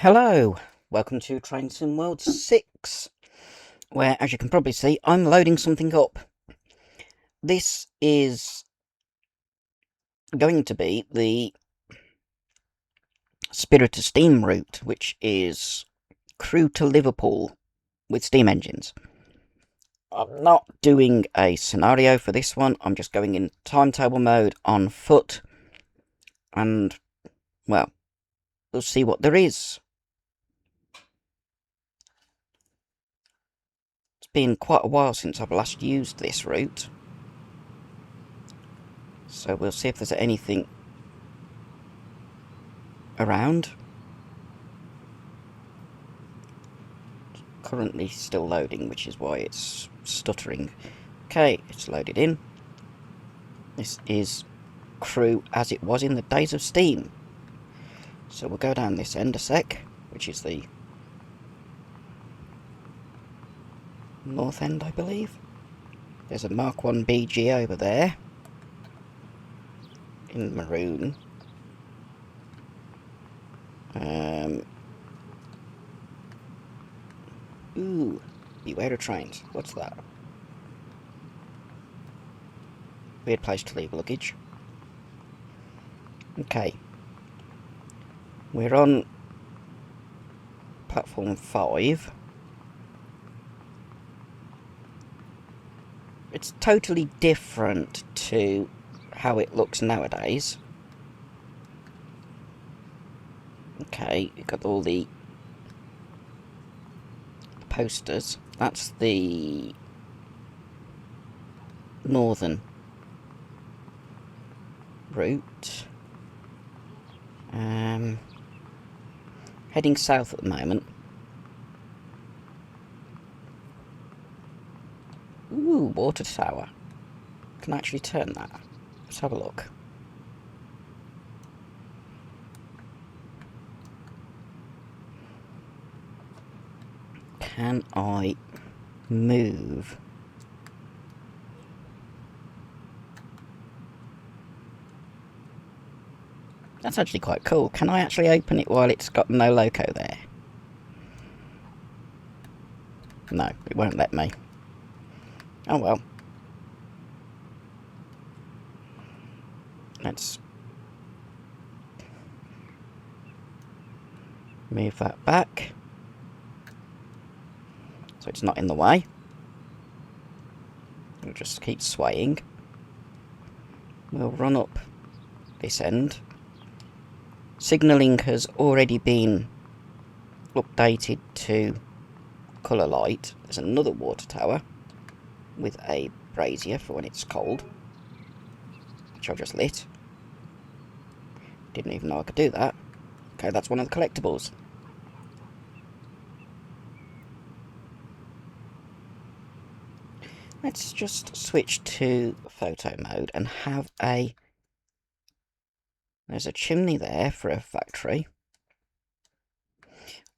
Hello, welcome to Train Sim World 6, where, as you can probably see, I'm loading something up. This is going to be the Spirit of Steam route, which is Crewe to Liverpool with steam engines. I'm not doing a scenario for this one, I'm just going in timetable mode on foot, and, well, we'll see what there is. It's been quite a while since I've last used this route, so we'll see if there's anything around. Currently still loading, which is why it's stuttering. Okay, it's loaded in. This is Crewe as it was in the days of Steam. So we'll go down this end a sec, which is the north end, I believe. There's a Mark 1 BG over there in maroon. Ooh, beware of trains. What's that? Weird place to leave luggage. Okay. We're on platform 5. It's totally different to how it looks nowadays. Okay, you've got all the posters. That's the northern route. Heading south at the moment. Ooh, water tower. Can I actually turn that? Let's have a look. Can I move? That's actually quite cool. Can I actually open it while it's got no loco there? No, it won't let me. Oh well. Let's move that back so it's not in the way. It'll just keep swaying. We'll run up this end. Signalling has already been updated to colour light. There's another water tower with a brazier for when it's cold, which I've just lit. Didn't even know I could do that. Okay, that's one of the collectibles. Let's just switch to photo mode and have a... There's a chimney there for a factory.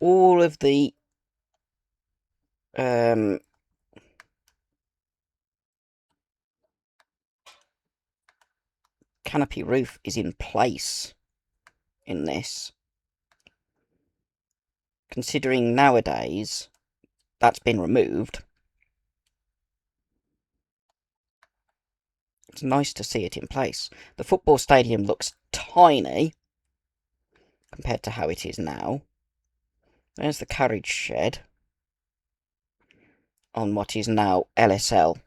All of the canopy roof is in place in this. Considering nowadays that's been removed, it's nice to see it in place. The football stadium looks tiny compared to how it is now. There's the carriage shed on what is now LSL,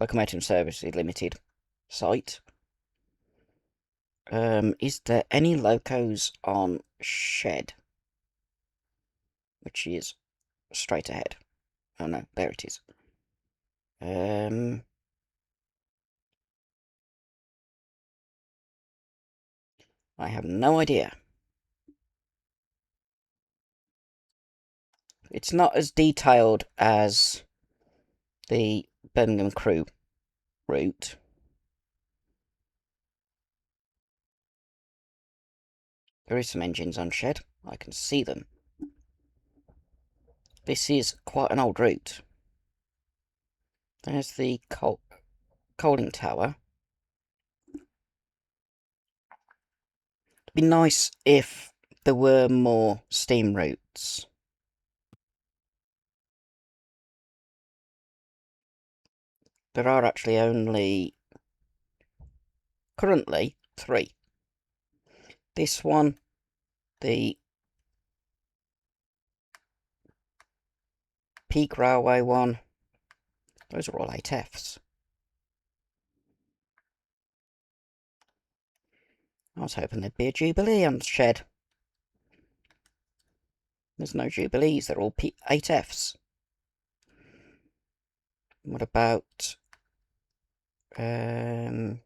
Locomotive Services Limited site. Is there any locos on shed? Which is straight ahead. Oh no, there it is. I have no idea. It's not as detailed as the Birmingham Crewe route. There is some engines on shed. I can see them. This is quite an old route. There's the coaling tower. It'd be nice if there were more steam routes. There are actually only, currently, 3. This one, the Peak Railway one, those are all 8Fs. I was hoping there'd be a Jubilee on the shed. There's no Jubilees, they're all 8Fs. What about in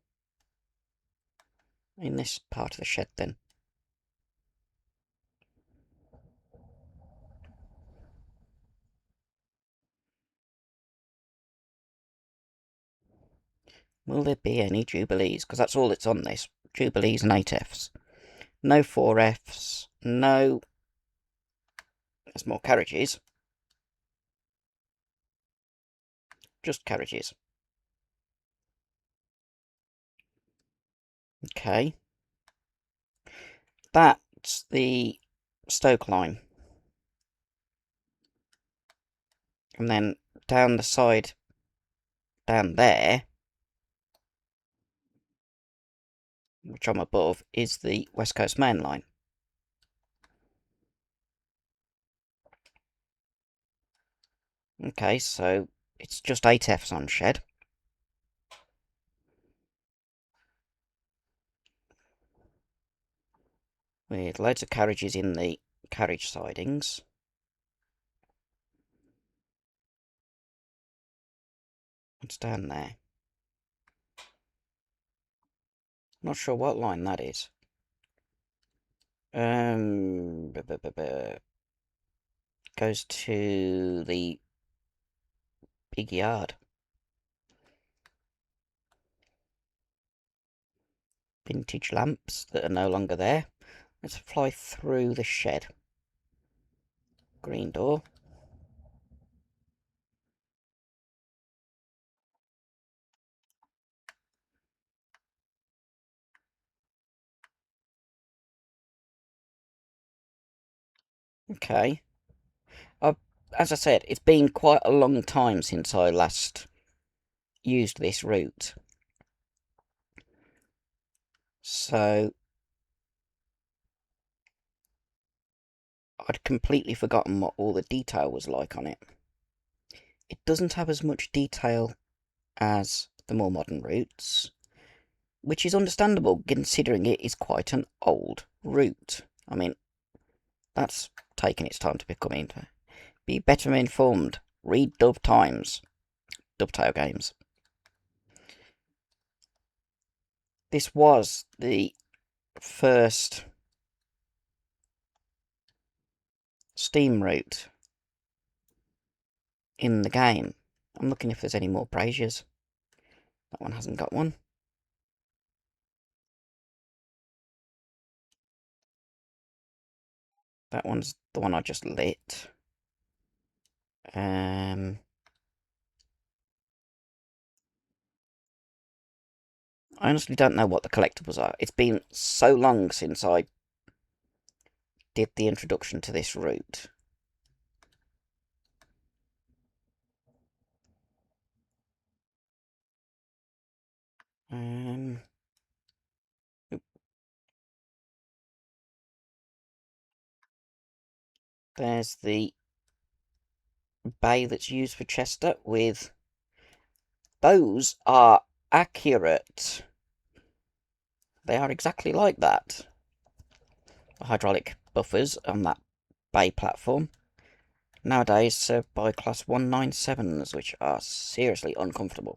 this part of the shed then? Will there be any Jubilees? Because that's all that's on this. Jubilees and 8Fs. No 4Fs. No... There's more carriages. Just carriages. Okay. That's the Stoke line. And then down the side, down there, which I'm above, is the West Coast Main Line. Okay, so it's just 8Fs on shed. With loads of carriages in the carriage sidings. What's down there? Not sure what line that is. Goes to the big yard. Vintage lamps that are no longer there. Let's fly through the shed. Green door. Okay. As I said, it's been quite a long time since I last used this route. So I'd completely forgotten what all the detail was like on it. It doesn't have as much detail as the more modern routes, which is understandable considering it is quite an old route. I mean, that's taken its time to become into. Be better informed. Read Dove Times. Dovetail Games. This was the first steam route in the game. I'm looking if there's any more braziers. That one hasn't got one. That one's the one I just lit. I honestly don't know what the collectibles are. It's been so long since I did the introduction to this route. There's the bay that's used for Chester with... Those are accurate. They are exactly like that. The hydraulic buffers on that bay platform. Nowadays served by class 197s, which are seriously uncomfortable.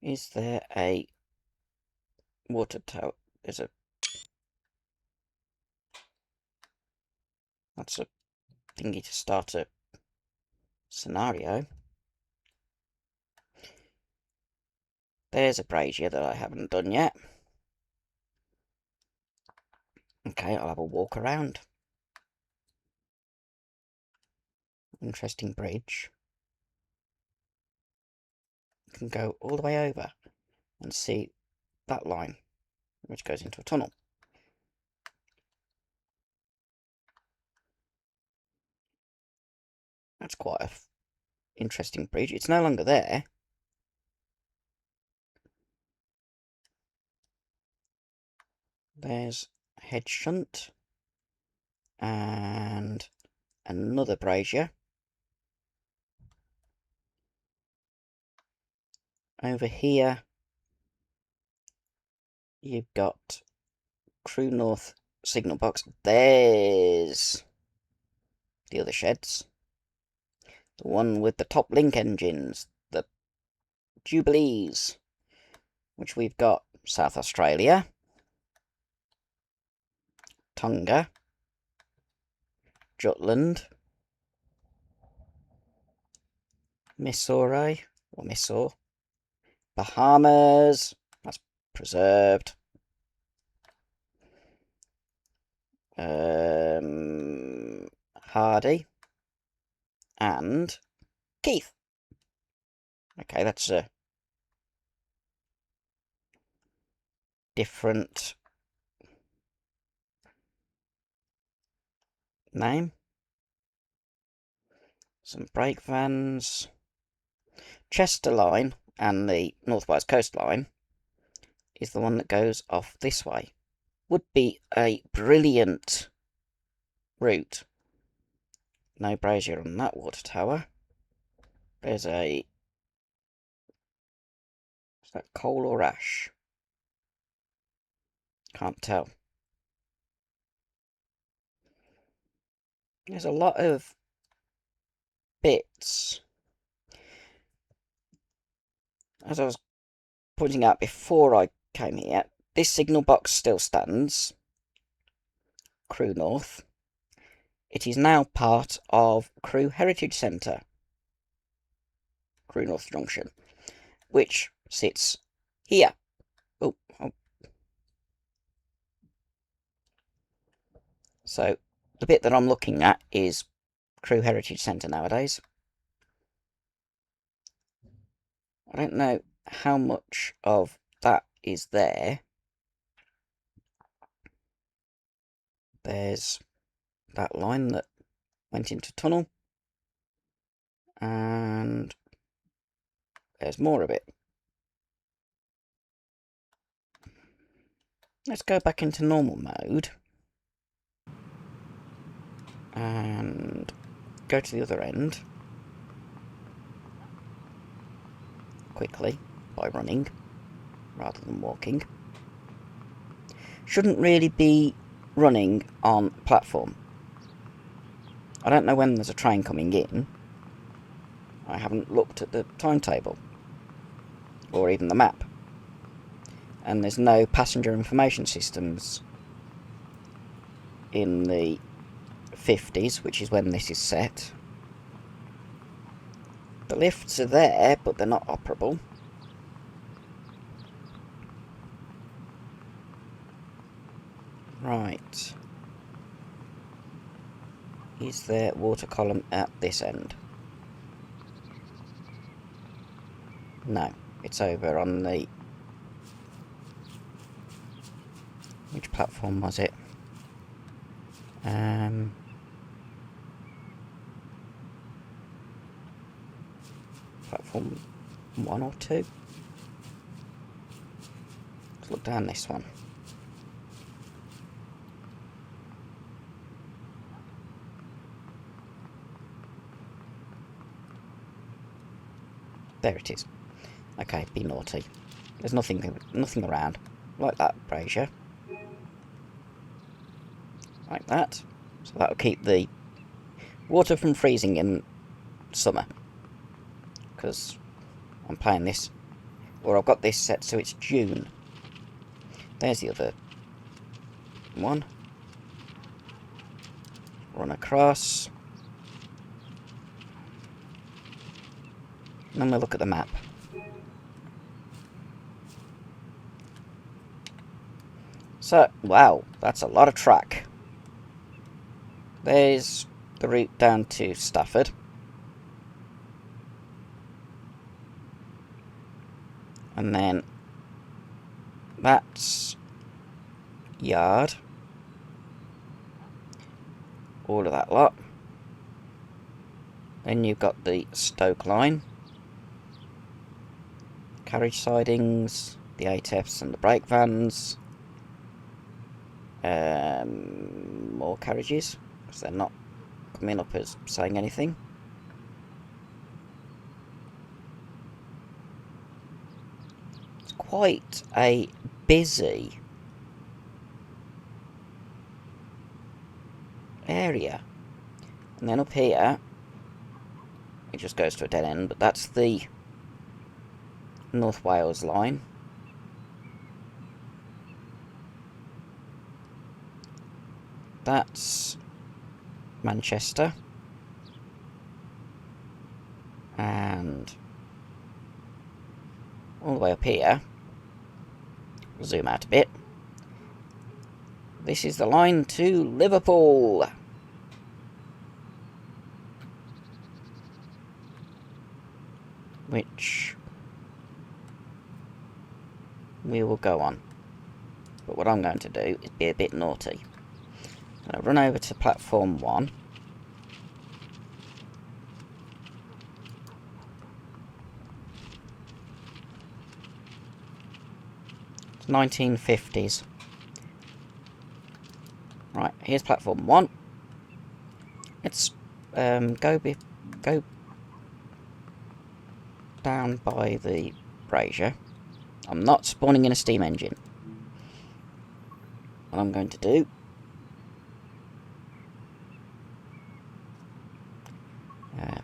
Is there a water tower? There's a... That's a thingy to start a scenario. There's a brazier that I haven't done yet. Okay, I'll have a walk around. Interesting bridge. You can go all the way over. and see that line, which goes into a tunnel. That's quite a interesting bridge. It's no longer there. There's a head shunt and another brazier. Over here, you've got Crewe North signal box. There's the other sheds. The one with the top link engines, the Jubilees, which we've got South Australia, Tonga, Jutland, Mysore, or Mysore, Bahamas, that's preserved, Hardy, and Keith. Okay, that's a different name. Some brake vans. Chester Line and the North Wales Coast Line is the one that goes off this way. Would be a brilliant route. No brazier on that water tower. There's a... is that coal or ash? Can't tell. There's a lot of bits. As I was pointing out before I came here, this signal box still stands. Crewe North. It is now part of Crewe Heritage Centre. Crewe North Junction. Which sits here. Oh. So, the bit that I'm looking at is Crewe Heritage Centre nowadays. I don't know how much of that is there. There's that line that went into tunnel. And there's more of it. Let's go back into normal mode. And go to the other end. Quickly, by running, rather than walking. Shouldn't really be running on platform. I don't know when there's a train coming in. I haven't looked at the timetable. Or even the map. And there's no passenger information systems in the 50s, which is when this is set. The lifts are there, but they're not operable. Right. Is there water column at this end? No, it's over on the... which platform was it? Platform 1 or 2? Let's look down this one. There it is. Okay, be naughty. There's nothing around. Like that, brazier. Like that. So that'll keep the water from freezing in summer. Because I'm playing this, or I've got this set so it's June. There's the other one. Run across. And then we'll look at the map. So, wow, that's a lot of track. There's the route down to Stafford. And then That's yard. All of that lot. Then you've got the Stoke line. Carriage sidings, the ATFs and the brake vans. More carriages, because they're not coming up as saying anything. It's quite a busy area. And then up here, it just goes to a dead end, but that's the North Wales line. That's Manchester. And all the way up here, we'll zoom out a bit. This is the line to Liverpool. Which we will go on. But what I'm going to do is be a bit naughty. I'll run over to platform 1. It's 1950s. Right, here's platform 1. Let's go down by the brazier. I'm not spawning in a steam engine. What I'm going to do,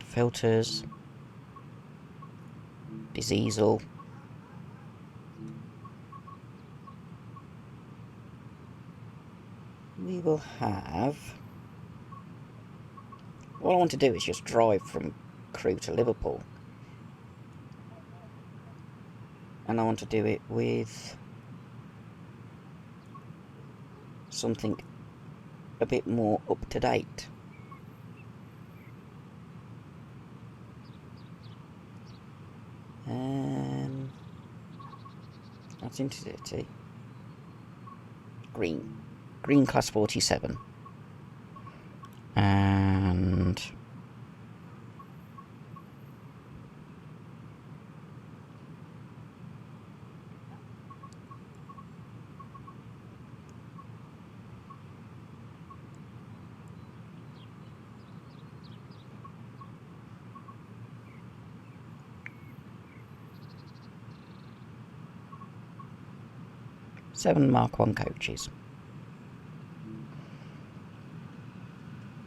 filters, diesel, we will have, what I want to do is just drive from Crewe to Liverpool, and I want to do it with something a bit more up to date. That's Intercity. Green class 47. And seven Mark 1 coaches.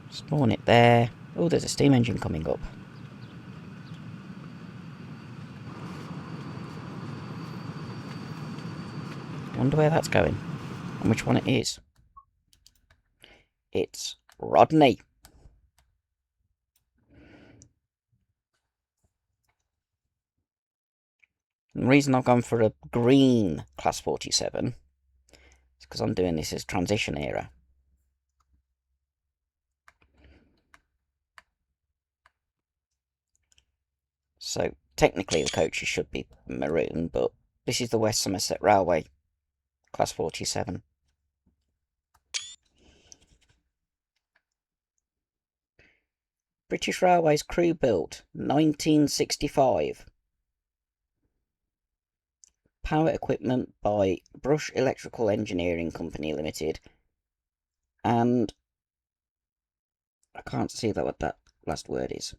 Spawn it there. Oh, there's a steam engine coming up. I wonder where that's going and which one it is. It's Rodney. And the reason I've gone for a green class 47 is because I'm doing this as transition era. So technically the coaches should be maroon, but this is the West Somerset Railway class 47. British Railways Crewe built 1965. Power equipment by Brush Electrical Engineering Company Limited. And I can't see that what that last word is.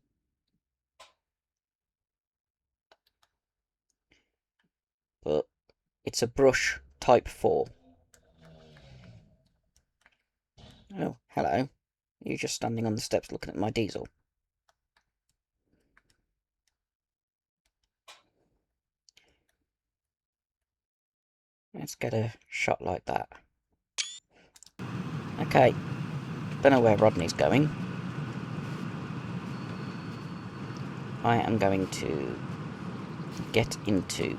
But it's a Brush Type 4. Oh, hello. You're just standing on the steps looking at my diesel. Let's get a shot like that. Okay. Don't know where Rodney's going. I am going to get into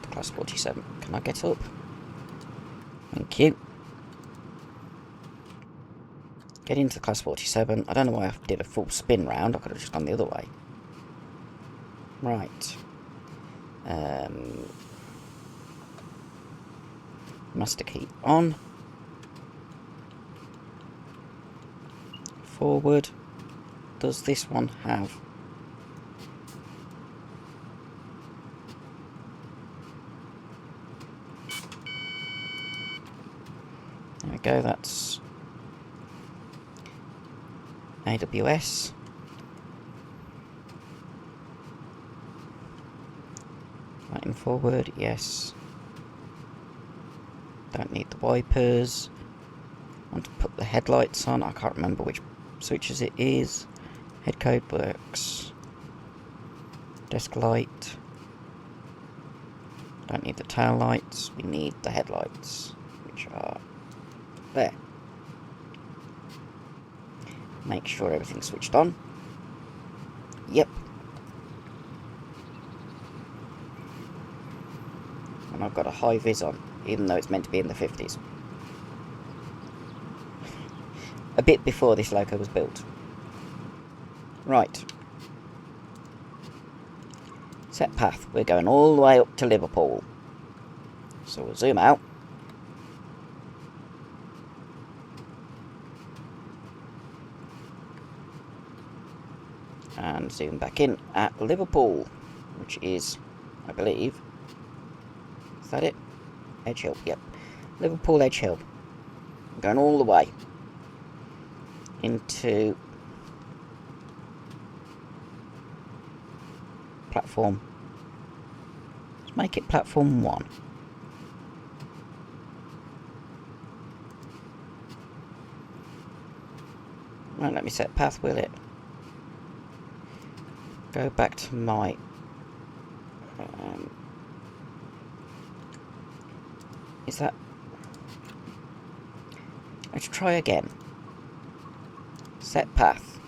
the class 47. Can I get up? Thank you. Get into the class 47. I don't know why I did a full spin round. I could have just gone the other way. Right. Master key on. Forward. Does this one have? There we go, that's AWS. Lighting forward, yes. Don't need the wipers. Want to put the headlights on. I can't remember which switches it is. Head code works. Desk light. Don't need the tail lights. We need the headlights, which are there. Make sure everything's switched on. Yep. And I've got a high vis on, even though it's meant to be in the 50s. A bit before this loco was built. Right. Set path. We're going all the way up to Liverpool. So we'll zoom out. And zoom back in at Liverpool, which is, I believe, is that it? Edge Hill, yep. Liverpool Edge Hill. I'm going all the way into platform. Let's make it platform 1. Right, let me set path, will it? Go back to my is that? Let's try again. Set path.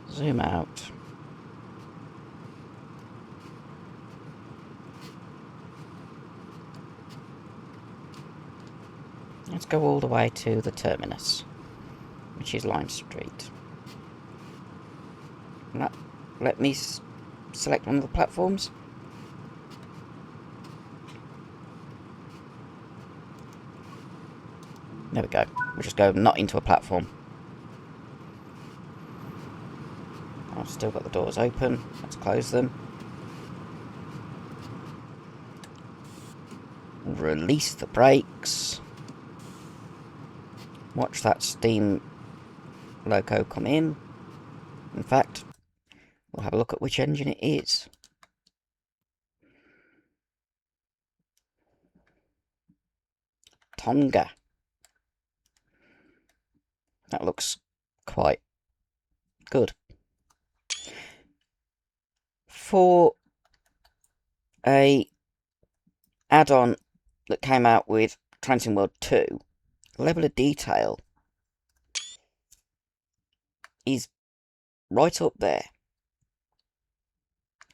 Zoom out. Let's go all the way to the terminus, which is Lime Street. Let me select one of the platforms. There we go. We'll just go not into a platform. I've still got the doors open. Let's close them. Release the brakes. Watch that steam loco come in. In fact, we'll have a look at which engine it is. Tonga. That looks quite good. For a add-on that came out with Transient World 2, level of detail is right up there.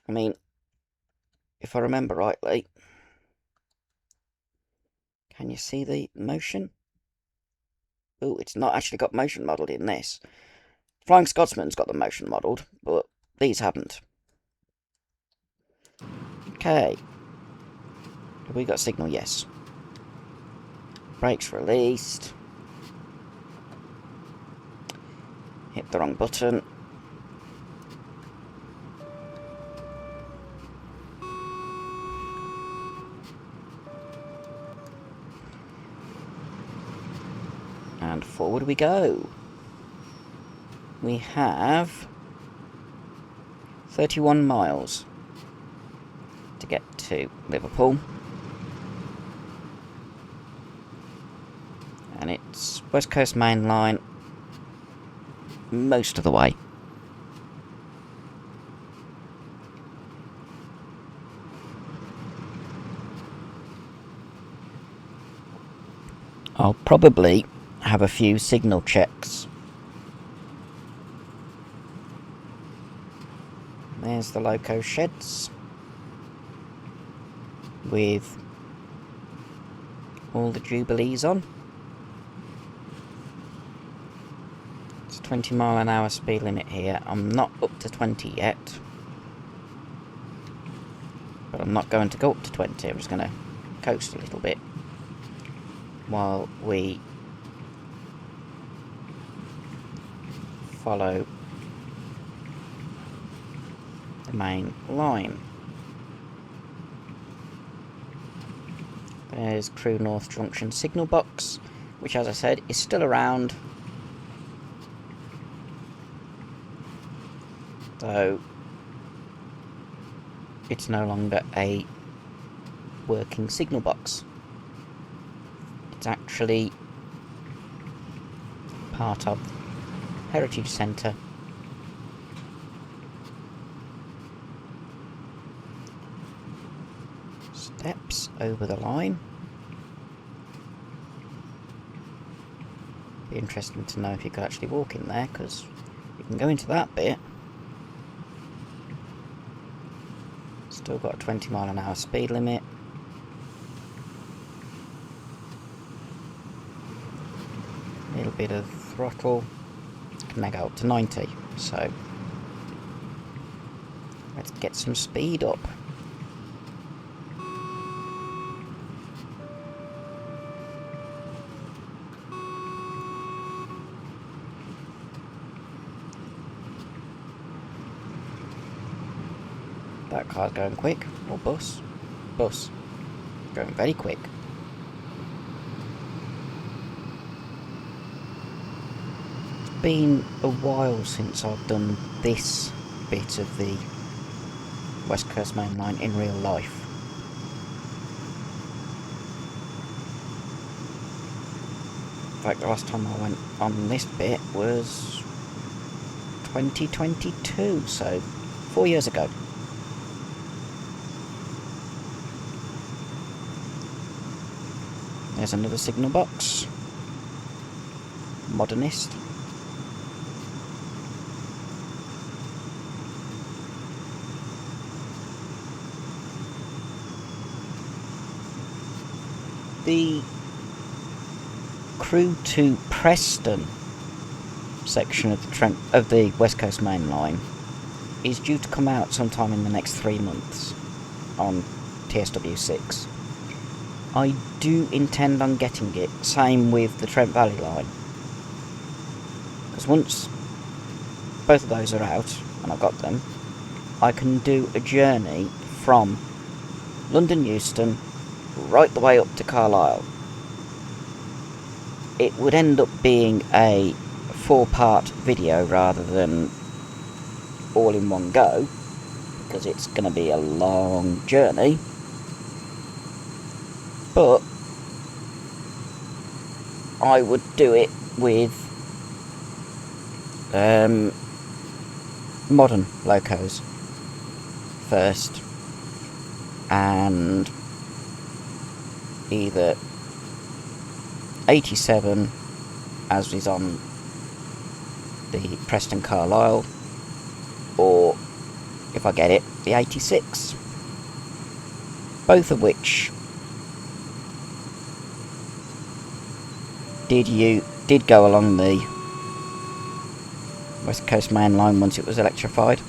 I mean, if I remember rightly, can you see the motion? Oh, it's not actually got motion modelled in this. Flying Scotsman's got the motion modelled, but these haven't. Okay. Have we got signal? Yes. Brakes released. Hit the wrong button. And forward we go. We have 31 miles to get to Liverpool. And it's West Coast Main Line most of the way. I'll probably have a few signal checks. There's the loco sheds with all the Jubilees on. It's 20 mile an hour speed limit here. I'm not up to 20 yet. But I'm not going to go up to 20, I'm just going to coast a little bit while we follow the main line. There's Crewe North Junction signal box, which, as I said, is still around, though it's no longer a working signal box. It's actually part of Heritage Centre. Steps over the line. Be interesting to know if you could actually walk in there, because you can go into that bit. Still got a 20-mile-an-hour speed limit. A little bit of throttle. Can now go up to 90. So let's get some speed up. That car's going quick. Or bus. Bus. Going very quick. It's been a while since I've done this bit of the West Coast Main Line in real life. In fact, the last time I went on this bit was 2022, so 4 years ago. There's another signal box. Modernist. The Crewe to Preston section of the West Coast Main Line is due to come out sometime in the next 3 months on TSW6. I do intend on getting it, same with the Trent Valley line. Because once both of those are out, and I've got them, I can do a journey from London Euston right the way up to Carlisle. It would end up being a 4-part video rather than all in one go, because it's going to be a long journey. But I would do it with modern locos first, and either 87 as is on the Preston Carlisle, or if I get it, the 86, both of which did go along the West Coast Main Line once it was electrified.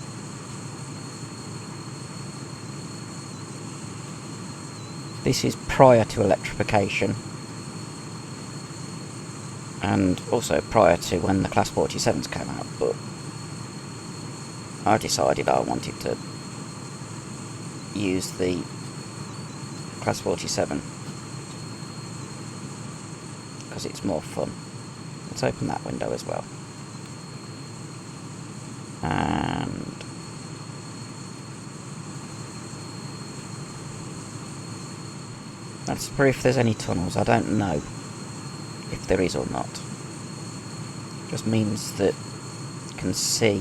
This is prior to electrification, and also prior to when the Class 47s came out, but I decided I wanted to use the Class 47 because it's more fun. Let's open that window as well. And that's for if there's any tunnels. I don't know if there is or not. Just means that you can see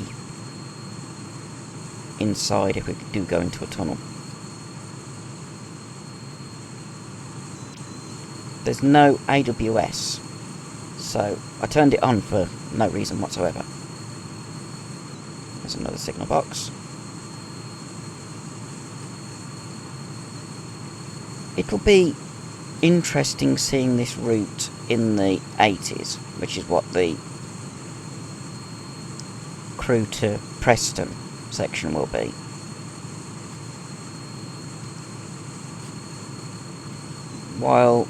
inside if we do go into a tunnel. There's no AWS, so I turned it on for no reason whatsoever. There's another signal box. It'll be interesting seeing this route in the 80s, which is what the Crewe to Preston section will be. while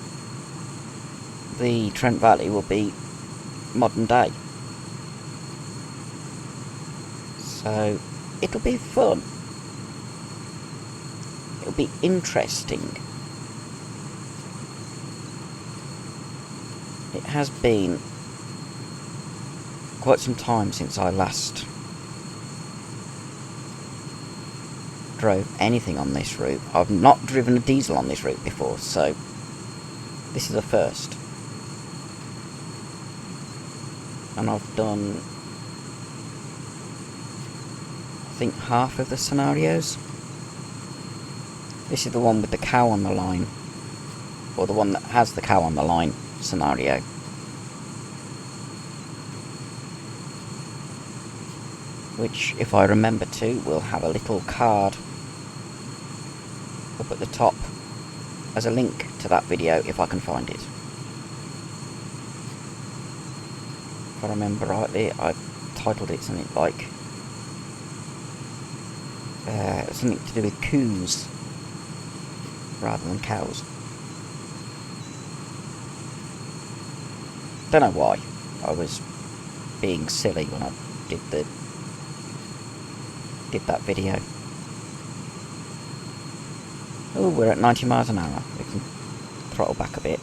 the Trent Valley will be modern day. So it'll be fun. It'll be interesting. It has been quite some time since I last drove anything on this route. I've not driven a diesel on this route before, so this is a first. And I've done, I think, half of the scenarios. This is the one with the cow on the line, or the one that has the cow on the line scenario. Which, if I remember to, will have a little card up at the top as a link to that video if I can find it. If I remember rightly, I titled it something like something to do with coos rather than cows. Don't know why. I was being silly when I did that video. Oh, we're at 90 miles an hour. We can throttle back a bit.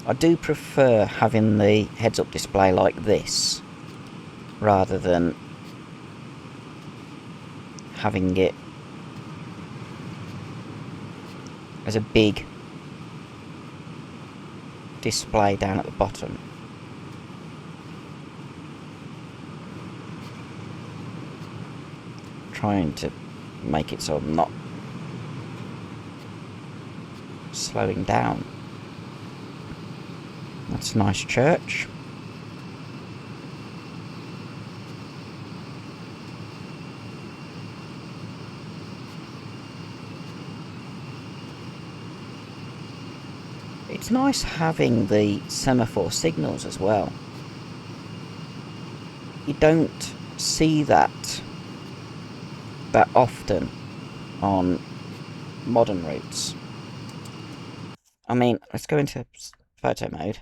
I do prefer having the heads-up display like this, rather than having it as a big display down at the bottom. Trying to make it so I'm not slowing down. That's a nice church. It's nice having the semaphore signals as well. You don't see that often on modern routes. I mean, let's go into photo mode.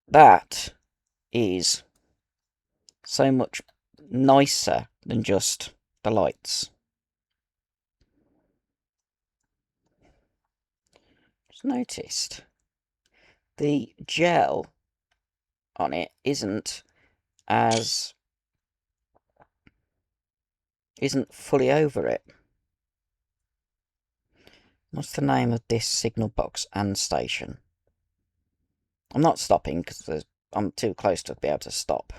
That is so much nicer than just the lights. Just noticed the gel on it isn't fully over it. What's the name of this signal box and station? I'm not stopping because I'm too close to be able to stop.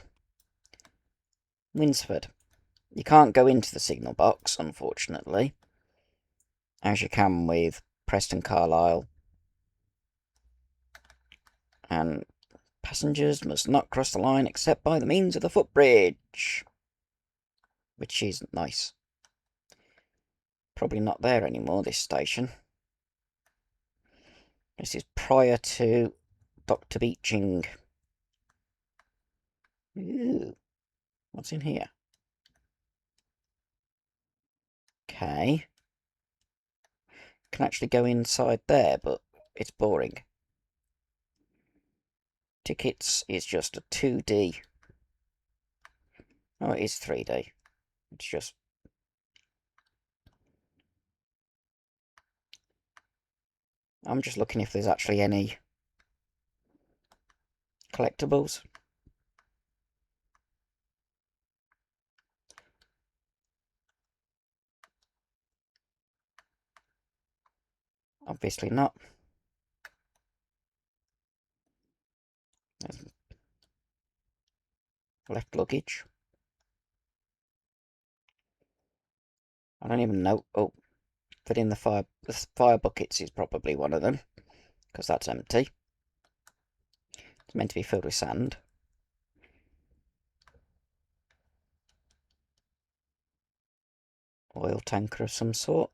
Winsford. You can't go into the signal box, unfortunately, as you can with Preston Carlisle. And passengers must not cross the line except by the means of the footbridge, which is nice. Probably not there anymore, this station. This is prior to Dr. Beeching. Ooh, what's in here? Okay. Can actually go inside there, but it's boring. Tickets is just a 2D. Oh, it is 3D. It's just... I'm just looking if there's actually any collectibles. Obviously not. There's left luggage. I don't even know. Oh, put in the fire buckets is probably one of them, because that's empty. It's meant to be filled with sand. Oil tanker of some sort.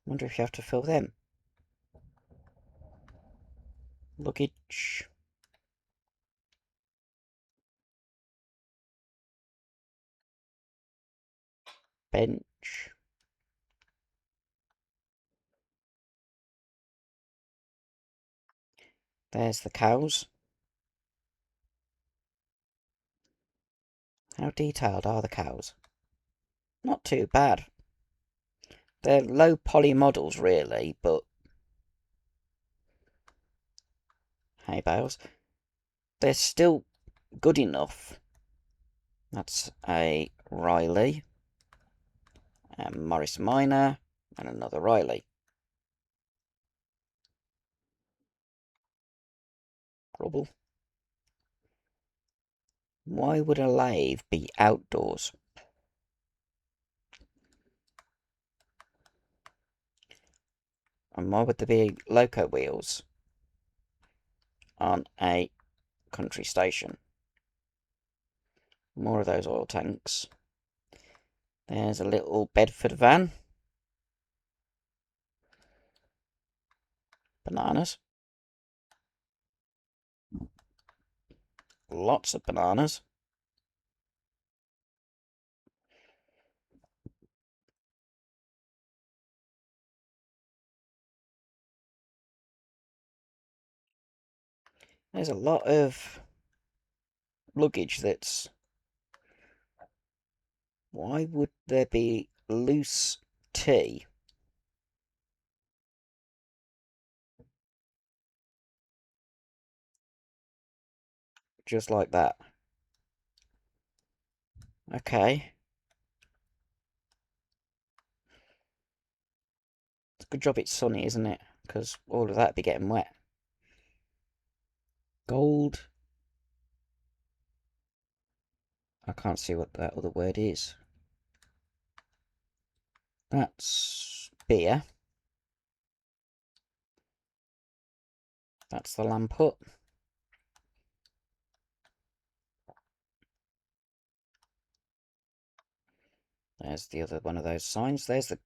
Wonder if you have to fill them. Luggage. bench. There's the cows. How detailed are the cows? Not too bad. They're low poly models really, but hay bales. They're still good enough. That's a Riley, and Morris Minor, and another Riley. Rubble. Why would a lathe be outdoors? And why would there be loco wheels on a country station? More of those oil tanks. There's a little Bedford van. Bananas. Lots of bananas. There's a lot of luggage that's... Why would there be loose tea? Just like that. Okay. It's a good job it's sunny, isn't it? Because all of that'd be getting wet. Gold. I can't see what that other word is. That's beer. That's the lamp hut. There's the other one of those signs. There's the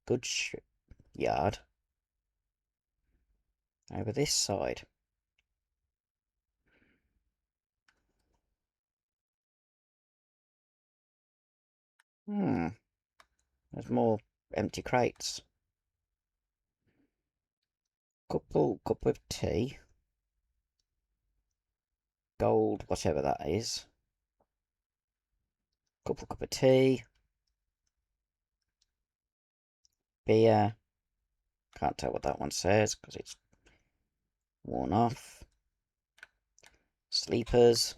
goods yard. Over this side. There's more empty crates. Cup of tea. Gold, whatever that is. Cup of tea. Beer. Can't tell what that one says because it's worn off. Sleepers.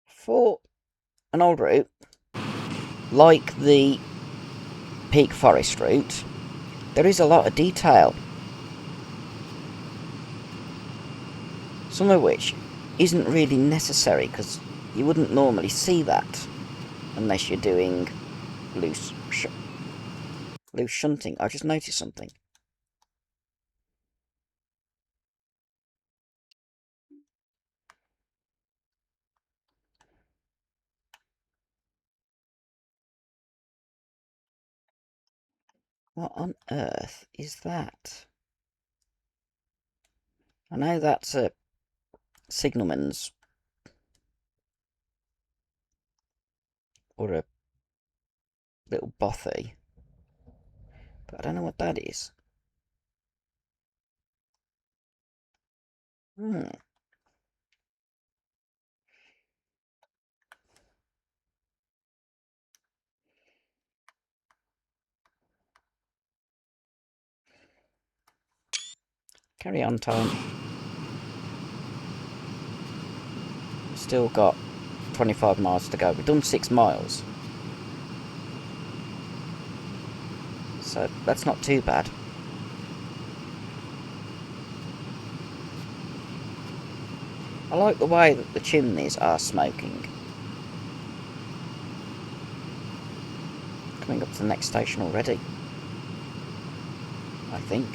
For an old route, like the Peak Forest route, there is a lot of detail. Some of which isn't really necessary because you wouldn't normally see that unless you're doing loose shunting. I just noticed something. What on earth is that? I know that's a signalman's or a little bothy, but I don't know what that is. Carry on, time. Still got 25 miles to go. We've done 6 miles. So that's not too bad. I like the way that the chimneys are smoking. Coming up to the next station already, I think.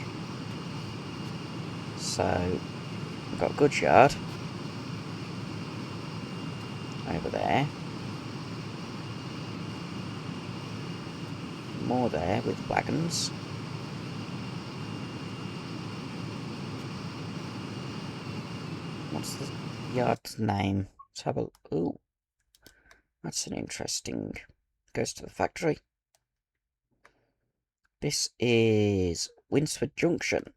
So, we've got goods yard over there. More there with wagons. What's the yard's name? Let's have a... Ooh, that's an interesting... Goes to the factory. This is Winsford Junction.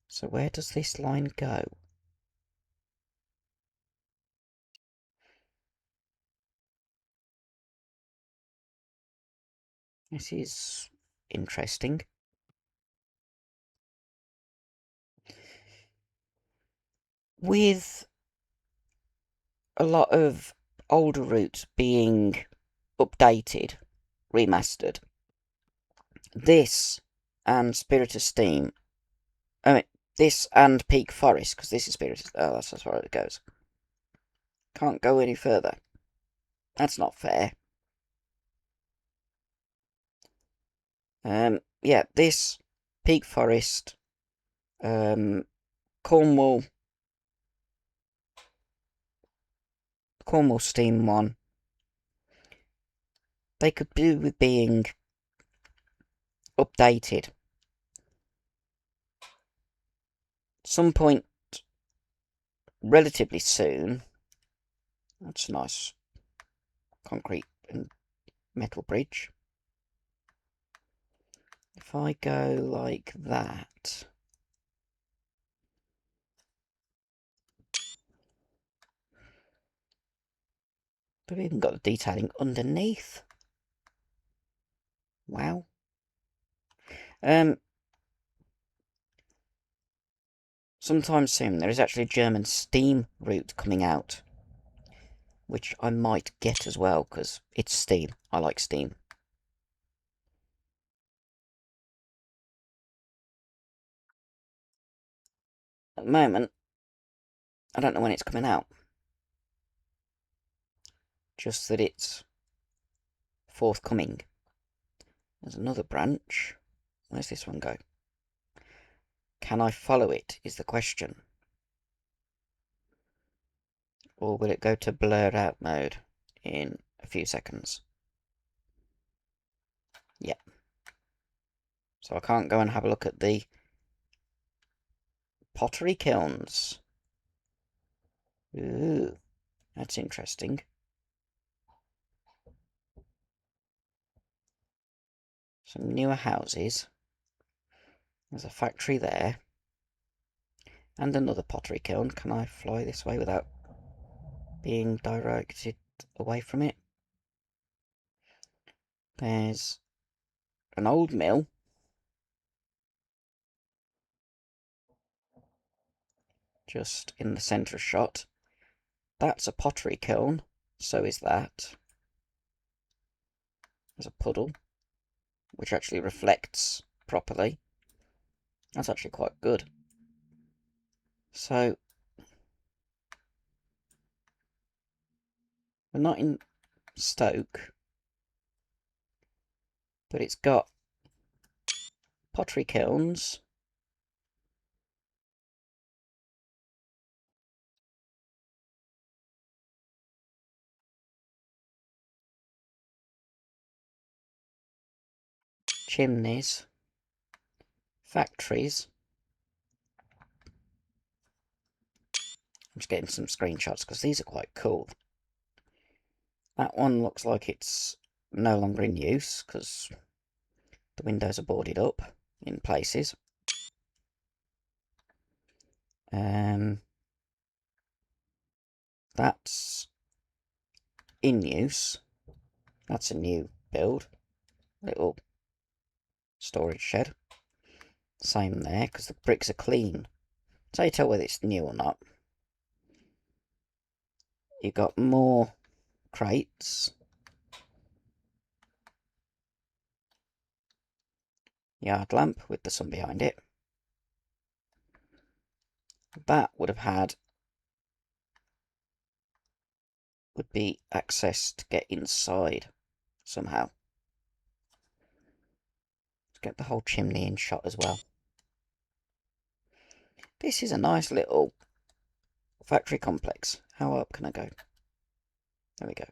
So where does this line go? This is interesting. With a lot of older routes being updated, remastered, this and Spirit of Steam, I mean, this and Peak Forest, because this is Spirit of... Oh, that's as far as it goes. Can't go any further. That's not fair. Yeah, this, Peak Forest, Cornwall Steam one, they could do with being updated. Some point relatively soon. That's a nice concrete and metal bridge. If I go like that... We've even got the detailing underneath. Wow. Sometime soon there is actually a German Steam route coming out, which I might get as well, because it's Steam. I like Steam. At the moment, I don't know when it's coming out. Just that it's forthcoming. There's another branch. Where's this one go? Can I follow it, is the question. Or will it go to blurred out mode in a few seconds? Yeah. So I can't go and have a look at the pottery kilns. Ooh, that's interesting. Some newer houses. There's a factory there. And another pottery kiln. Can I fly this way without being directed away from it? There's an old mill. Just in the centre shot. That's a pottery kiln. So is that. There's a puddle, which actually reflects properly. That's actually quite good. So, we're not in Stoke, but it's got pottery kilns. Chimneys. Factories. I'm just getting some screenshots because these are quite cool. That one looks like it's no longer in use because the windows are boarded up in places. That's in use. That's a new build. Little storage shed. Same there because the bricks are clean. So you tell whether it's new or not. You've got more crates. Yard lamp with the sun behind it. That would be access to get inside somehow. Let's get the whole chimney in shot as well. This is a nice little factory complex. How up can I go? There we go.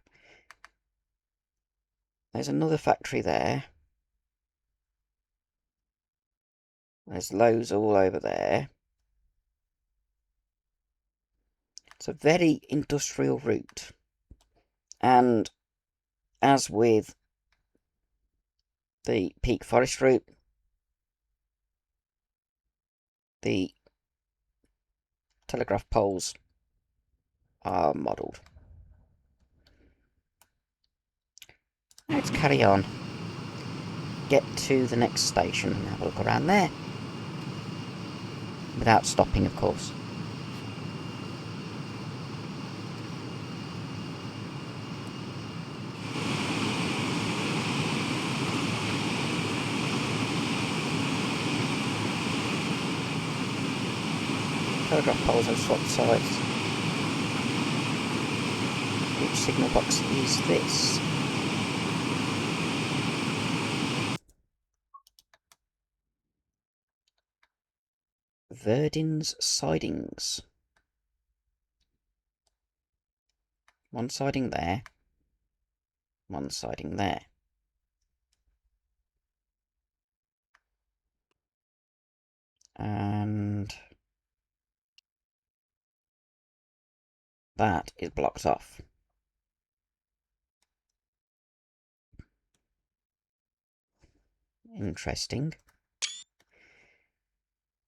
There's another factory there. There's loads all over there. It's a very industrial route. And as with the Peak Forest route, the telegraph poles are modelled. Let's carry on. Get to the next station and have a look around there. Without stopping, of course. Telegraph poles have swapped sides. Which signal box is this? Verdin's sidings. One siding there. One siding there. And that is blocked off. Interesting.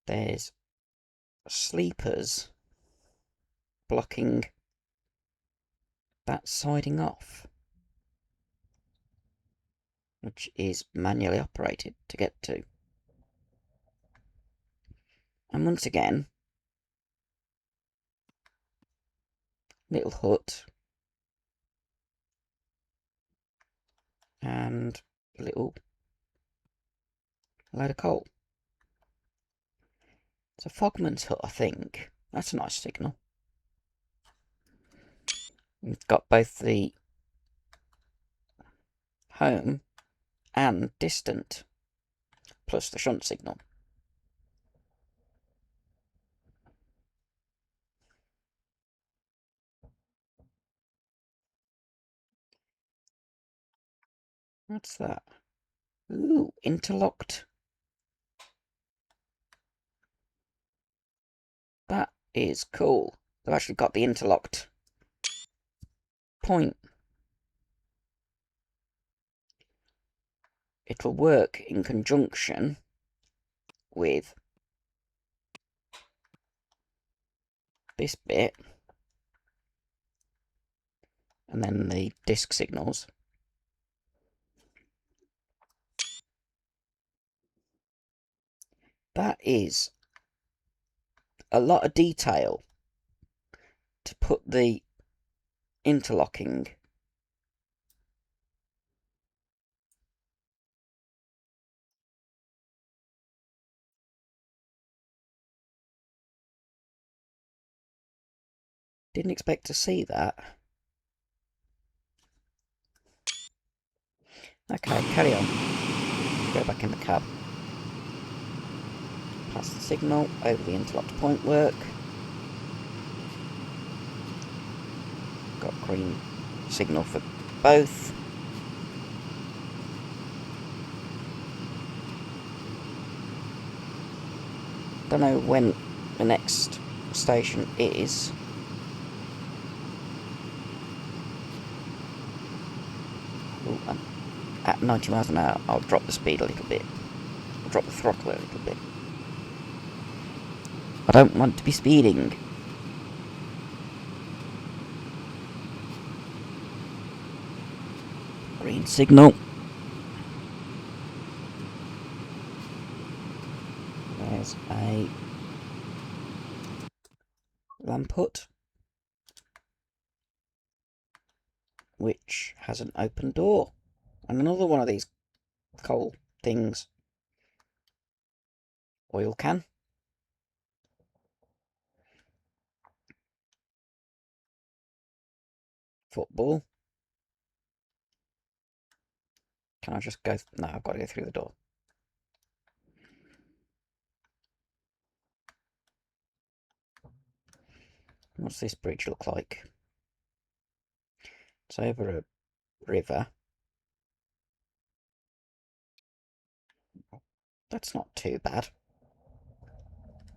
There's sleepers blocking that siding off, which is manually operated to get to. And once again, little hut and a little load of coal. It's a fogman's hut, I think. That's a nice signal. You've got both the home and distant, plus the shunt signal. What's that? Ooh, interlocked. That is cool. They've actually got the interlocked point. It'll work in conjunction with this bit, and then the disc signals. That is a lot of detail to put the interlocking. Didn't expect to see that. Okay, carry on. Go back in the cab. Pass the signal over the interlocked point work. Got green signal for both. Don't know when the next station is. Ooh, at 90 miles an hour, I'll drop the speed a little bit. I'll drop the throttle a little bit. I don't want to be speeding. Green signal. There's a lamp hut, which has an open door. And another one of these coal things. Oil can. Football. Can I just go? No, I've got to go through the door. What's this bridge look like? It's over a river. That's not too bad.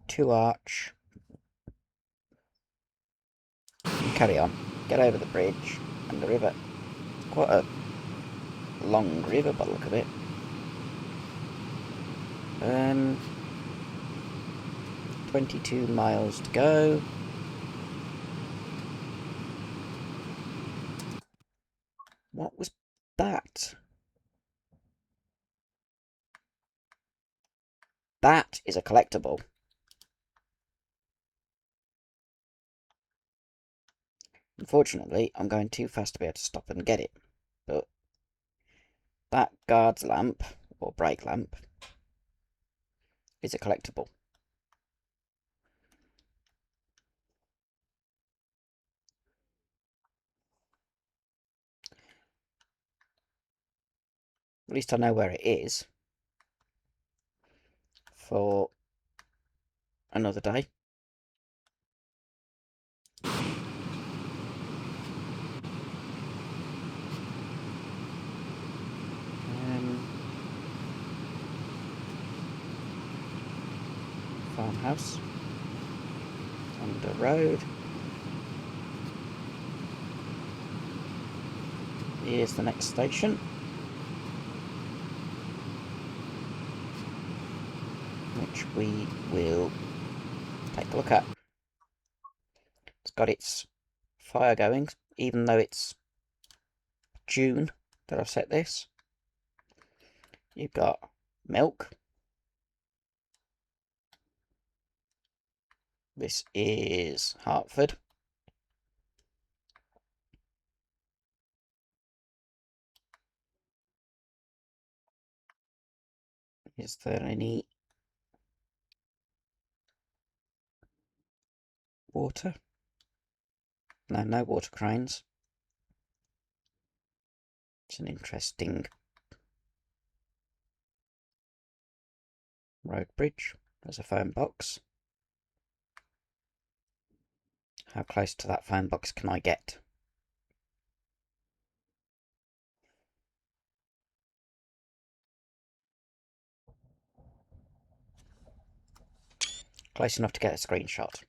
2 arch. carry on. Get over the bridge and the river. Quite a long river by the look of it. 22 miles to go. What was that? That is a collectible. Unfortunately, I'm going too fast to be able to stop and get it. But that guard's lamp, or brake lamp, is a collectible. At least I know where it is for another day. Farmhouse on the road. Here's the next station, which we will take a look at. It's got its fire going, even though it's June that I've set this. You've got milk. This is Hartford. Is there any water? No, no water cranes. It's an interesting road bridge. There's a phone box. How close to that phone box can I get? Close enough to get a screenshot.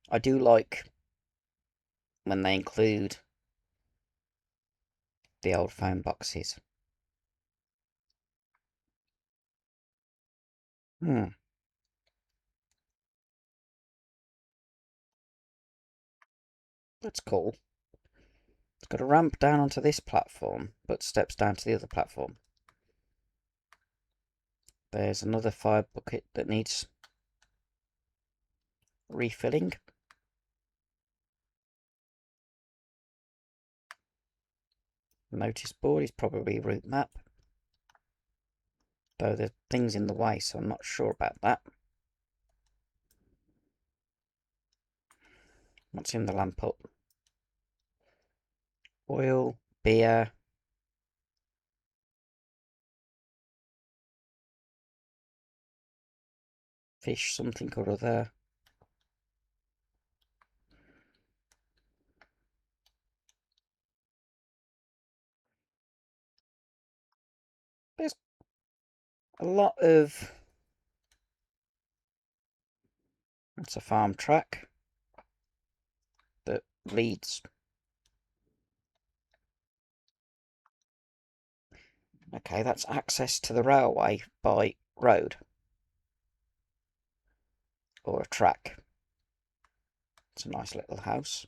I do like when they include the old phone boxes. That's cool. It's got a ramp down onto this platform, but steps down to the other platform. There's another fire bucket that needs refilling. Notice board is probably route map. Though there's things in the way, so I'm not sure about that. What's in the lamp up? Oil, beer. Fish something or other. There's a lot of... It's a farm track that leads... Okay, that's access to the railway by road. Or a track. It's a nice little house.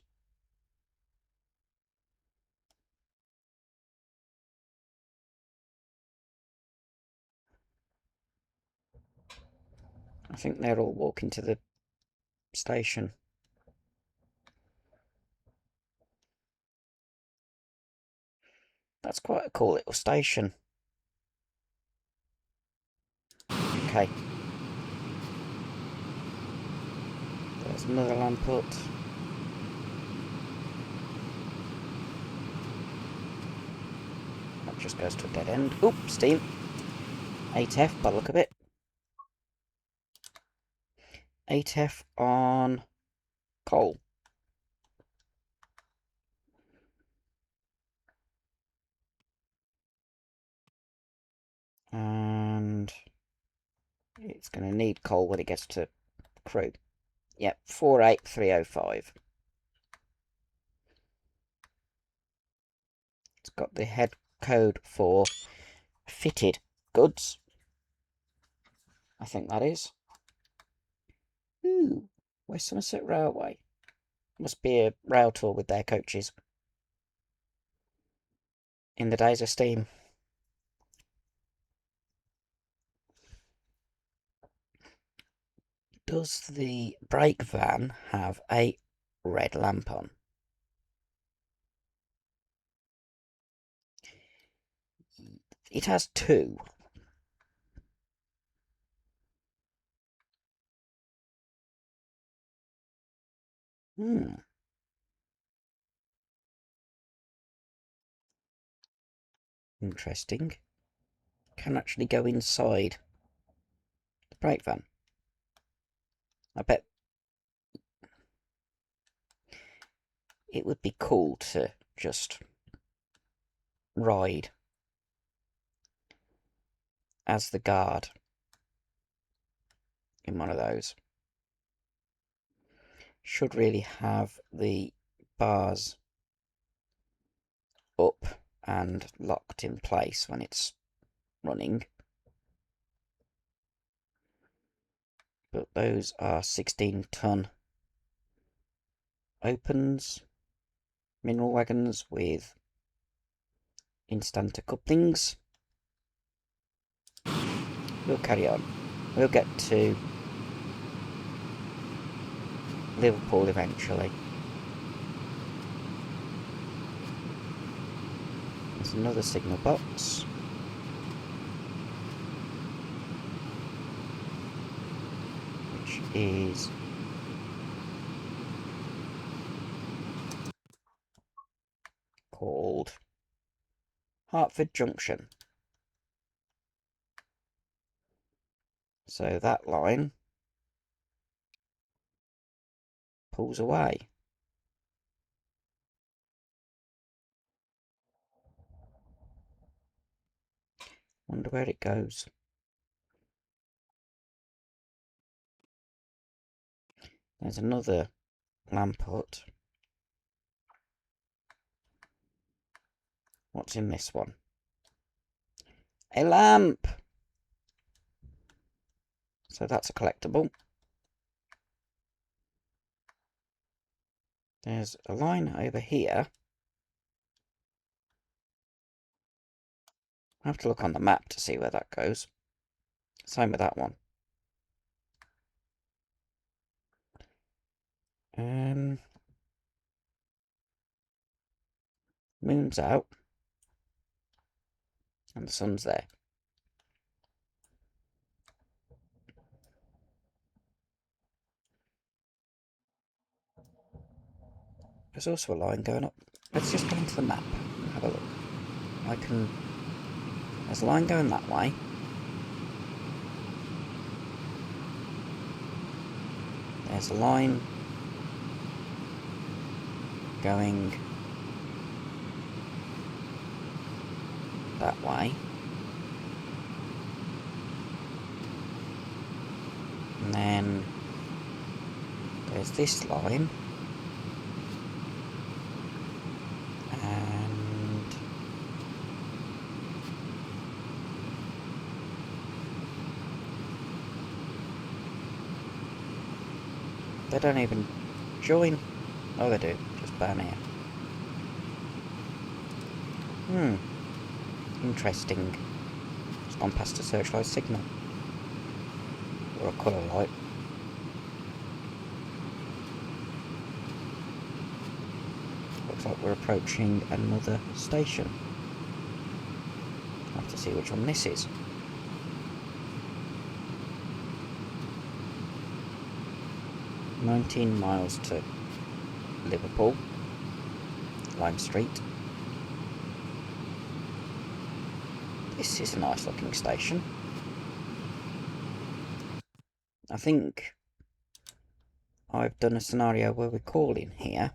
I think they're all walking to the station. That's quite a cool little station. Okay. There's another lamp put. That just goes to a dead end. Oop, steam. 8F by the look of it. 8F on coal. And it's going to need coal when it gets to Crewe. Yep, 48305. got the head code for fitted goods. I think that is. Ooh, West Somerset Railway. Must be a rail tour with their coaches. In the days of steam. Does the brake van have a red lamp on? It has two. Interesting. Can actually go inside the brake van. I bet it would be cool to just ride as the guard in one of those. Should really have the bars up and locked in place when it's running. But those are 16-ton opens, mineral wagons with instanter couplings. We'll carry on. We'll get to Liverpool eventually. There's another signal box. Which is called Hertford Junction. So that line pulls away. Wonder where it goes. There's another lamp hut. What's in this one? A lamp! So that's a collectible. There's a line over here. I have to look on the map to see where that goes. Same with that one. Moon's out. And the sun's there. There's also a line going up. Let's just go into the map and have a look. There's a line going that way. There's a line going that way. And then there's this line. And they don't even join. Oh, they do. Just down here. Interesting. It's gone past a searchlight signal. Or a colour light. Looks like we're approaching another station. I'll have to see which one this is. "19 miles to Liverpool Lime Street." This is a nice looking station. I think I've done a scenario where we're calling here.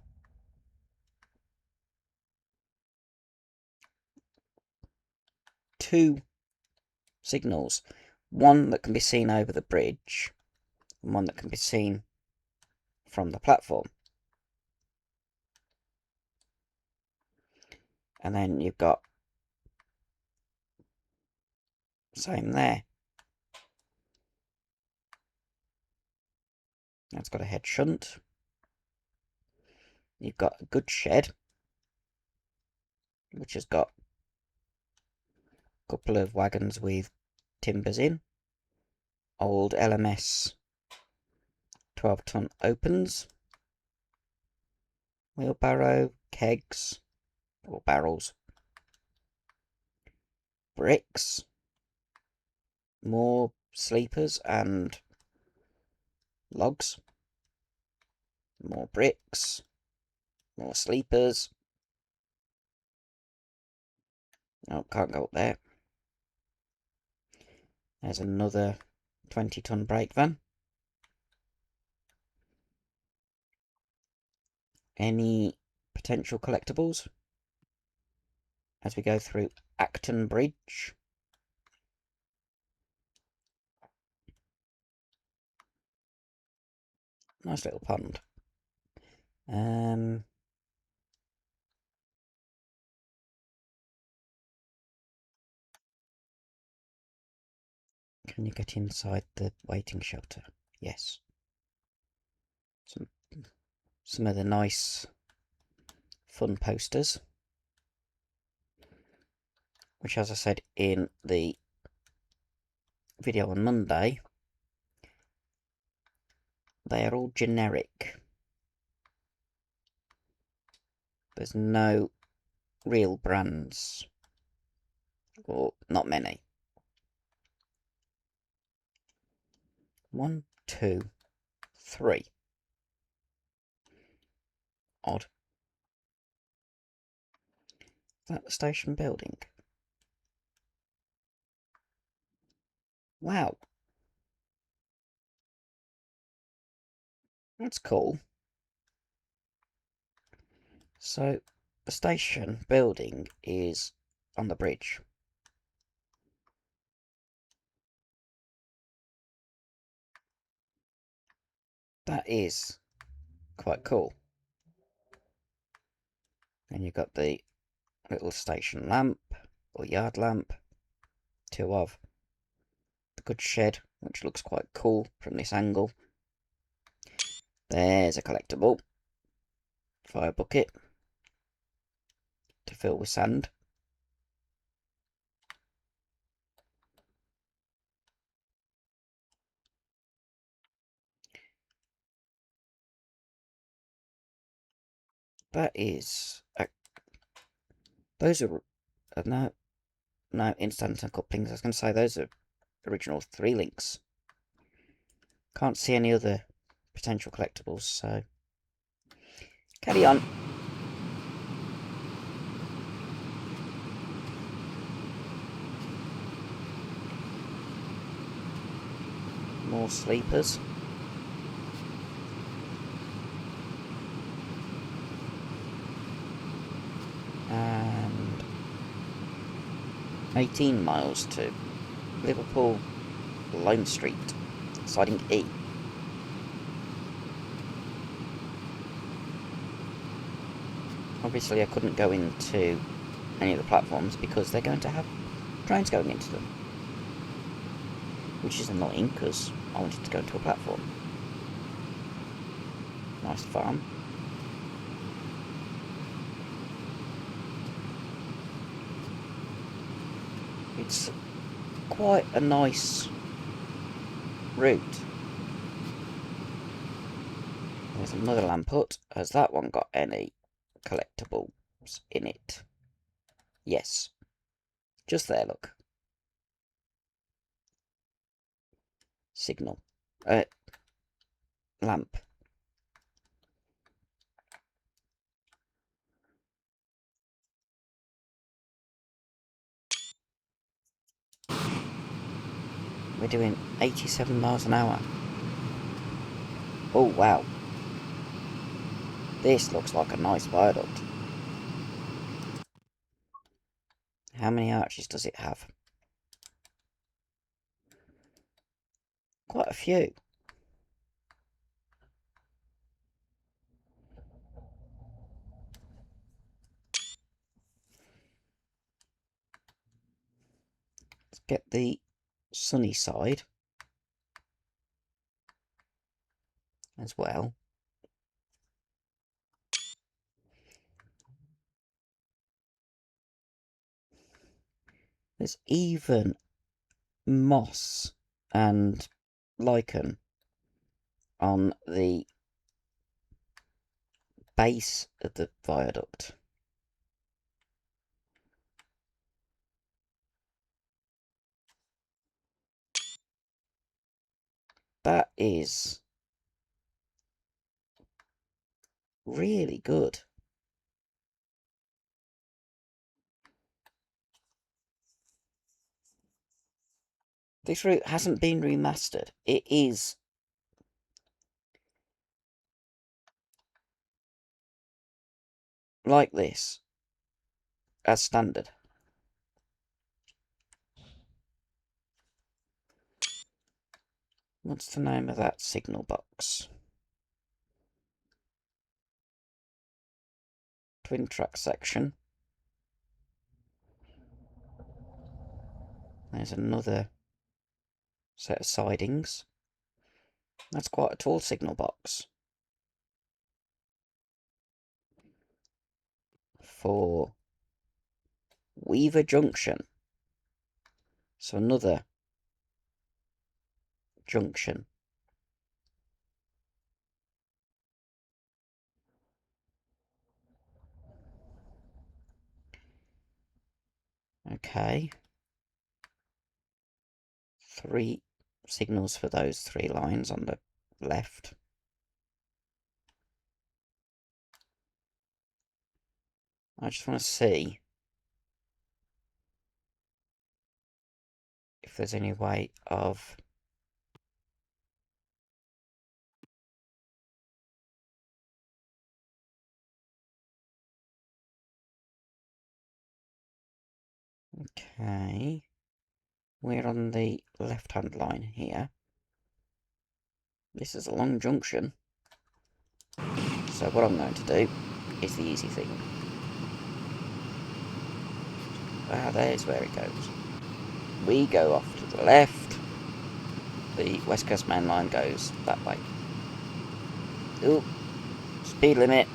Two signals. One that can be seen over the bridge, and one that can be seen from the platform. And then you've got same there. That's got a head shunt. You've got a good shed, which has got a couple of wagons with timbers in. Old LMS 12-ton opens. Wheelbarrow, kegs, or barrels. Bricks. More sleepers and logs. More bricks. More sleepers. Oh, can't go up there. There's another 20-ton brake van. Any potential collectibles as we go through Acton Bridge? Nice little pond. Can you get inside the waiting shelter? Yes. Some of the nice fun posters, which, as I said in the video on Monday, they are all generic. There's no real brands, or not many. 1, 2, 3. Odd. Is that the station building? Wow. That's cool. So, the station building is on the bridge. That is quite cool. And you've got the little station lamp, or yard lamp, 2 of. The good shed, which looks quite cool from this angle. There's a collectible. Fire bucket to fill with sand. That is... those are... no, instant couplings. I was going to say those are original 3 links. Can't see any other potential collectibles, so... carry on. More sleepers. And 18 miles to Liverpool Lime Street, siding E. Obviously I couldn't go into any of the platforms because they're going to have trains going into them, which is annoying because I wanted to go into a platform. Nice farm. It's quite a nice route. There's another lamp hut. Has that one got any collectibles in it? Yes. Just there, look. Signal. Lamp. We're doing 87 miles an hour. Oh, wow. This looks like a nice viaduct. How many arches does it have? Quite a few. get the sunny side as well. There's even moss and lichen on the base of the viaduct. That is really good. This route hasn't been remastered. It is like this as standard. What's the name of that signal box? Twin track section. There's another set of sidings. That's quite a tall signal box. For Weaver Junction. So another junction. Okay. 3 signals for those 3 lines on the left. I just want to see if there's any way of okay, we're on the left-hand line here. This is a long junction. So what I'm going to do is the easy thing. Ah, there's where it goes. We go off to the left. The West Coast Main Line goes that way. Ooh, speed limit.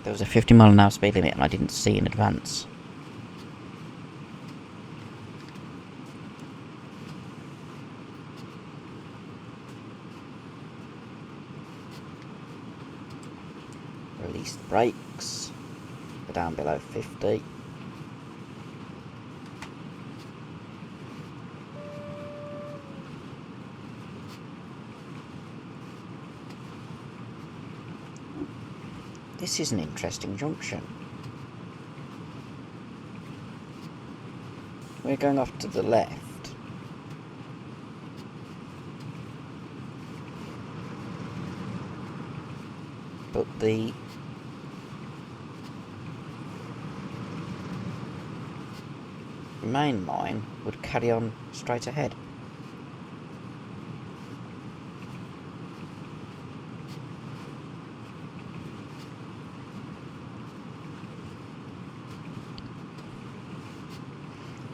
There was a 50-mile-an-hour speed limit and I didn't see in advance. Release the brakes. We're down below 50. This is an interesting junction. We're going off to the left. But the main line would carry on straight ahead.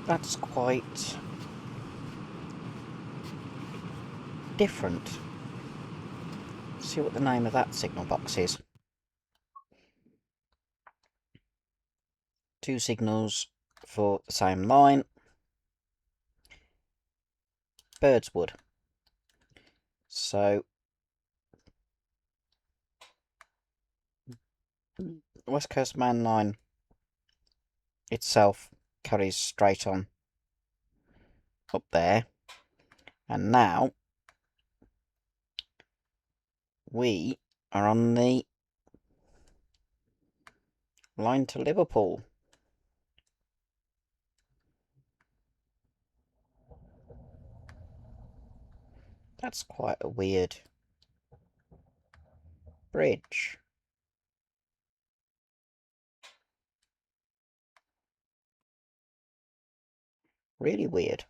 That's quite different. Let's see what the name of that signal box is. 2 signals for the same line. Birdswood. So West Coast Main Line itself carries straight on up there, and now we are on the line to Liverpool. That's quite a weird bridge. Really weird.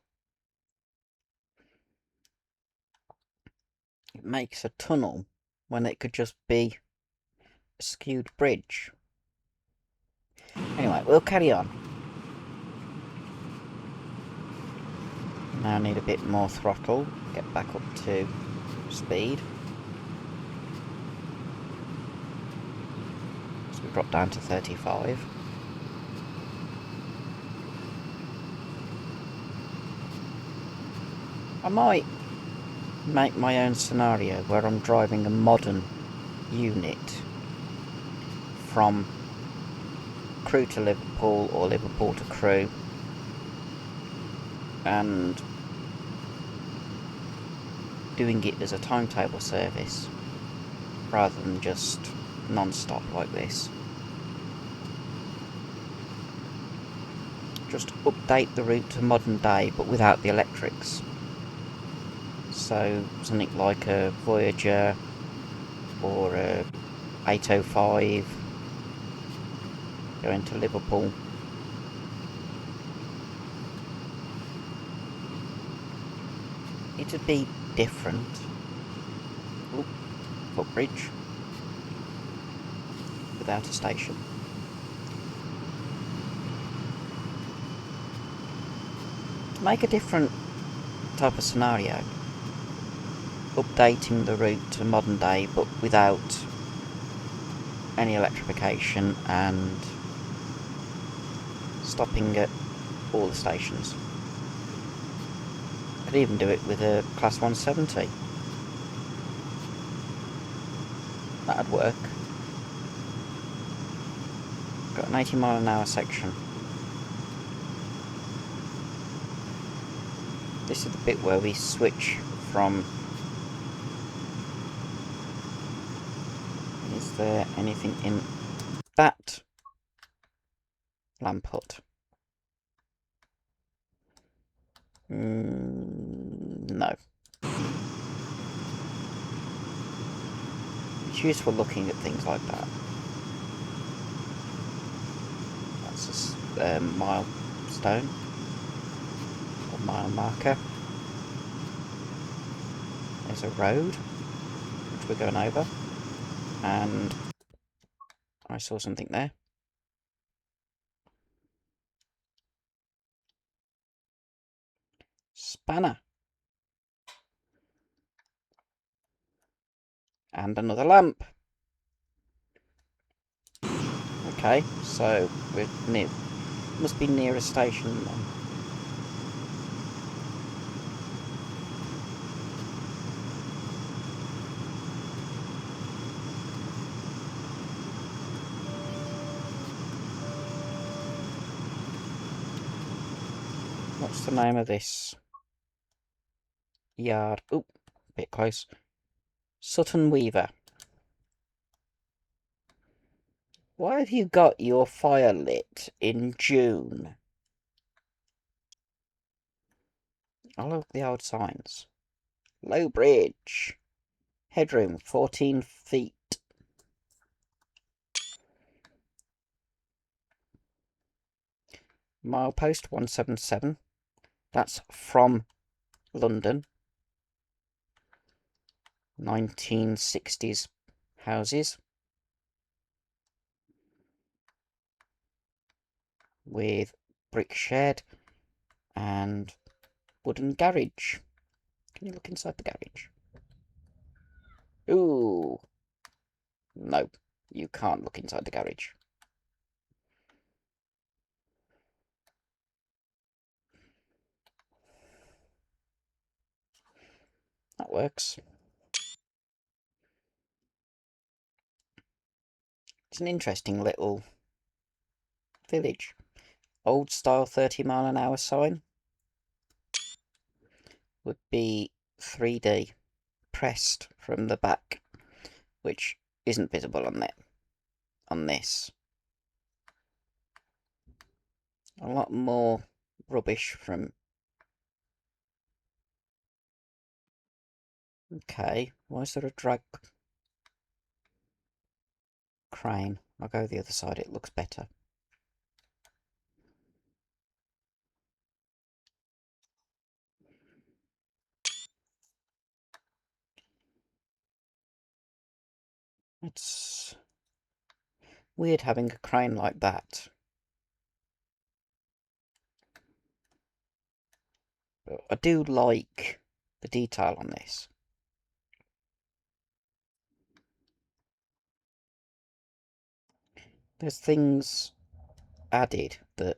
It makes a tunnel when it could just be a skewed bridge. Anyway, we'll carry on. Now I need a bit more throttle, get back up to speed. So we drop down to 35. I might make my own scenario where I'm driving a modern unit from Crewe to Liverpool or Liverpool to Crewe, and doing it as a timetable service rather than just non-stop like this. Just update the route to modern day but without the electrics. So something like a Voyager or a 805 going to Liverpool. It'd be different. Oop, footbridge. Without a station. To make a different type of scenario, updating the route to modern day but without any electrification and stopping at all the stations. Could even do it with a Class 170. That'd work. Got an 80 mph section. This is the bit where we switch from... Is there anything in that lamp hut? No. It's useful looking at things like that. That's a milestone. Or mile marker. There's a road, which we're going over. And I saw something there. Spanner. And another lamp. Okay, so we're near, must be near a station then. What's the name of this yard? Oop, a bit close. Sutton Weaver. Why have you got your fire lit in June? I love the old signs. Low bridge. Headroom 14 feet. Milepost 177. That's from London. 1960s houses. With brick shed and wooden garage. Can you look inside the garage? Ooh. No, you can't look inside the garage. That works. It's an interesting little village. Old style 30 mph sign would be 3D pressed from the back, which isn't visible on this. A lot more rubbish from... Okay, why is there a drag crane? I'll go the other side, it looks better. It's weird having a crane like that. But I do like the detail on this. There's things added that,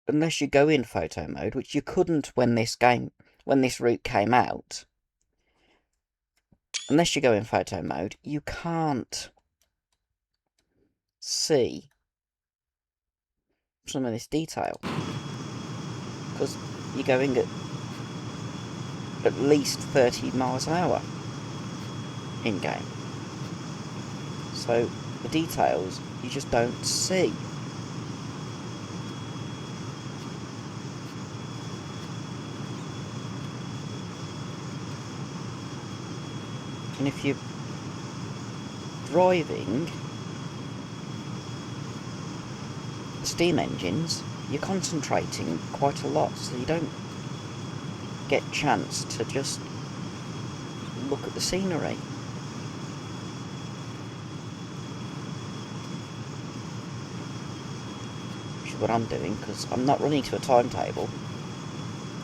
unless you go in photo mode, which you couldn't when this route came out, unless you go in photo mode, you can't see some of this detail. Because you're going at least 30 miles an hour in-game. So the details you just don't see. And if you're driving steam engines, you're concentrating quite a lot, so you don't get a chance to just look at the scenery. Which is what I'm doing, because I'm not running to a timetable.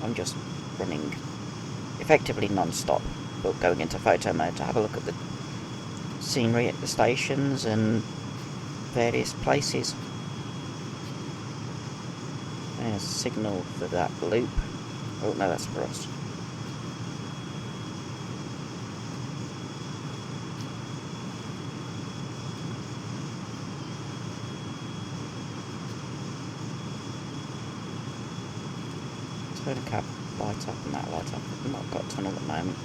I'm just running effectively non-stop, but going into photo mode to have a look at the scenery at the stations and various places. There's a signal for that loop. Oh no, that's for us. Turn the cab light up and that light up. I've not got a tunnel at the moment.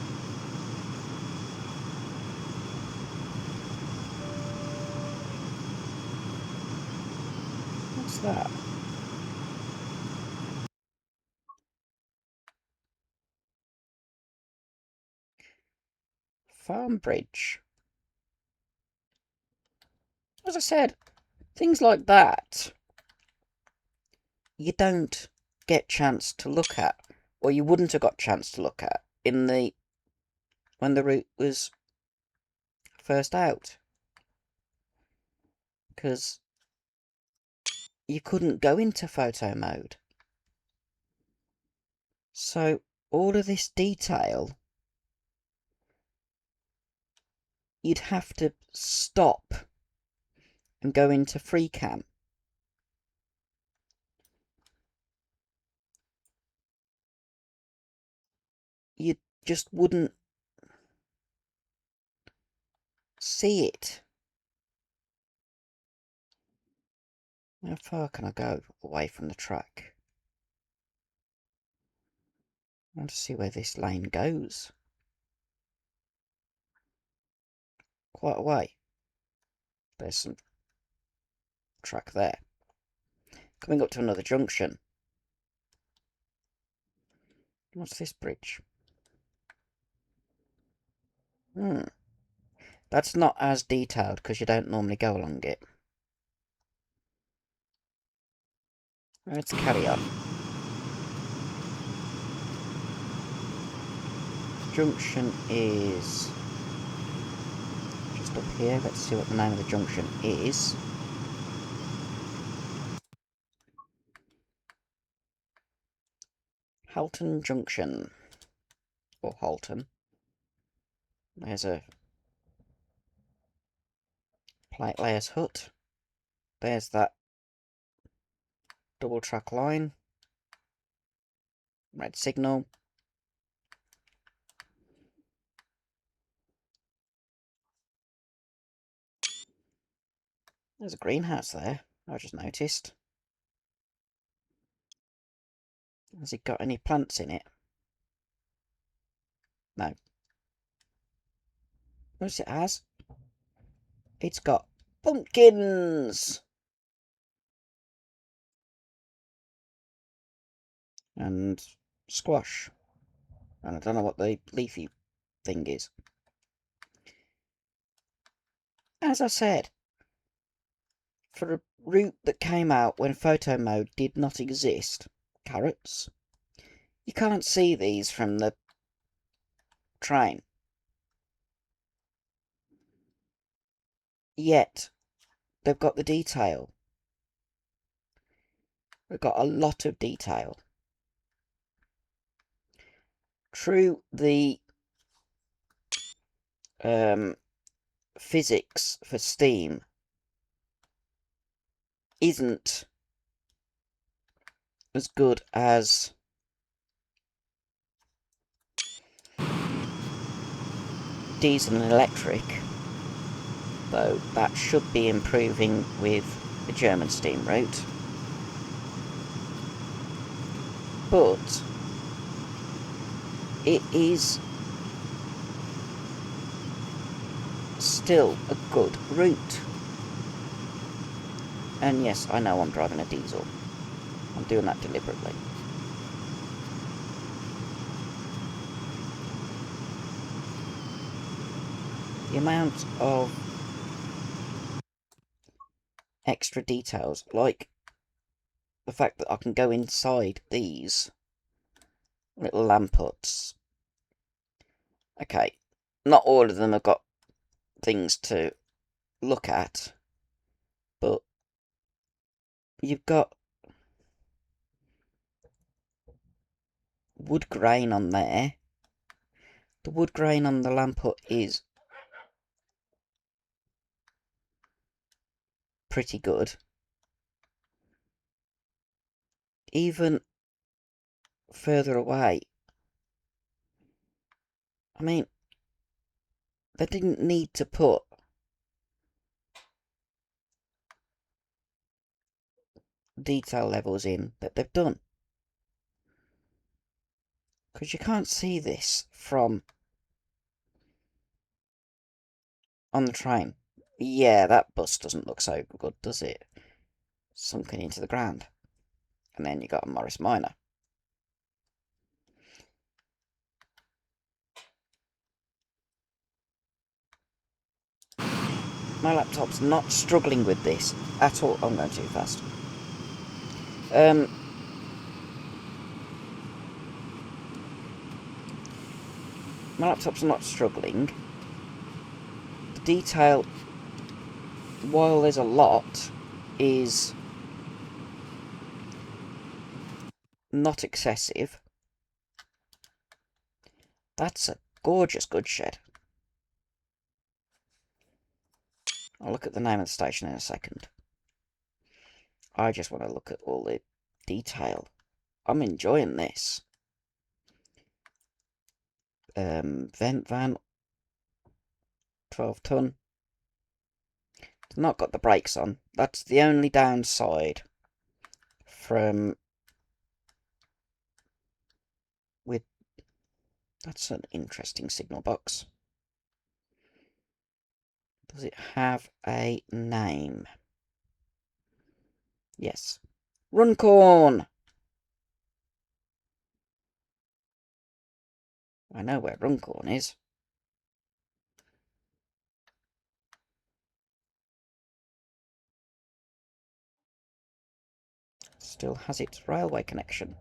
What's that? Farm bridge. As I said, things like that you don't get chance to look at, or you wouldn't have got chance to look at when the route was first out, because you couldn't go into photo mode. So all of this detail, you'd have to stop and go into free cam. You just wouldn't see it. How far can I go away from the track? I want to see where this lane goes. Quite a way. There's some track there. Coming up to another junction. What's this bridge? That's not as detailed because you don't normally go along it. Let's carry on. Junction is just up here. Let's see what the name of the junction is. Halton Junction. Or Halton. There's a plate layers hut. There's that double track line. Red signal. There's a greenhouse there, I just noticed. Has it got any plants in it? No. Yes, it has. It's got pumpkins! And squash. And I don't know what the leafy thing is. As I said, for a route that came out when photo mode did not exist, carrots, you can't see these from the train. Yet, they've got the detail. They've got a lot of detail. True, the physics for steam isn't as good as diesel and electric, though that should be improving with the German steam route. But it is still a good route. And yes, I know I'm driving a diesel. I'm doing that deliberately. The amount of extra details, like the fact that I can go inside these little lamputs. Okay, not all of them have got things to look at, but you've got wood grain on there. The wood grain on the lamput is pretty good. Even further away, I mean, they didn't need to put detail levels in that they've done. Because you can't see this from on the train. Yeah, that bus doesn't look so good, does it? Sunken into the ground. And then you got a Morris Minor. My laptop's not struggling with this at all. I'm going too fast. My laptop's not struggling. The detail, while there's a lot, is not excessive. That's a gorgeous goods shed. I'll look at the name of the station in a second. I just want to look at all the detail. I'm enjoying this. Vent van, 12 ton. It's not got the brakes on. That's the only downside from with. That's an interesting signal box. Does it have a name? Yes. Runcorn! I know where Runcorn is. Still has its railway connection.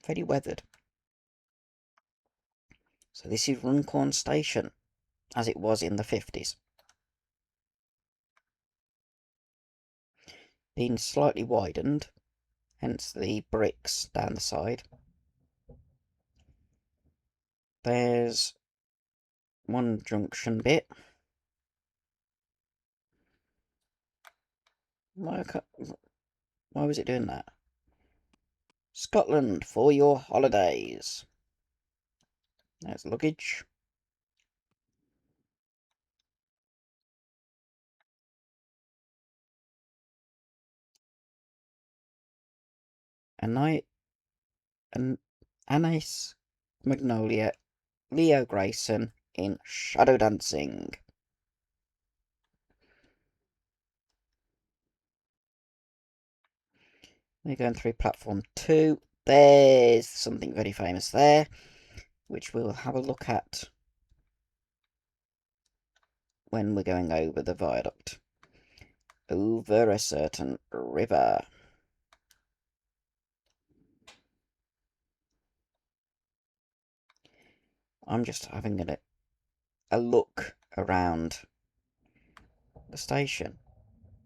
Very weathered. So this is Runcorn Station, as it was in the 50s. Been slightly widened, hence the bricks down the side. There's one junction bit. Why was it doing that? Scotland for your holidays. There's luggage. Anise Magnolia, Leo Grayson in Shadow Dancing. We're going through platform 2. There's something very famous there, which we'll have a look at when we're going over the viaduct. Over a certain river. I'm just having a look around the station.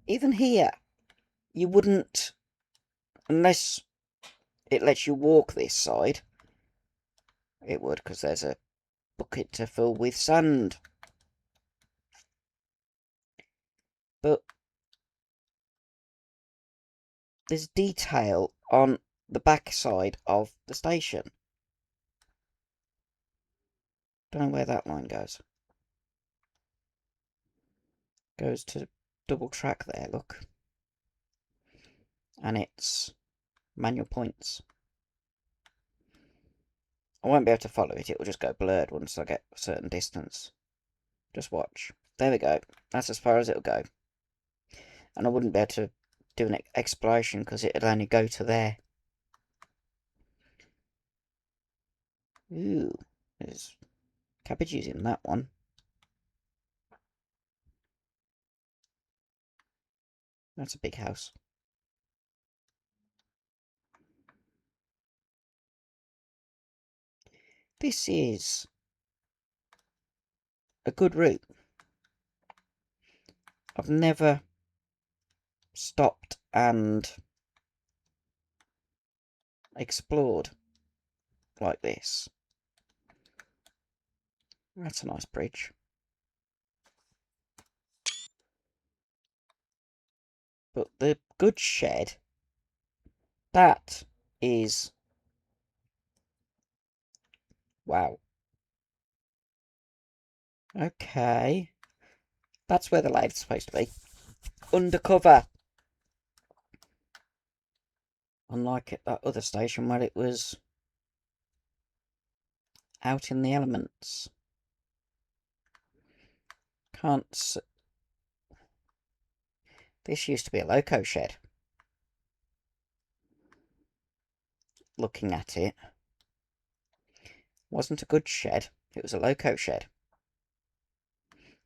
Even here, you wouldn't, unless it lets you walk this side. It would, because there's a bucket to fill with sand. But there's detail on the back side of the station. Don't know where that line goes. Goes to double track there, look. And it's manual points. I won't be able to follow it, it will just go blurred once I get a certain distance. Just watch. There we go. That's as far as it'll go. And I wouldn't be able to do an exploration because it'd only go to there. Ooh, there's cabbages in that one. That's a big house. This is a good route. I've never stopped and explored like this. That's a nice bridge. But the goods shed, that is... wow. Okay. That's where the lathe's supposed to be. Undercover. Unlike at that other station where it was out in the elements. Can't s... This used to be a loco shed. Looking at it. Wasn't a good shed. It was a loco shed.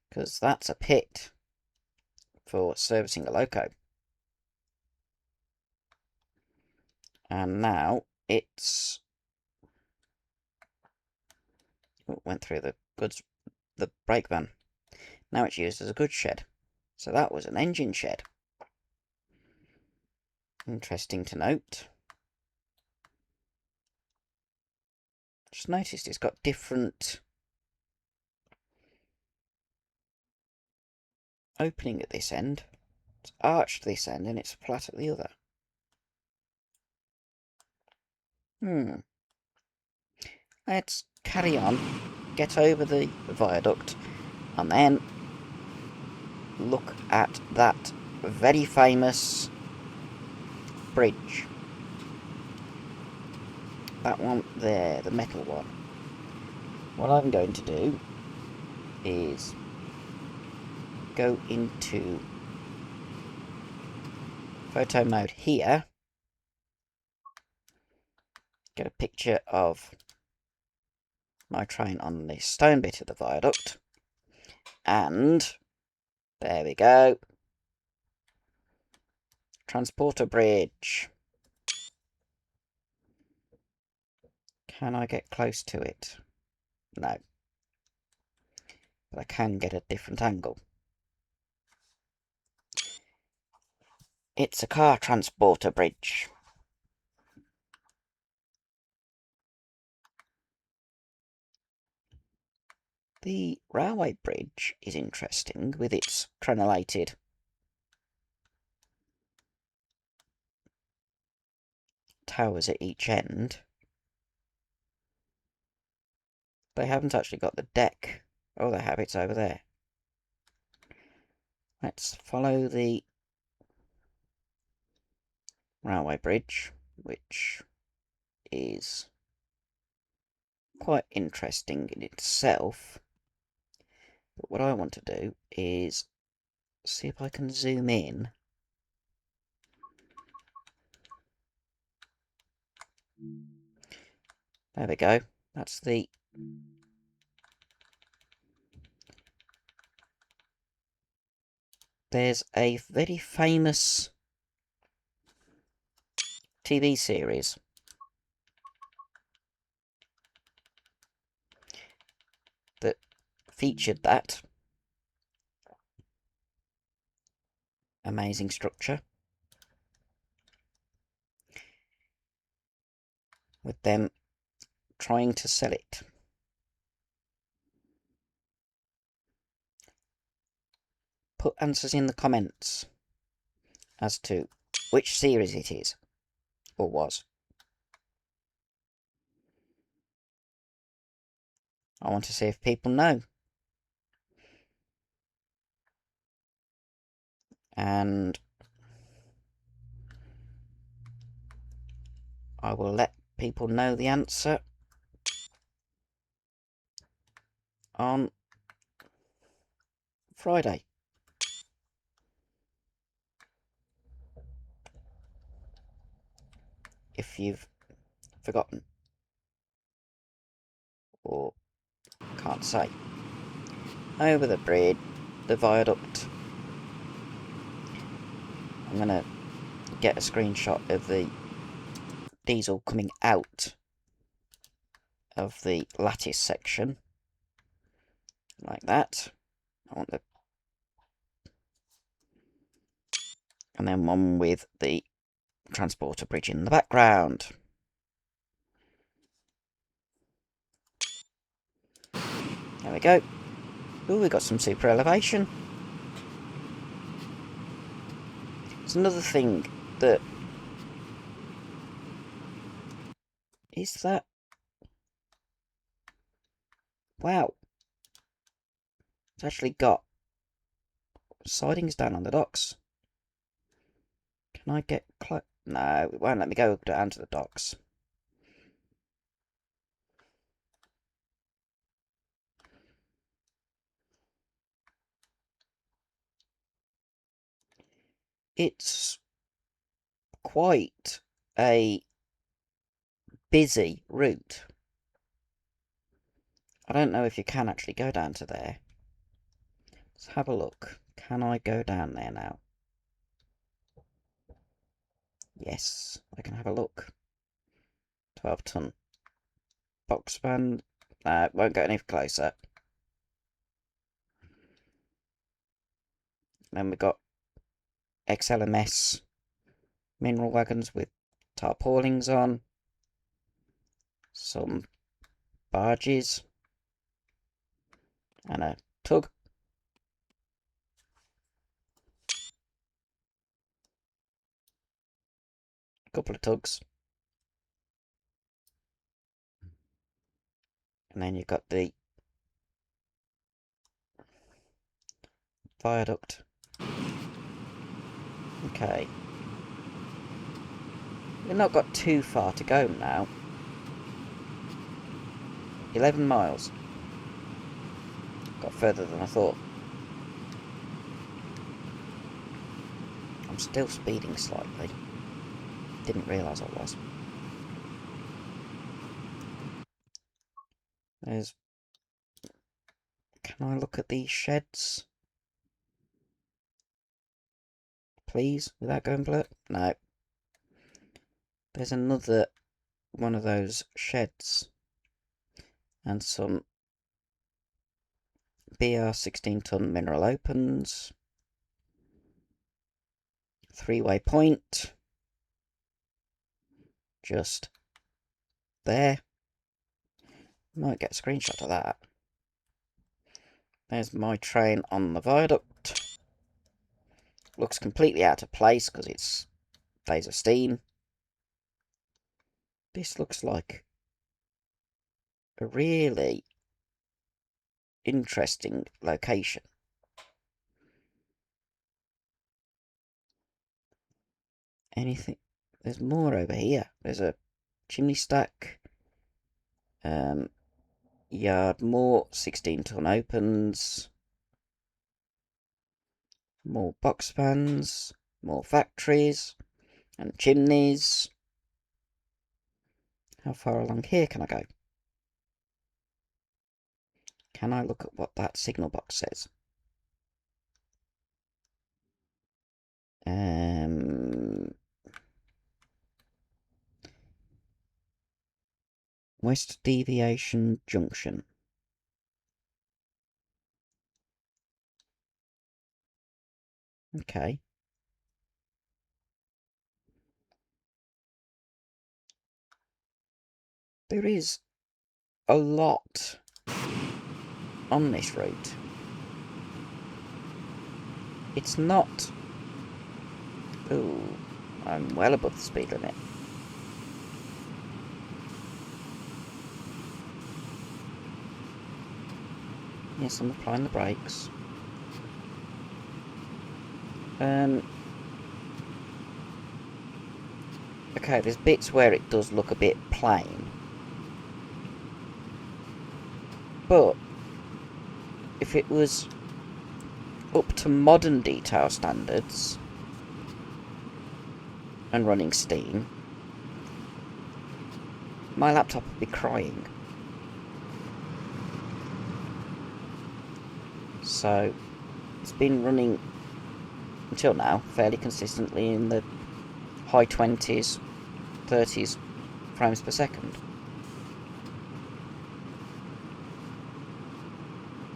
Because that's a pit for servicing a loco. And now it's... oh, went through the goods, the brake van. Now it's used as a goods shed. So that was an engine shed. Interesting to note. Just noticed it's got different opening at this end. It's arched this end and it's flat at the other. Let's carry on, get over the viaduct, and then look at that very famous bridge. That one there, the metal one. What I'm going to do is go into photo mode here, get a picture of my train on the stone bit of the viaduct, and there we go. Transporter bridge. Can I get close to it? No. But I can get a different angle. It's a car transporter bridge. The railway bridge is interesting with its crenellated towers at each end. They haven't actually got the deck. Oh, they have, it's over there. Let's follow the railway bridge, which is quite interesting in itself. But what I want to do is see if I can zoom in. There we go. That's the... there's a very famous TV series featured that amazing structure with them trying to sell it. Put answers in the comments as to which series it is, or was. I want to see if people know. And I will let people know the answer on Friday. If you've forgotten or can't say. Over the bridge, the viaduct. I'm going to get a screenshot of the diesel coming out of the lattice section. Like that. I want the... And then one with the transporter bridge in the background. There we go. Ooh, we got some super elevation. It's another thing that... Is that... Wow. It's actually got sidings down on the docks. Can I get close? No, it won't let me go down to the docks. It's quite a busy route. I don't know if you can actually go down to there. Let's have a look. Can I go down there now? Yes, I can have a look. 12-ton box span. Won't go any closer. Then we've got XLMS mineral wagons with tarpaulins on. Some barges. And a tug. A couple of tugs. And then you've got the viaduct. Okay. We've not got too far to go now. 11 miles. Got further than I thought. I'm still speeding slightly. Didn't realise I was. There's... Can I look at these sheds? Please, without going blur? No. There's another one of those sheds. And some BR 16-ton mineral opens. Three-way point. Just there. Might get a screenshot of that. There's my train on the viaduct. Looks completely out of place because it's days of steam. This looks like a really interesting location. Anything? There's more over here. There's a chimney stack. Yard, more 16-ton opens. More box fans. More factories. And chimneys. How far along here can I go? Can I look at what that signal box says? West Deviation Junction. Okay. There is a lot on this route. It's not... Ooh, I'm well above the speed limit. Yes, I'm applying the brakes. Okay, there's bits where it does look a bit plain. But if it was up to modern detail standards and running Steam, my laptop would be crying. So it's been running until now fairly consistently in the high 20s, 30s frames per second.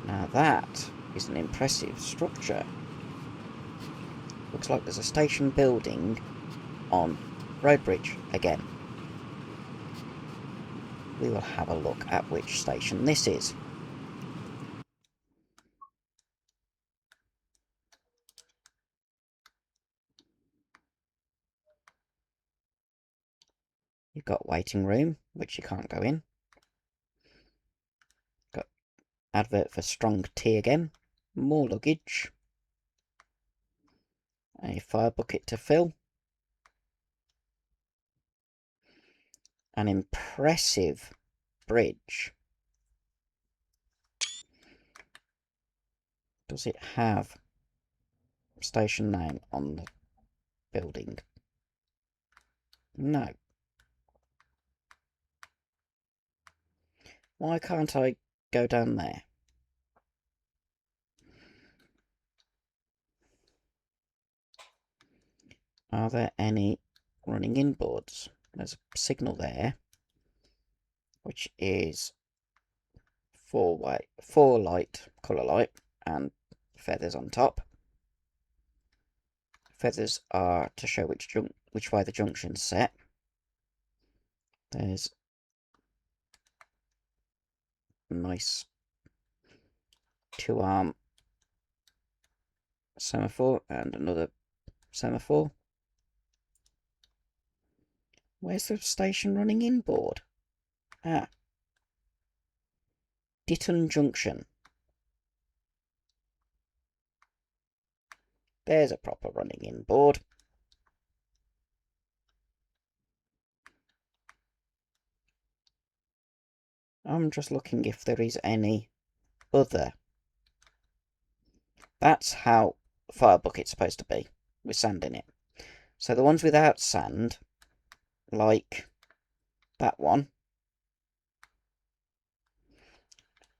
Now that is an impressive structure. Looks like there's a station building on Road Bridge again. We will have a look at which station this is. You've got waiting room, which you can't go in. Got advert for strong tea again. More luggage. A fire bucket to fill. An impressive bridge. Does it have station name on the building? No. Why can't I go down there? Are there any running in boards? There's a signal there, which is four light, colour light, and feathers on top. Feathers are to show which way the junction's set. There's a nice 2-arm semaphore and another semaphore. Where's the station running in board? Ah. Ditton Junction. There's a proper running in board. I'm just looking if there is any other. That's how fire bucket's supposed to be, with sand in it. So the ones without sand, like that one,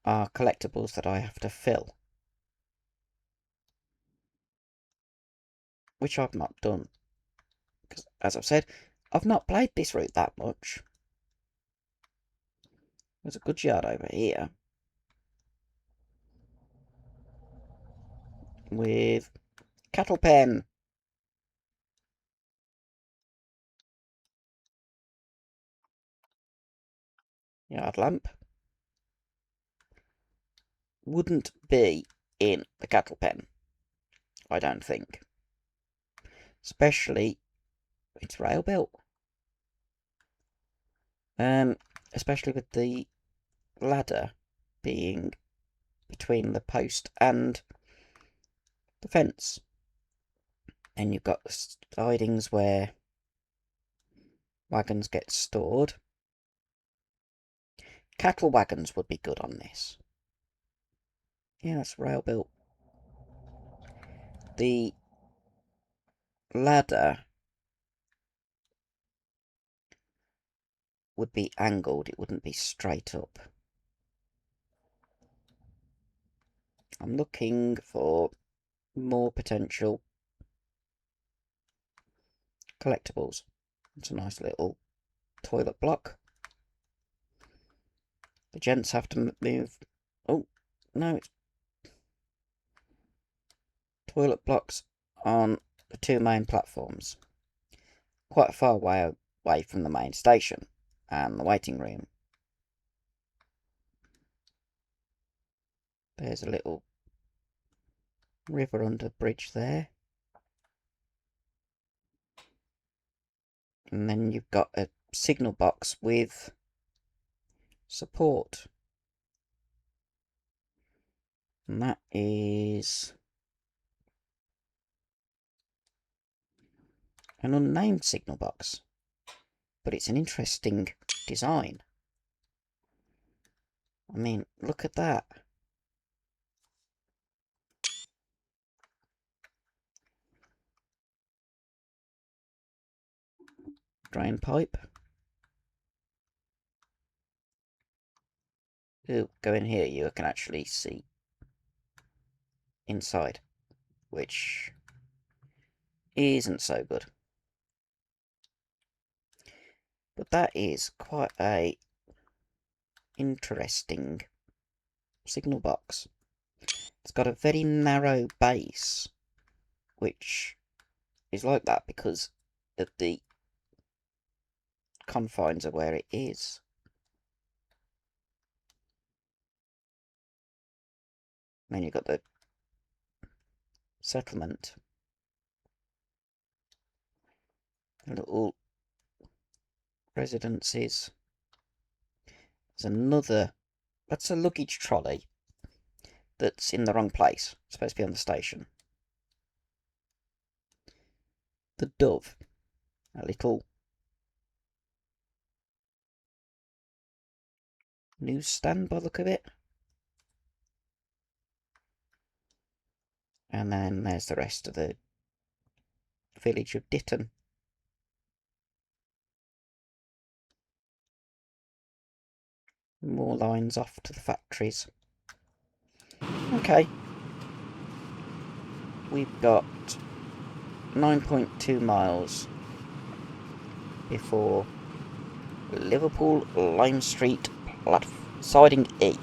are collectibles that I have to fill. Which I've not done. Because, as I've said, I've not played this route that much. There's a good yard over here. With cattle pen. Yard lamp. Wouldn't be in the cattle pen, I don't think. Especially, it's rail built. Especially with the ladder being between the post and the fence. And you've got the sidings where wagons get stored. Cattle wagons would be good on this. Yeah, that's rail built. The ladder would be angled, it wouldn't be straight up. I'm looking for more potential collectibles. It's a nice little toilet block. The gents have to move. Oh, no, it's toilet blocks on the two main platforms, quite a far way away from the main station and the waiting room. There's a little river under the bridge there. And then you've got a signal box with support. And that is an unnamed signal box. But it's an interesting design. I mean, look at that. Drain pipe. Ooh, go in here, you can actually see inside, which isn't so good. But that is quite a interesting signal box. It's got a very narrow base, which is like that because of the confines of where it is. And then you've got the settlement. Little residences. There's another, that's a luggage trolley that's in the wrong place. It's supposed to be on the station. The Dove, a little newsstand by the look of it. And then there's the rest of the village of Ditton. More lines off to the factories. Okay. We've got 9.2 miles before Liverpool Lime Street siding E.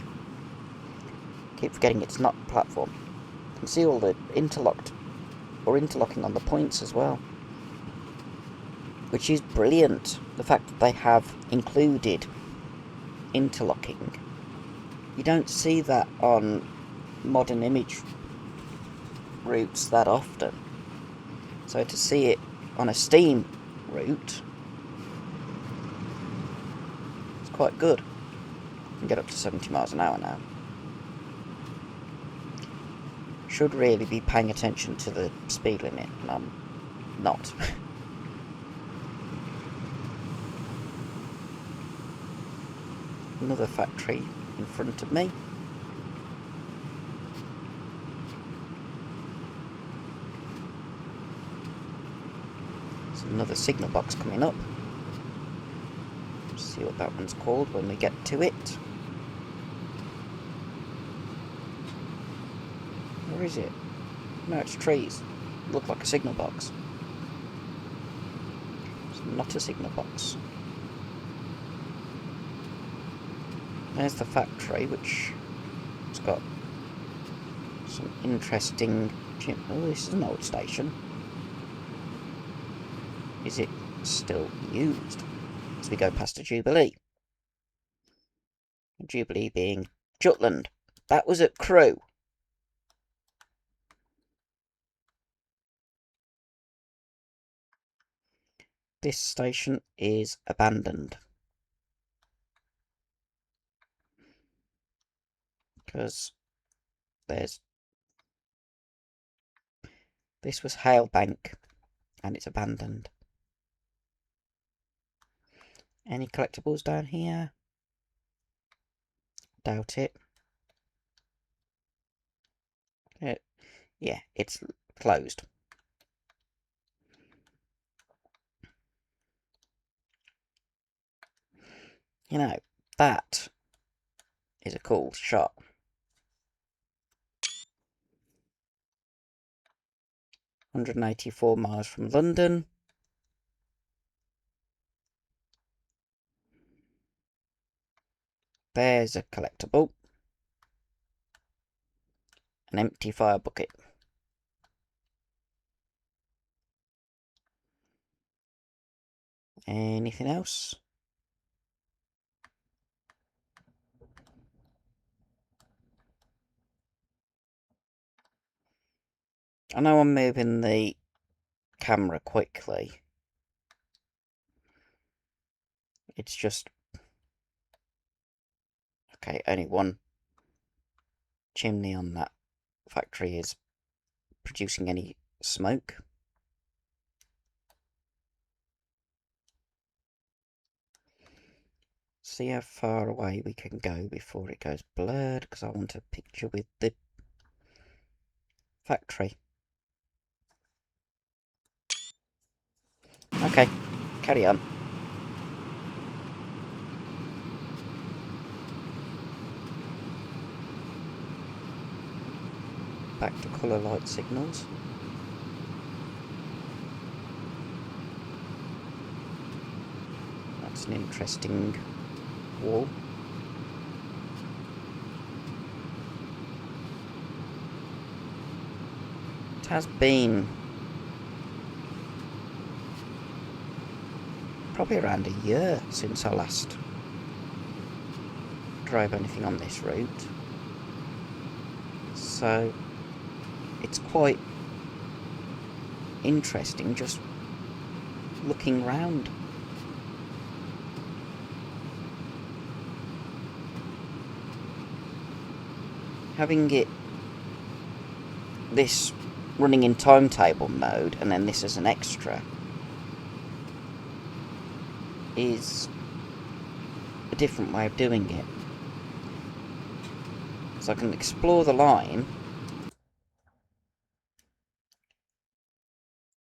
Keep forgetting it's not platform. You can see all the interlocking on the points as well, which is brilliant. The fact that they have included interlocking. You don't see that on modern image routes that often. So to see it on a steam route, it's quite good. You can get up to 70 miles an hour now. Should really be paying attention to the speed limit, and I'm not. Another factory in front of me. There's another signal box coming up. Let's see what that one's called when we get to it. Where is it? No, it's trees. Look like a signal box. It's not a signal box. There's the factory, which has got some interesting... Oh, this is an old station. Is it still used? As we go past a Jubilee. A Jubilee being Jutland. That was at Crewe. This station is abandoned. Because there's... This was Hale Bank, and it's abandoned. Any collectibles down here? Doubt it. Yeah, it's closed. You know, that is a cool shot. ...184 miles from London. There's a collectible. An empty fire bucket. Anything else? I know I'm moving the camera quickly. It's just... Okay, only one chimney on that factory is producing any smoke. See how far away we can go before it goes blurred, because I want a picture with the factory. Okay, carry on. Back to colour light signals. That's an interesting wall. It has been probably around a year since I last drove anything on this route, so it's quite interesting just looking round. Having this running in timetable mode and then this as an extra is a different way of doing it. So I can explore the line,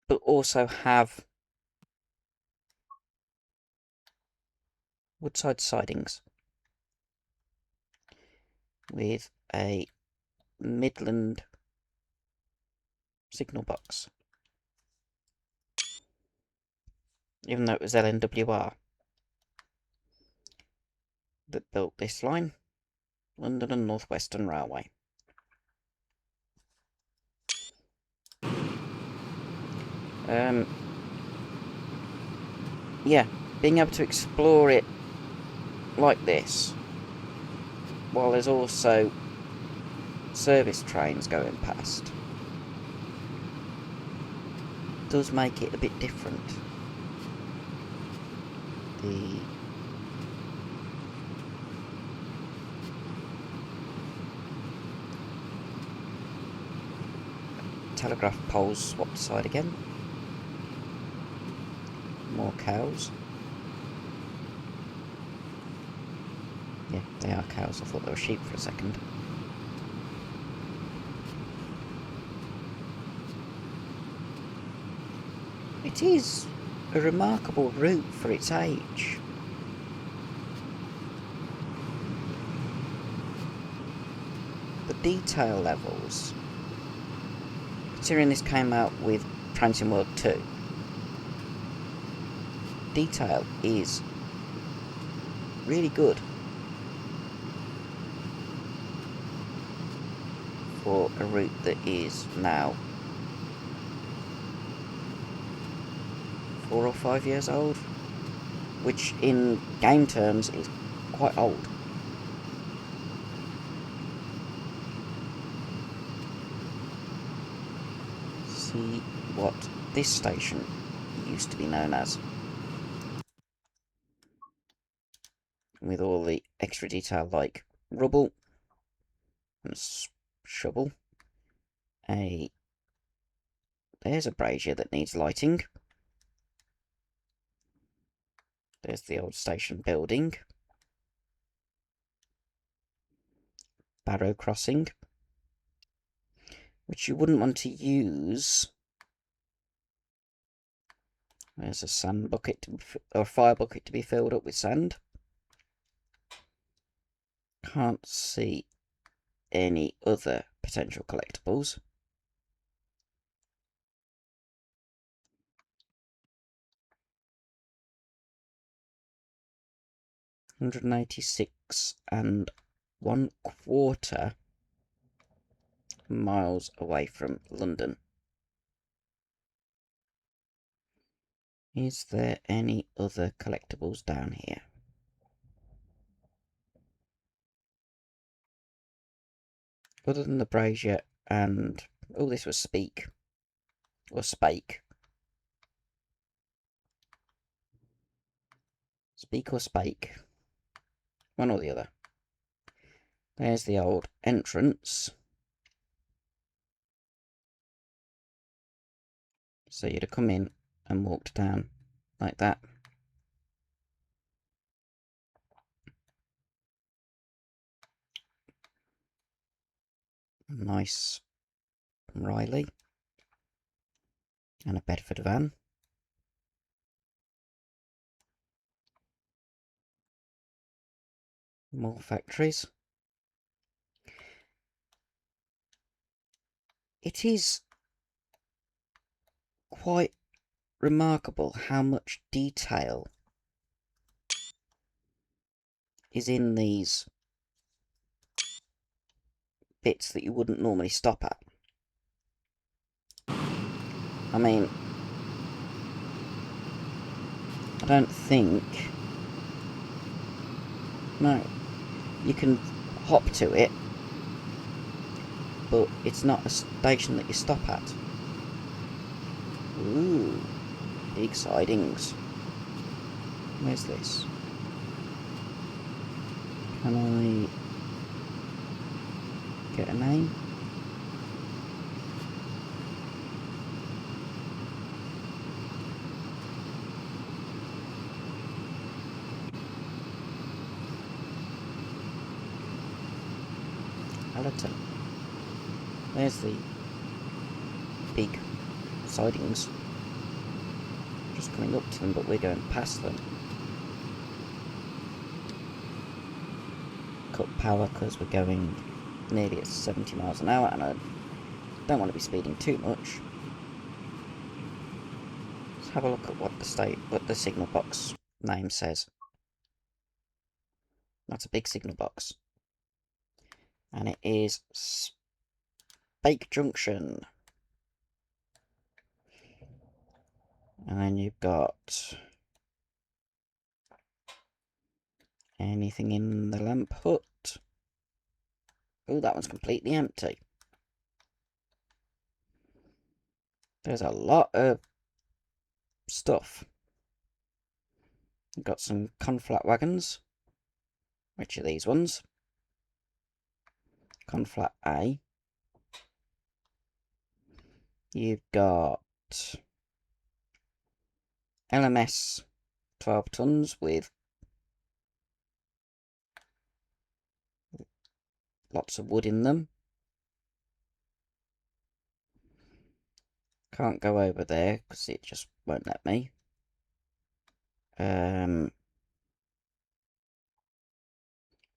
but also have woodside sidings with a Midland signal box. Even though it was LNWR that built this line, London and North Western Railway. Yeah, being able to explore it like this, while there's also service trains going past, does make it a bit different. The telegraph poles swapped aside again. More cows. Yeah, they are cows. I thought they were sheep for a second. It is a remarkable route for its age. The detail levels, considering this came out with Transient World 2, detail is really good for a route that is now 4 or 5 years old, which in game terms is quite old. See what this station used to be known as, with all the extra detail like rubble and shovel. There's a brazier that needs lighting. There's the old station building. Barrow crossing, which you wouldn't want to use. There's a sand bucket or fire bucket to be filled up with sand. Can't see any other potential collectibles. £186.25 miles away from London. Is there any other collectibles down here? Other than the brazier and... oh, this was Speak. Or Spake. Speak or Spake. One or the other. There's the old entrance. So you'd have come in and walked down like that. Nice Riley. And a Bedford van. More factories. It is quite remarkable how much detail is in these bits that you wouldn't normally stop at. I mean, I don't think... no, you can hop to it, but it's not a station that you stop at. Ooh, big sidings. Where's this? Can I get a name? Allerton. There's the big sidings. Just coming up to them, but we're going past them. Cut power because we're going nearly at 70 miles an hour, and I don't want to be speeding too much. Let's have a look at what the signal box name says. That's a big signal box, and it is Spake Junction. And then you've got anything in the lamp hut. Oh, that one's completely empty. There's a lot of stuff. You've got some conflat wagons. Which are these ones? Conflat A. You've got LMS 12 tons with lots of wood in them. Can't go over there because it just won't let me.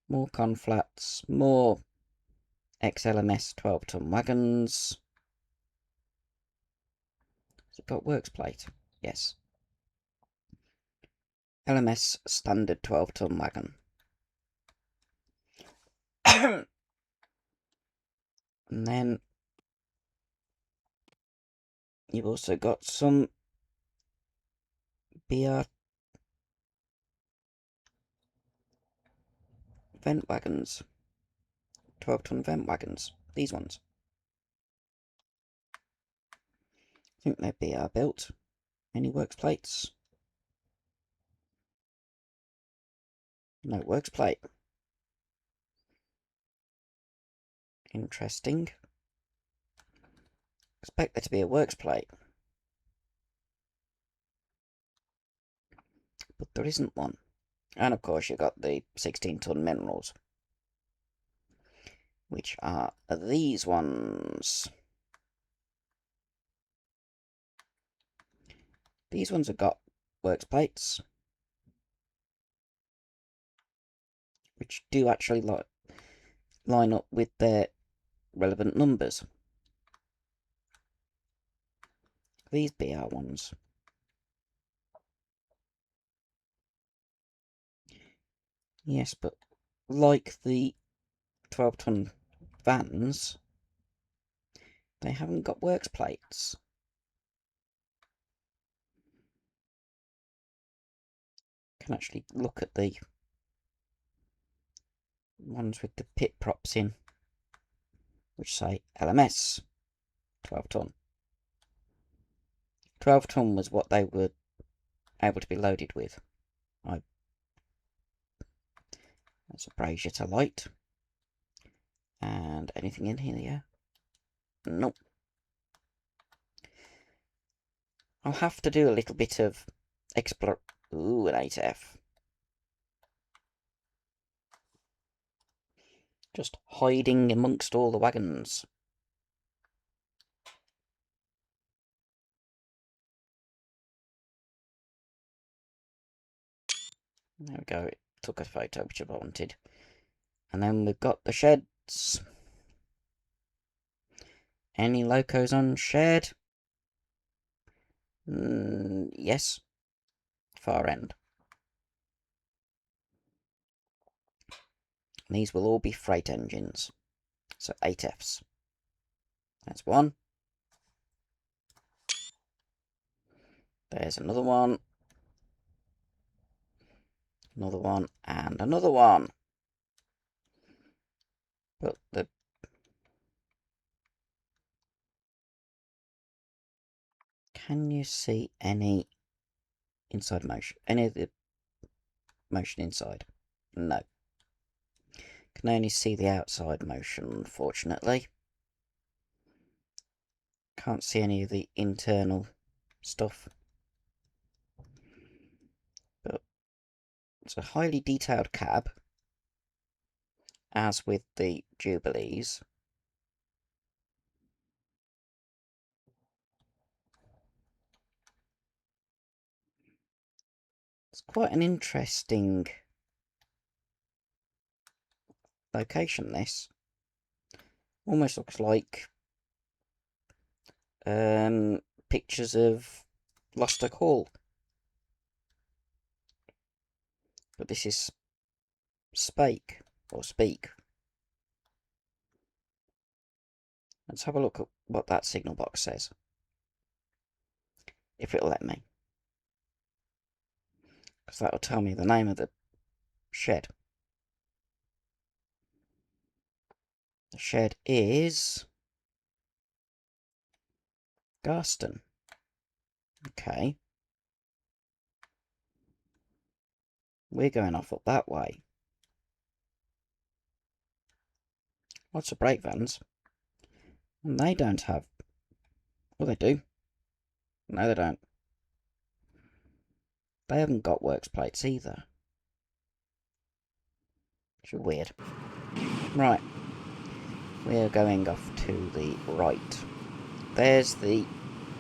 More conflats, more XLMS 12 ton wagons. Has it got works plate? Yes. LMS standard 12 ton wagon. And then you've also got some BR vent wagons. 12 ton vent wagons. These ones. I think they're BR built. Any works plates? No works plate. Interesting. Expect there to be a works plate. But there isn't one. And of course you've got the 16 ton minerals. Which are these ones. These ones have got works plates. Which do actually line up with their relevant numbers. These BR ones. Yes, but like the 12 ton vans, they haven't got works plates. can actually look at the ones with the pit props in, which say LMS 12 tonne. 12 tonne was what they were able to be loaded with. That's a brazier to light. And anything in here? Yeah? Nope. I'll have to do a little bit of explore. Ooh, an 8F. Just hiding amongst all the wagons. There we go. It took a photo, which I wanted. And then we've got the sheds. Any locos on shed? Yes. Far end. These will all be freight engines. So 8Fs. That's one. There's another one. Another one. And another one. But the... Can you see any inside motion? Any of the motion inside? No. Can only see the outside motion, unfortunately. Can't see any of the internal stuff. But it's a highly detailed cab, as with the Jubilees. It's quite an interesting location, this. Almost looks like pictures of Lostock Hall. But this is Spake, or Speak. Let's have a look at what that signal box says. If it'll let me. Because that'll tell me the name of the shed. The shed is Garston. Okay. We're going off up that way. Lots of brake vans. And they don't have... Well, they do. No, they don't. They haven't got works plates either. Which is weird. Right. We're going off to the right. There's the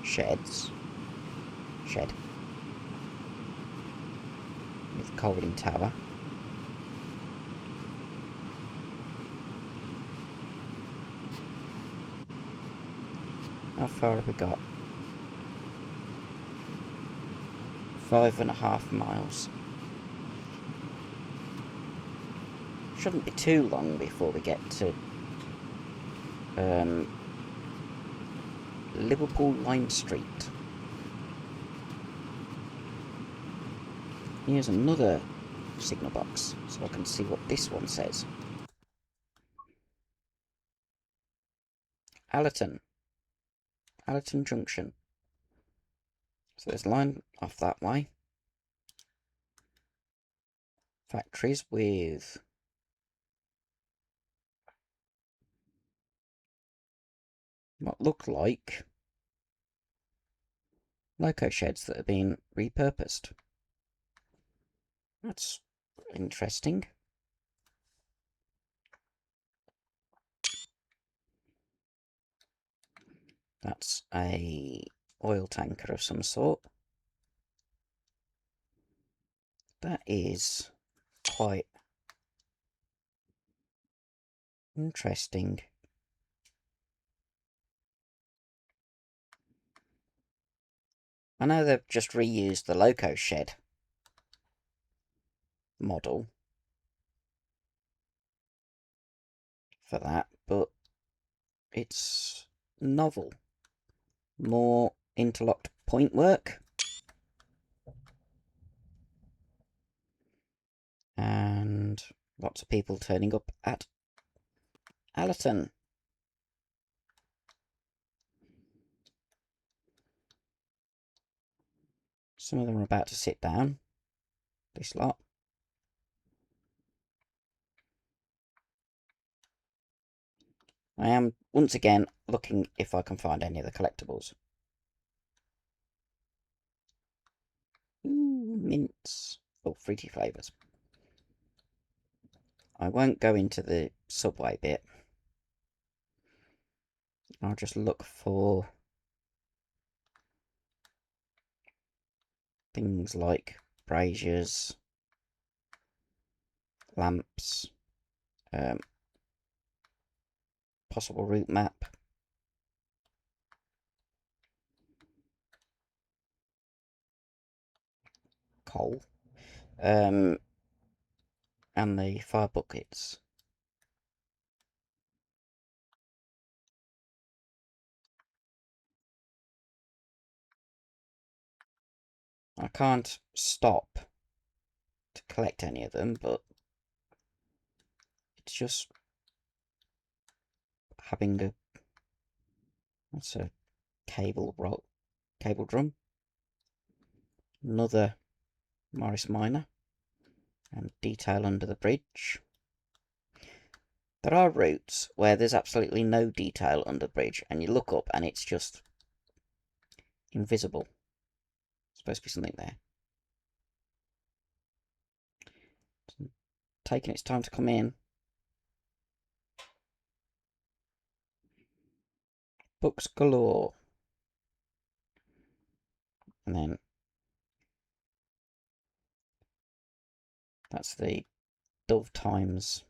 sheds. Shed. With the coaling tower. How far have we got? 5.5 miles. Shouldn't be too long before we get to Liverpool Lime Street. Here's another signal box, so I can see what this one says. Allerton Junction. So there's a line off that way. Factories with what look like loco sheds that have been repurposed. That's interesting. That's a oil tanker of some sort. That is quite interesting. I know they've just reused the loco shed model for that, but it's novel. More interlocked point work. Lots of people turning up at Allerton. Some of them are about to sit down. This lot. I am, once again, looking if I can find any of the collectibles. Ooh, mints. Oh, fruity flavours. I won't go into the Subway bit. I'll just look for things like braziers, lamps, possible route map. Coal. And the fire buckets. I can't stop to collect any of them, but it's just having a... That's a cable drum. Another Morris Minor. And detail under the bridge. There are routes where there's absolutely no detail under the bridge, and you look up and it's just invisible. There's supposed to be something there. It's taking its time to come in. Books galore. And then that's the Dove Times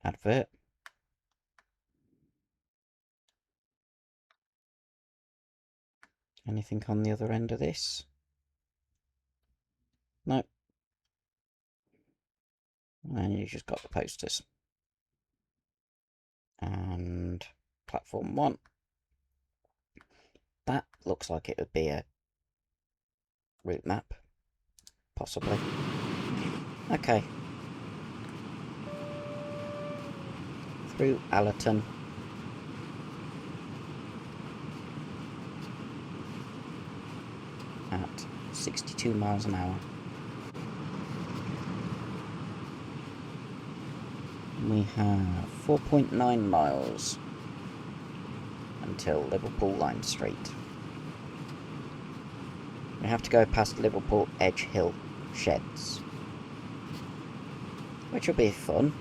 advert. Anything on the other end of this? Nope. And you just got the posters. And platform 1. That looks like it would be a route map. Possibly. Okay. Through Allerton. At 62 miles an hour. We have 4.9 miles until Liverpool Lime Street. We have to go past Liverpool Edge Hill sheds, which will be fun.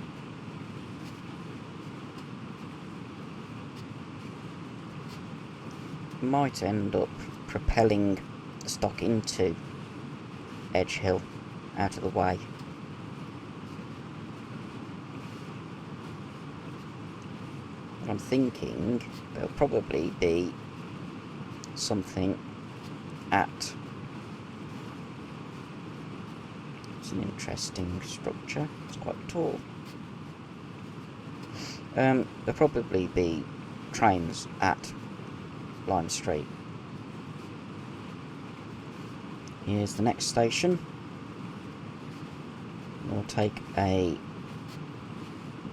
Might end up propelling the stock into Edge Hill out of the way. But I'm thinking there'll probably be something at... It's an interesting structure. It's quite tall. There'll probably be trains at Lime Street. Here's the next station. We'll take a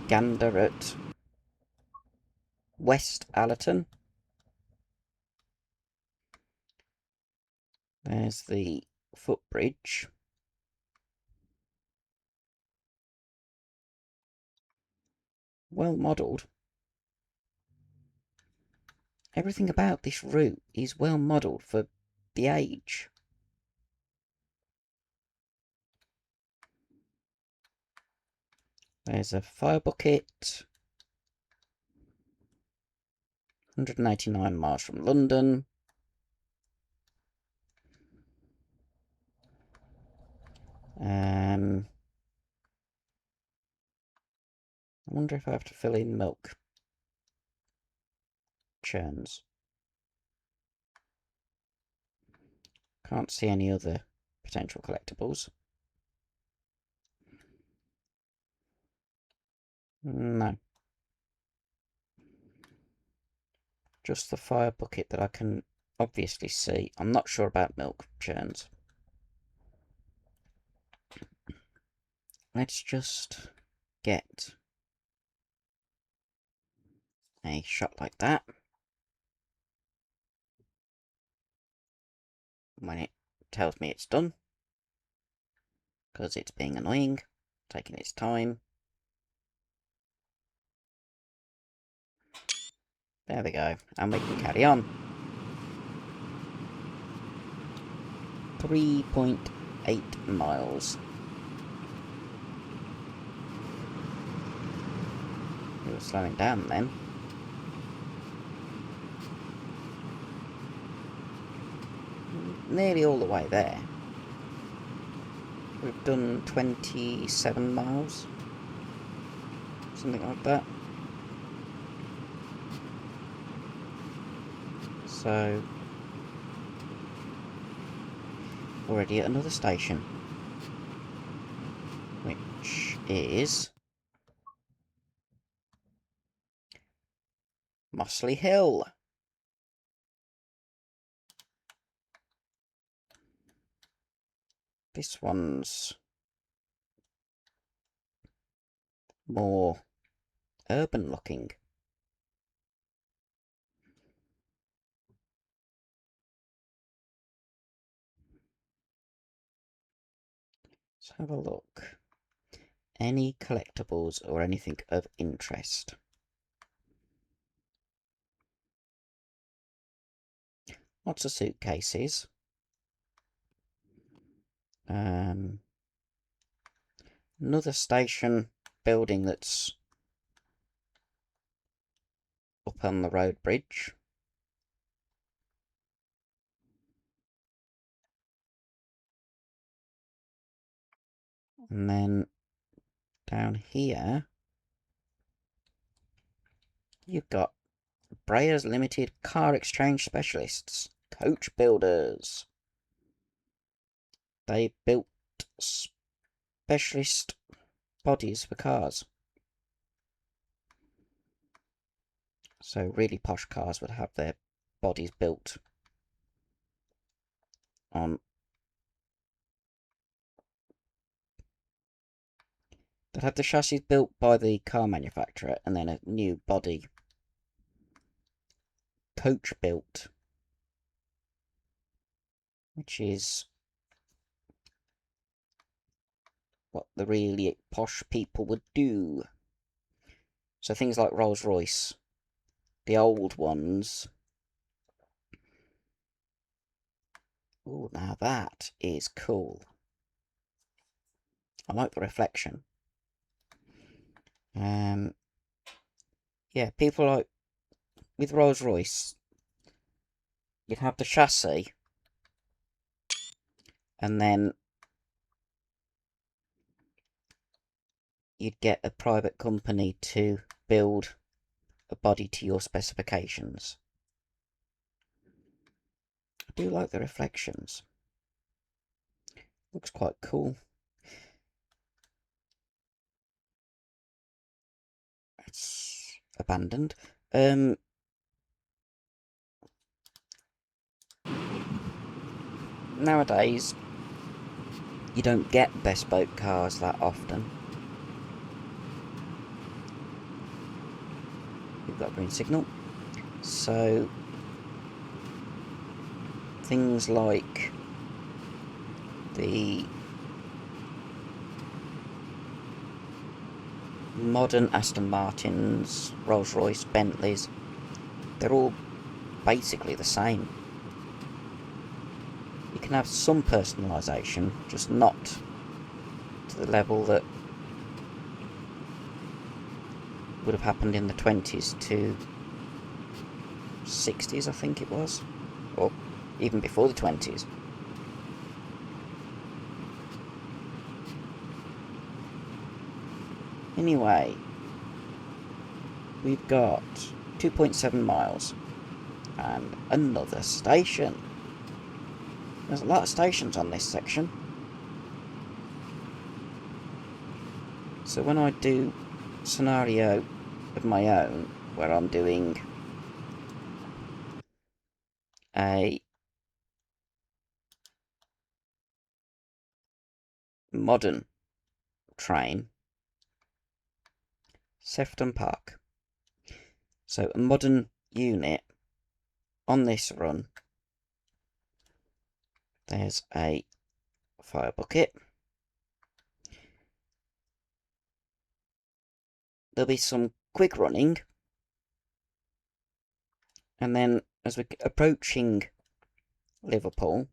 gander at West Allerton. There's the footbridge. Well modelled. Everything about this route is well modelled for the age. There's a fire bucket. 189 miles from London. I wonder if I have to fill in milk churns. Can't see any other potential collectibles. No. Just the fire bucket that I can obviously see. I'm not sure about milk churns. Let's just get a shot like that when it tells me it's done, because it's being annoying, taking its time. There we go, and we can carry on. 3.8 miles. We were slowing down then. Nearly all the way there. We've done 27 miles. Something like that. So, already at another station. Which is Mossley Hill. This one's more urban looking. Let's have a look. Any collectibles or anything of interest? Lots of suitcases. Another station building that's up on the road bridge. And then down here, you've got Breyers Limited Car Exchange Specialists, Coach Builders. They built specialist bodies for cars. So really posh cars would have their bodies built on. They'd have the chassis built by the car manufacturer and then a new body coach built, which is what the really posh people would do. So things like Rolls-Royce, the old ones. Oh, now that is cool. I like the reflection. Yeah, people like, with Rolls-Royce, you'd have the chassis, and then you'd get a private company to build a body to your specifications. I do like the reflections. Looks quite cool. It's abandoned. Nowadays, you don't get bespoke cars that often. We've got a green signal. So, things like the modern Aston Martins, Rolls-Royce, Bentleys, they're all basically the same. You can have some personalisation, just not to the level that would have happened in the 20s to 60s, I think it was, or even before the 20s. Anyway, we've got 2.7 miles and another station. There's a lot of stations on this section. So when I do scenario of my own, where I'm doing a modern train, Sefton Park. So a modern unit on this run. There's a fire bucket. There'll be some quick running. And then as we're approaching Liverpool,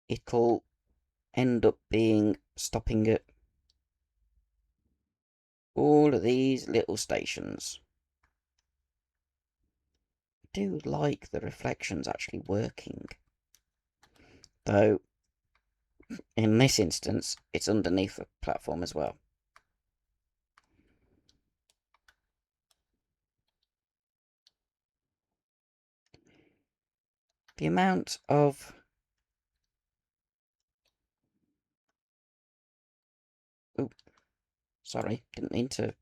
it'll end up being stopping at all of these little stations. I do like the reflections actually working. Though, in this instance, it's underneath the platform as well. The amount of... Oh, sorry, didn't mean to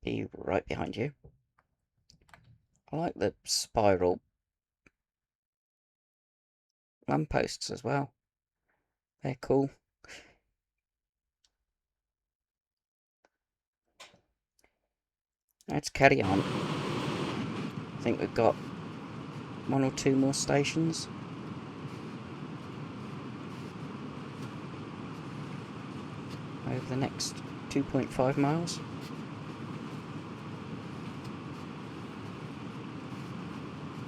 be right behind you. I like the spiral lampposts as well. They're cool. Let's carry on. I think we've got 1 or 2 more stations. Over the next 2.5 miles.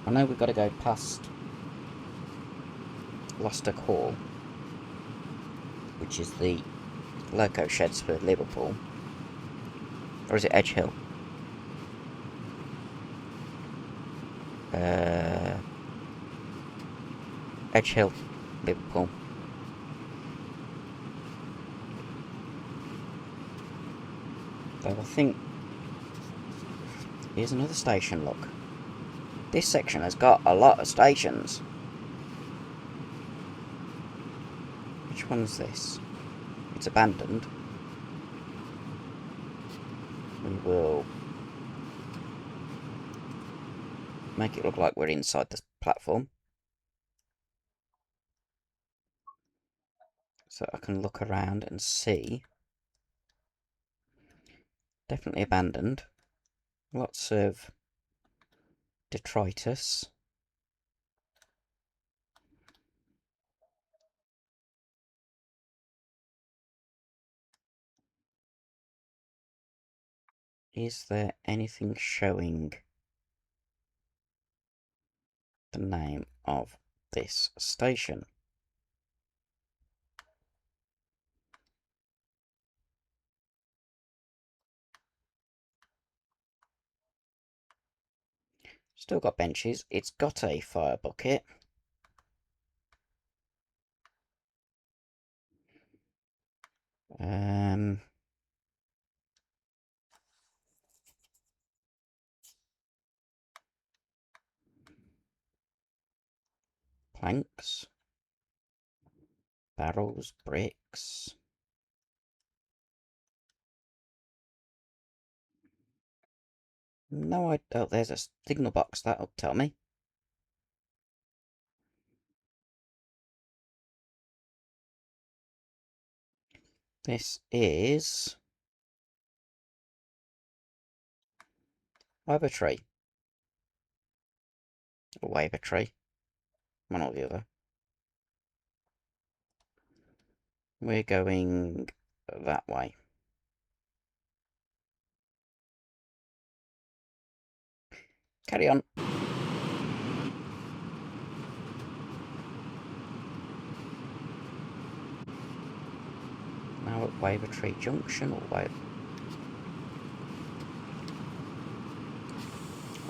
I know we've got to go past Lostock Hall, which is the loco sheds for Liverpool. Or is it Edge Hill? Edge Hill, Liverpool. So I think... Here's another station, look. This section has got a lot of stations. Which one's this? It's abandoned. We will make it look like we're inside the platform. So I can look around and see. Definitely abandoned. Lots of detritus. Is there anything showing the name of this station? Still got benches. It's got a fire bucket. Planks. Barrels, bricks. No, oh, there's a signal box. That'll tell me. This is Wavertree. Or Wavertree. One or the other. We're going that way. Carry on. Now at Wavertree Junction or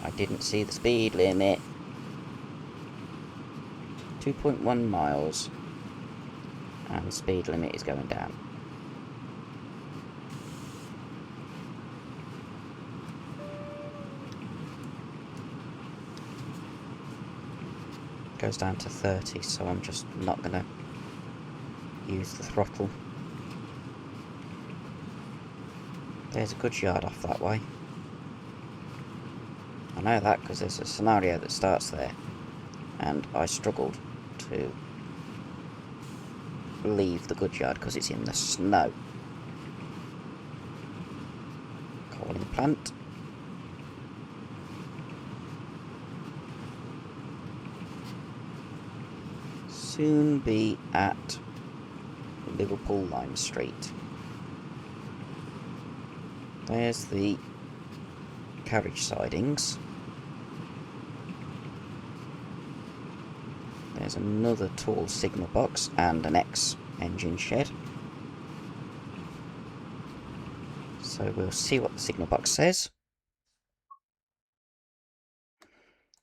I didn't see the speed limit. 2.1 miles. And speed limit is going down. Goes down to 30, so I'm just not going to use the throttle. There's a goods yard off that way. I know that because there's a scenario that starts there, and I struggled to leave the goods yard because it's in the snow. Coaling plant. Soon be at Liverpool Lime Street. There's the carriage sidings. There's another tall signal box and an ex-engine shed. So we'll see what the signal box says.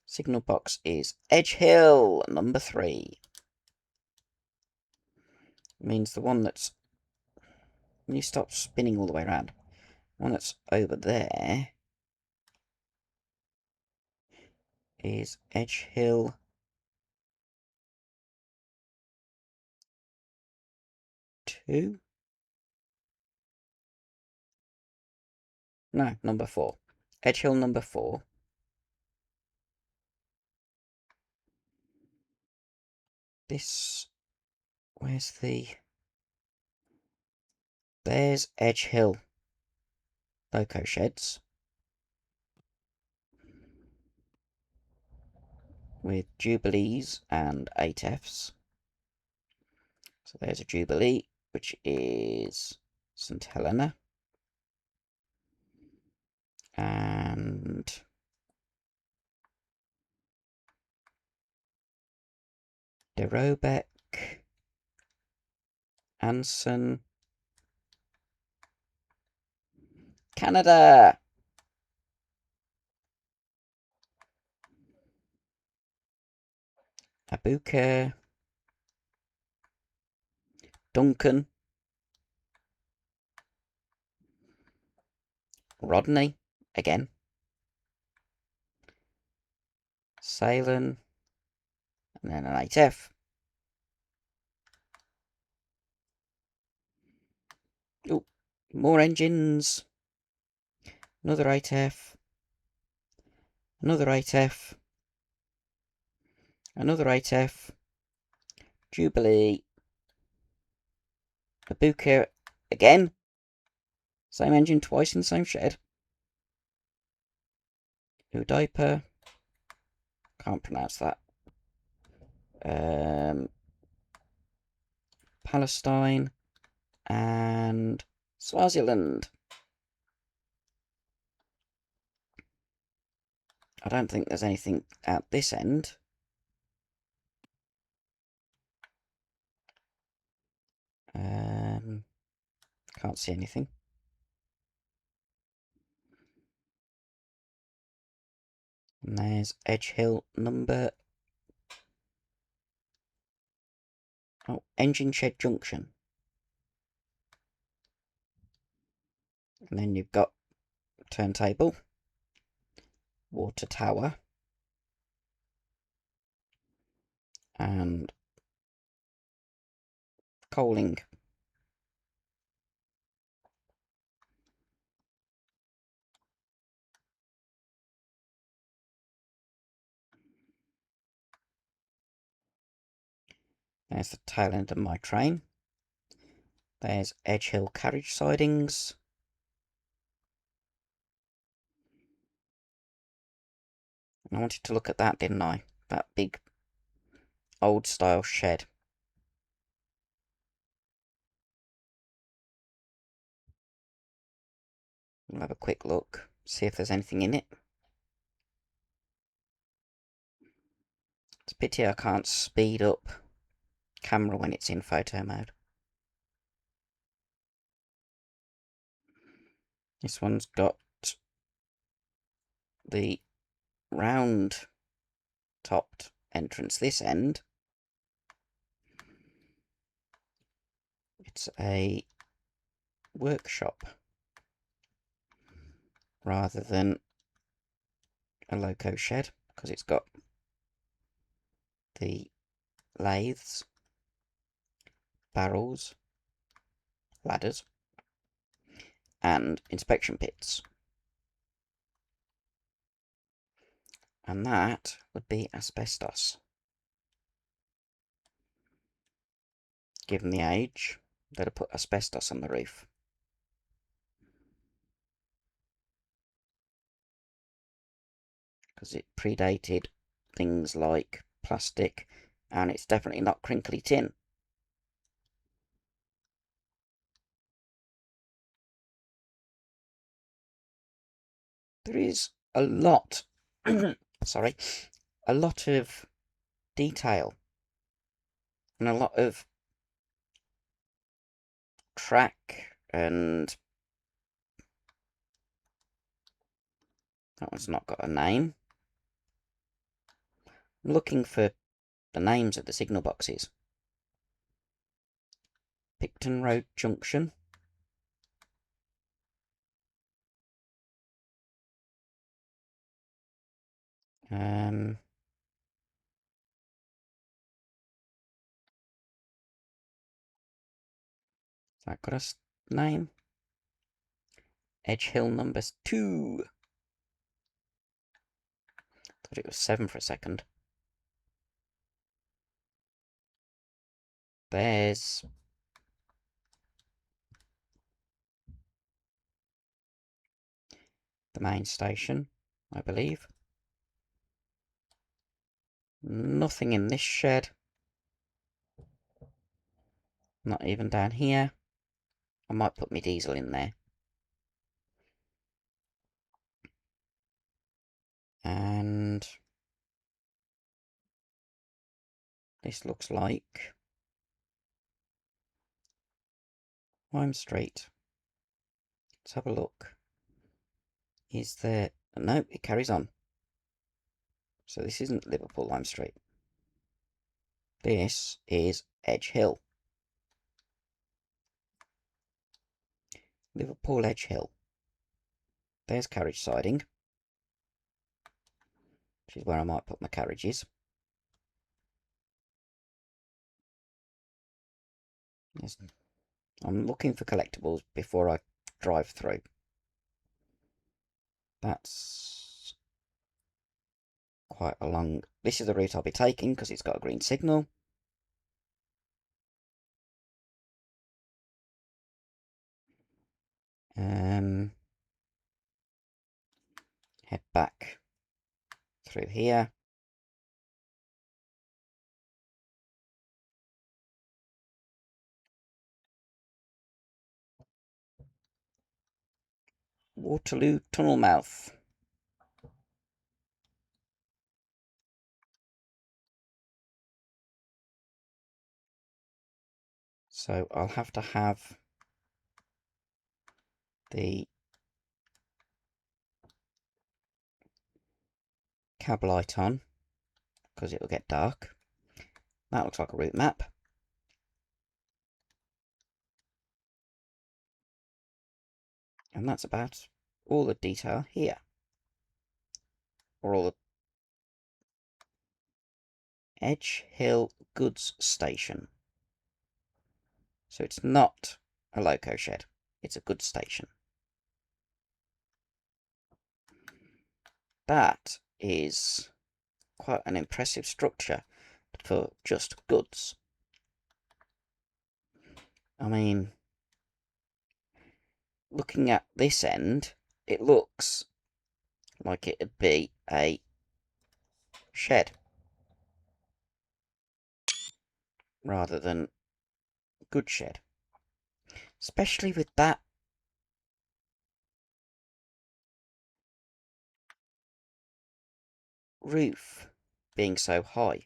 Signal box is Edge Hill, number 3. Means the one that's... When you stop spinning all the way around, one that's over there is Edge Hill 2? No, number 4. Edge Hill number 4. This... Where's the... There's Edge Hill loco sheds. With Jubilees and 8Fs. So there's a Jubilee, which is St Helena. And De Robeck, Anson, Canada. Abuka, Duncan, Rodney, again, Salem, and then an 8F. Oh, more engines. Another 8F. Another 8F. Another 8F. Jubilee. Abuka, again. Same engine twice in the same shed. Udipa. Can't pronounce that. Palestine. And Swaziland. I don't think there's anything at this end. Can't see anything. And there's Edge Hill number... Oh, Engine Shed Junction. And then you've got Turntable, Water Tower, and Coaling. There's the tail end of my train. There's Edge Hill carriage sidings. I wanted to look at that, didn't I? That big old style shed. We'll have a quick look, see if there's anything in it. It's a pity I can't speed up camera when it's in photo mode. This one's got the round topped entrance this end. It's a workshop rather than a loco shed because it's got the lathes, barrels, ladders, and inspection pits. And that would be asbestos. given the age, they'd have put asbestos on the roof. Because it predated things like plastic, and it's definitely not crinkly tin. There is a lot, sorry, a lot of detail and a lot of track, and that one's not got a name. I'm looking for the names of the signal boxes. Picton Road Junction. That got a name? Edge Hill number 2. Thought it was 7 for a second. There's the main station, I believe. Nothing in this shed. Not even down here. I might put my diesel in there. And this looks like Lime Street. Let's have a look. Is there... No, it carries on. So this isn't Liverpool Lime Street. This is Edge Hill. Liverpool Edge Hill. There's carriage siding, which is where I might put my carriages. Yes. I'm looking for collectibles before I drive through. That's quite a long... This is the route I'll be taking because it's got a green signal. Head back through here. Waterloo Tunnel Mouth. So I'll have to have the cab light on because it'll get dark. That looks like a route map. And that's about all the detail here. Or all the Edge Hill Goods Station. So it's not a loco shed, it's a goods station. That is quite an impressive structure for just goods. I mean, looking at this end, it looks like it'd be a shed rather than goods shed. Especially with that roof being so high.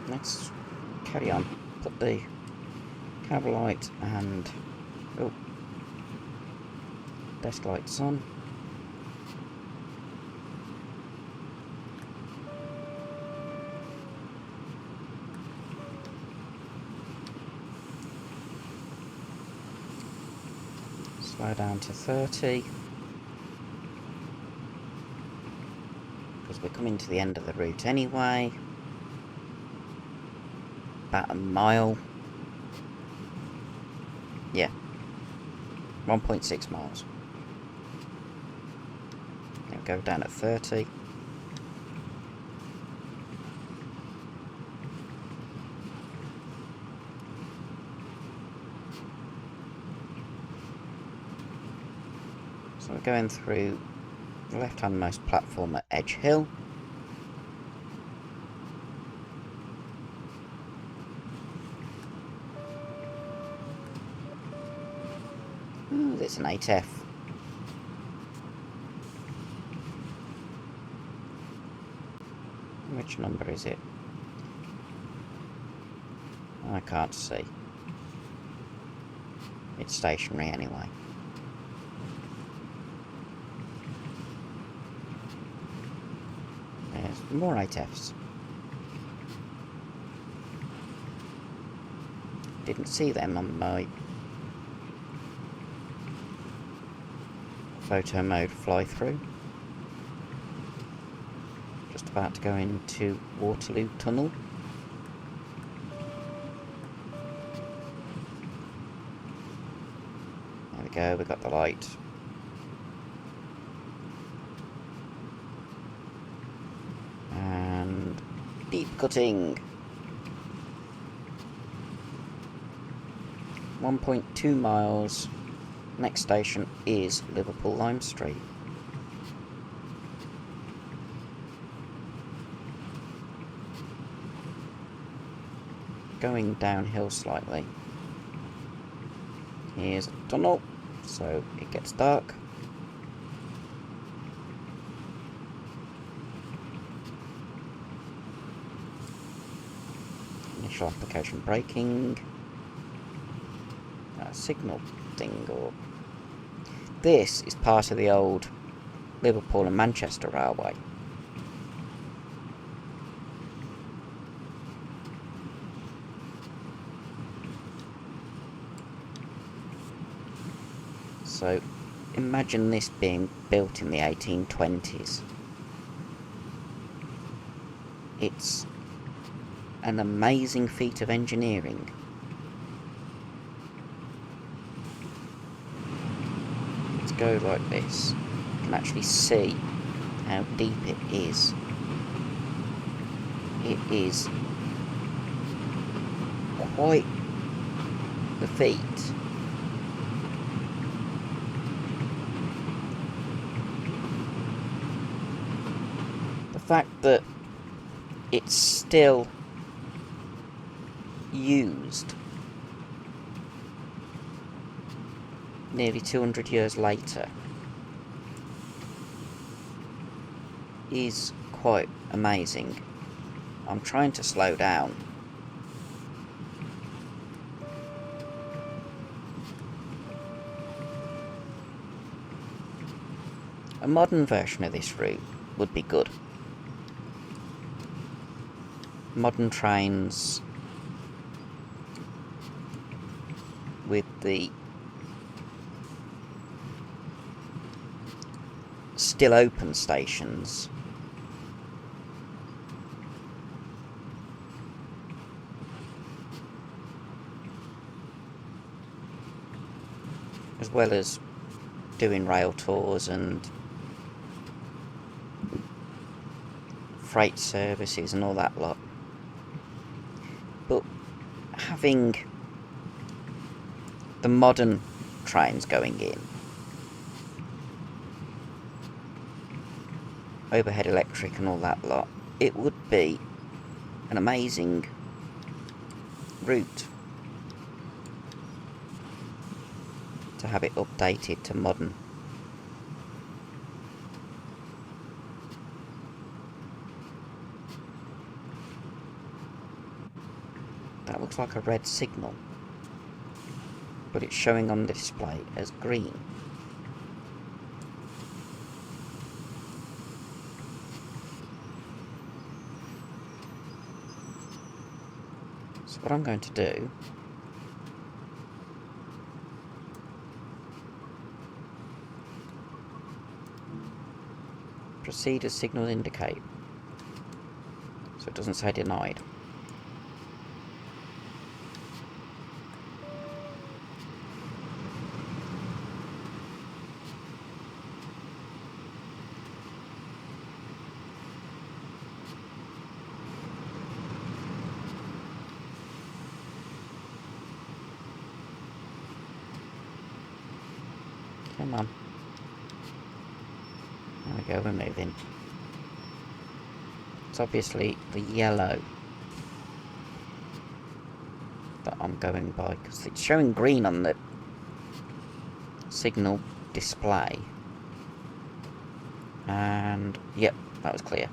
Let's carry on. Put the cab light and desk lights on. Slow down to 30. Because we're coming to the end of the route anyway. About a mile. Yeah. 1.6 miles. There we go down at 30. So we're going through the left-handmost platform at Edge Hill. Ooh, there's an 8F. Which number is it? I can't see. It's stationary anyway. There's more 8Fs. Didn't see them on my photo mode fly through. Just about to go into Waterloo Tunnel. There we go, we got the light. And deep cutting. 1.2 miles. Next station is Liverpool Lime Street. Going downhill slightly. Here's a tunnel, so it gets dark. Initial application braking. Signal thing, or... This is part of the old Liverpool and Manchester Railway. So, imagine this being built in the 1820s. It's an amazing feat of engineering. Let's go like this. You can actually see how deep it is. It is quite the feat. The fact that it's still used nearly 200 years later is quite amazing. I'm trying to slow down. A modern version of this route would be good. Modern trains with the still open stations as well as doing rail tours and freight services and all that lot. But having the modern trains going in, overhead electric and all that lot, it would be an amazing route to have it updated to modern. That looks like a red signal, but it's showing on the display as green. So what I'm going to do proceed as signal indicate, so it doesn't say denied. Come on. There we go, we're moving. It's obviously the yellow that I'm going by, because it's showing green on the signal display. And, yep, that was clear.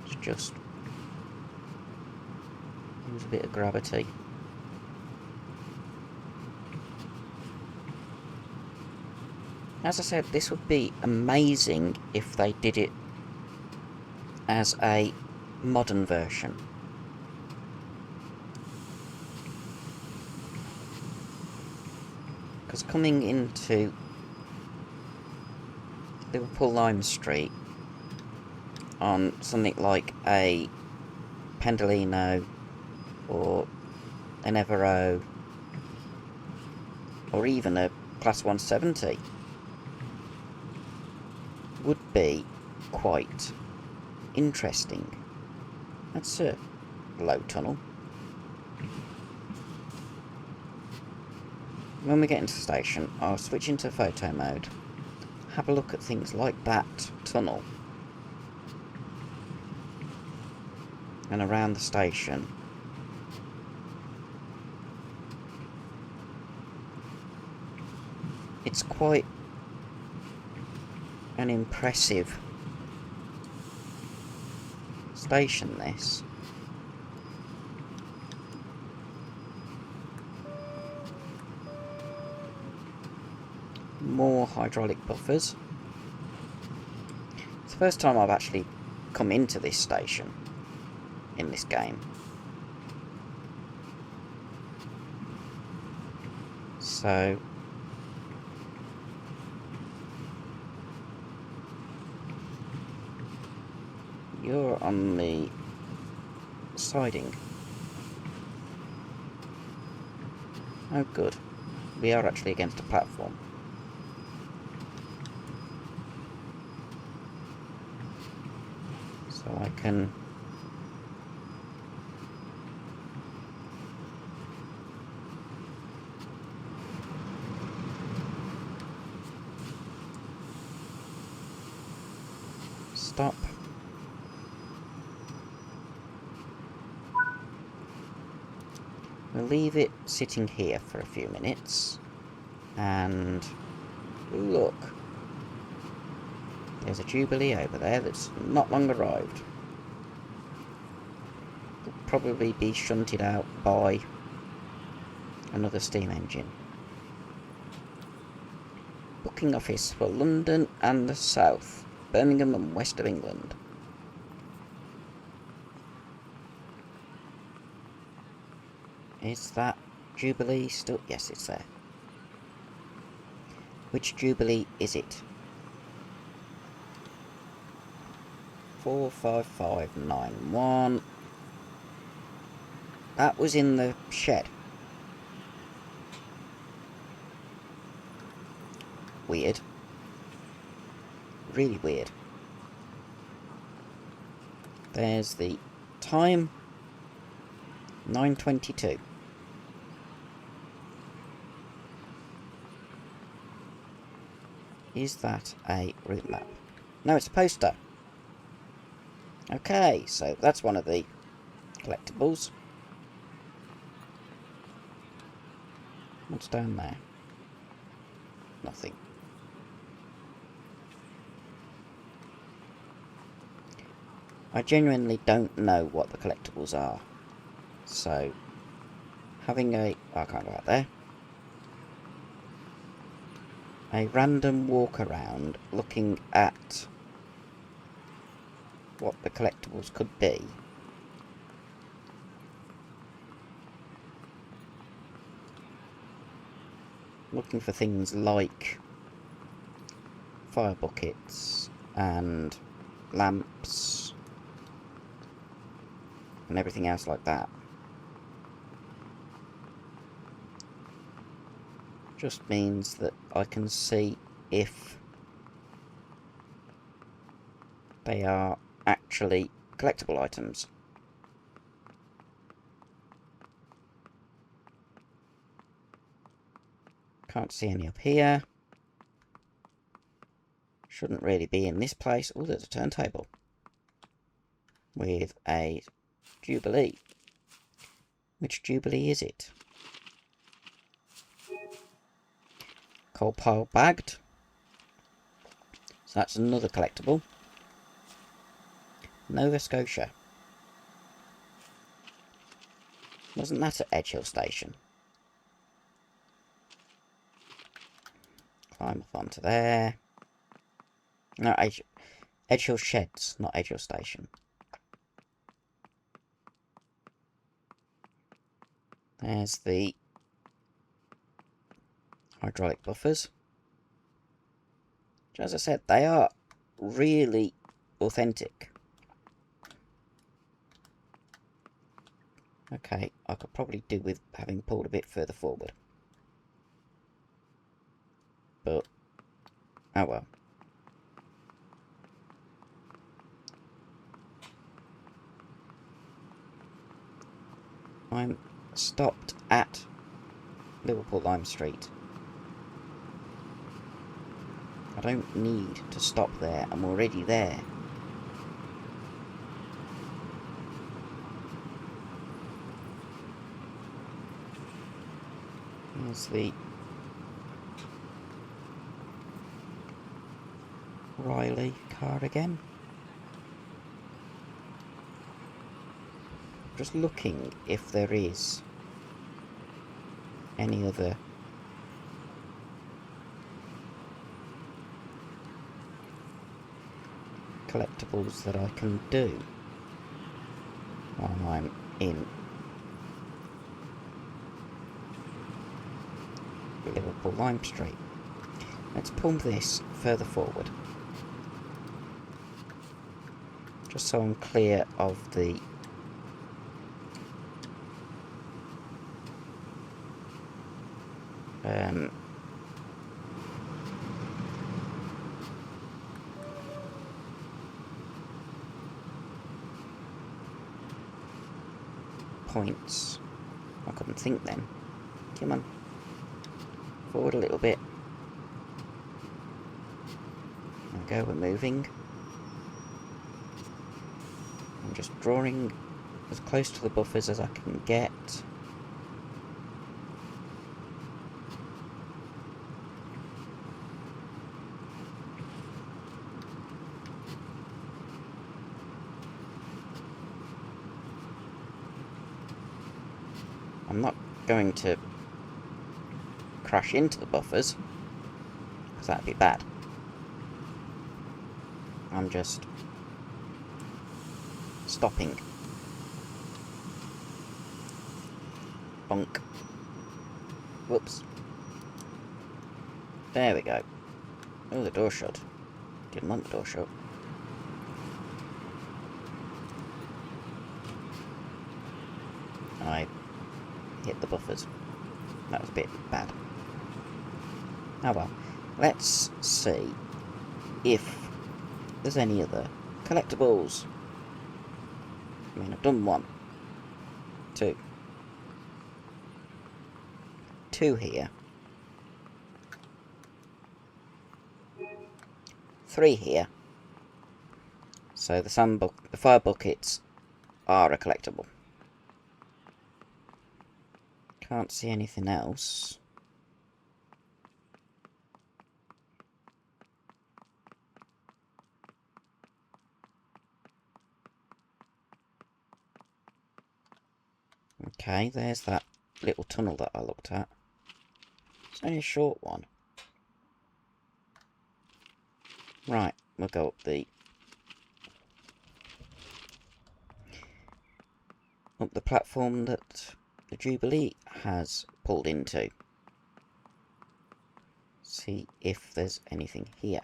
It's just use a bit of gravity. As I said, this would be amazing if they did it as a modern version. Because coming into Liverpool Lime Street on something like a Pendolino or an Evero or even a Class 170 would be quite interesting. That's a low tunnel. When we get into the station, I'll switch into photo mode, have a look at things like that tunnel, and around the station. It's quite an impressive station, this. More hydraulic buffers. It's the first time I've actually come into this station in this game. So you're on the siding. Oh good. We are actually against a platform. So I can stop. We'll leave it sitting here for a few minutes, and look, there's a Jubilee over there that's not long arrived. Will probably be shunted out by another steam engine. Booking office for London and the South, Birmingham and West of England. Is that Jubilee still? Yes, it's there. Which Jubilee is it? 45591. That was in the shed. Weird. Really weird. There's the time. 9:22. Is that a route map? No, it's a poster. Okay, so that's one of the collectibles. What's down there? Nothing. I genuinely don't know what the collectibles are. So, having a... I can't go out there. A random walk around looking at what the collectibles could be. Looking for things like fire buckets and lamps and everything else like that. Just means that I can see if they are actually collectible items. Can't see any up here. Shouldn't really be in this place. Oh, there's a turntable with a Jubilee. Which Jubilee is it? Coal pile bagged. So that's another collectible. Nova Scotia. Wasn't that at Edge Hill Station? Climb up onto there. No, Edge Hill Sheds, not Edge Hill Station. There's the hydraulic buffers. As I said, they are really authentic. Okay, I could probably do with having pulled a bit further forward. But, oh well. I'm stopped at Liverpool Lime Street. I don't need to stop there, I'm already there. There's the Riley car again. Just looking if there is any other collectibles that I can do while I'm in Liverpool Lime Street. Let's pull this further forward, just so I'm clear of the points. I couldn't think then. Come on. Forward a little bit. There we go, we're moving. I'm just drawing as close to the buffers as I can get. I'm not going to crash into the buffers, because that'd be bad. I'm just stopping. Bonk. Whoops. There we go. Oh, the door shut. Didn't want the door shut. I hit the buffers. That was a bit bad. Oh well. Let's see if there's any other collectibles. I mean, I've done one. Two here. 3 here. So the fire buckets are a collectible. Can't see anything else. Okay, there's that little tunnel that I looked at. It's only a short one. Right, we'll go up the platform that the Jubilee has pulled into. See if there's anything here.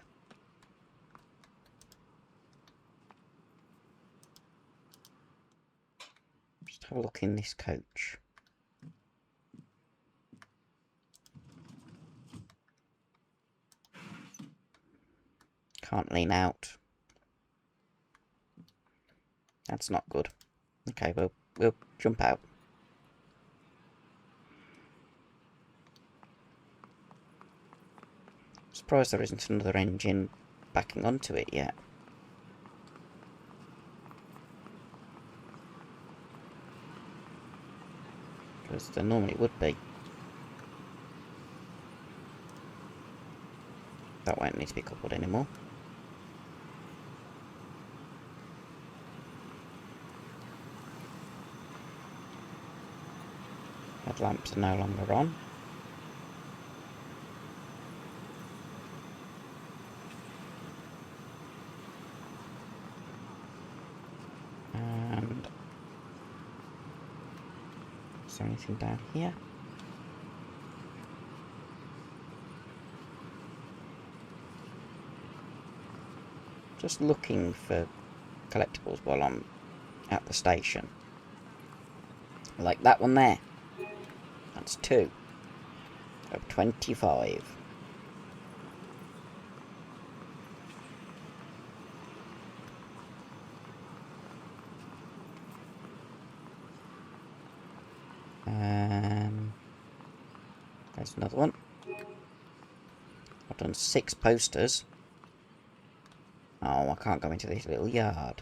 Just have a look in this coach. Can't lean out. That's not good. Okay, we'll jump out. Surprised there isn't another engine backing onto it yet. Because there normally would be. That won't need to be coupled anymore. Headlamps are no longer on. And is there anything down here? Just looking for collectibles while I'm at the station. Like that one there. That's 2 of 25. There's another one. I've done 6 posters. Oh, I can't go into this little yard.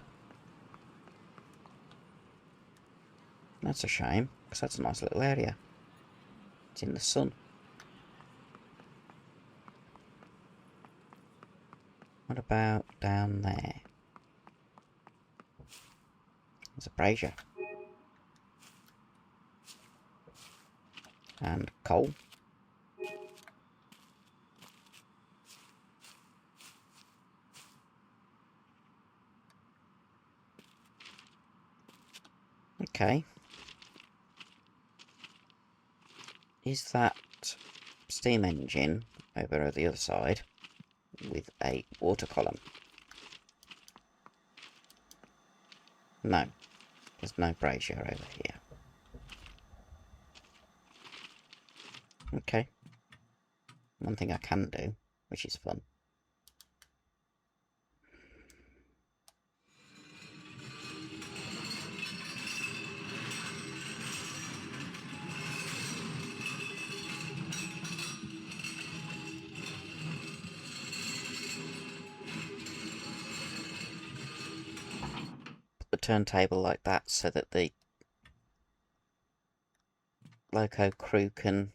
That's a shame, because that's a nice little area. It's in the sun. What about down there? There's a brazier. And coal. Okay. Is that steam engine over the other side with a water column? No. There's no brazier over here. Okay. One thing I can do, which is fun. Put the turntable like that so that the loco crew can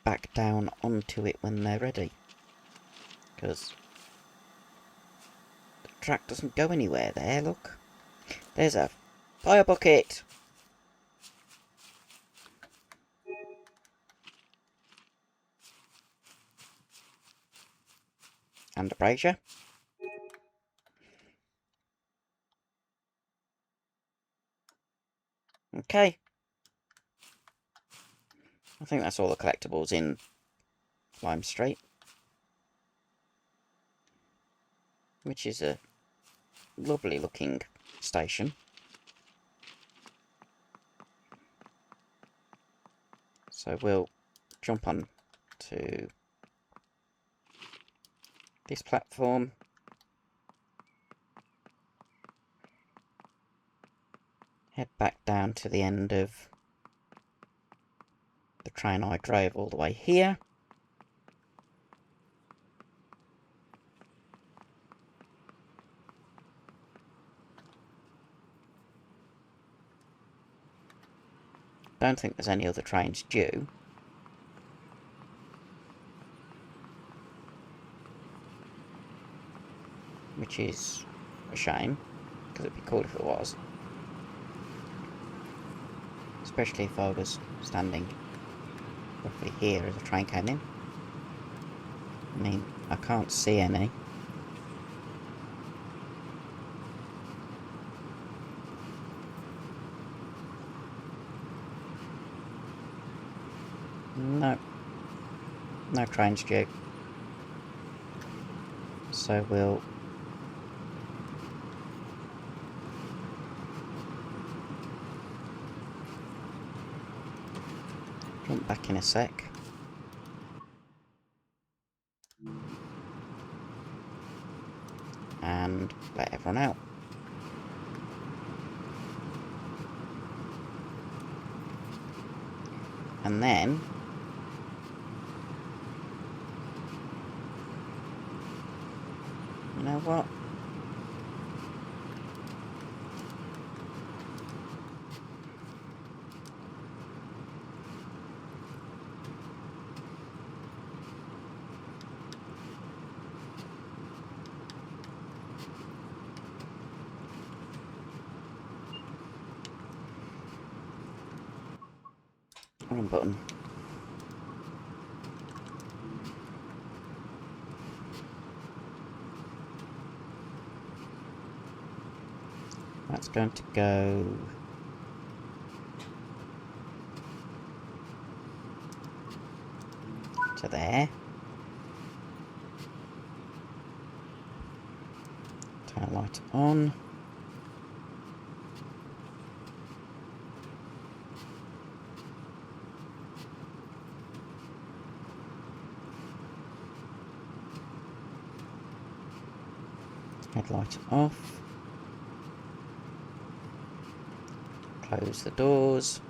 back down onto it when they're ready. Because the track doesn't go anywhere there, look. There's a fire bucket! And a brazier. Okay. I think that's all the collectibles in Lime Street. Which is a lovely looking station. So we'll jump on to this platform. Head back down to the end of the train I drove all the way here. Don't think there's any other trains due. Which is a shame, because it'd be cool if it was. Especially if I was standing roughly here as a train came in. I mean, I can't see any. No. No trains due. So we'll jump back in a sec. And let everyone out. And then you know what? Wrong button. That's going to go to there. Tail light on. Headlight off. Close the doors,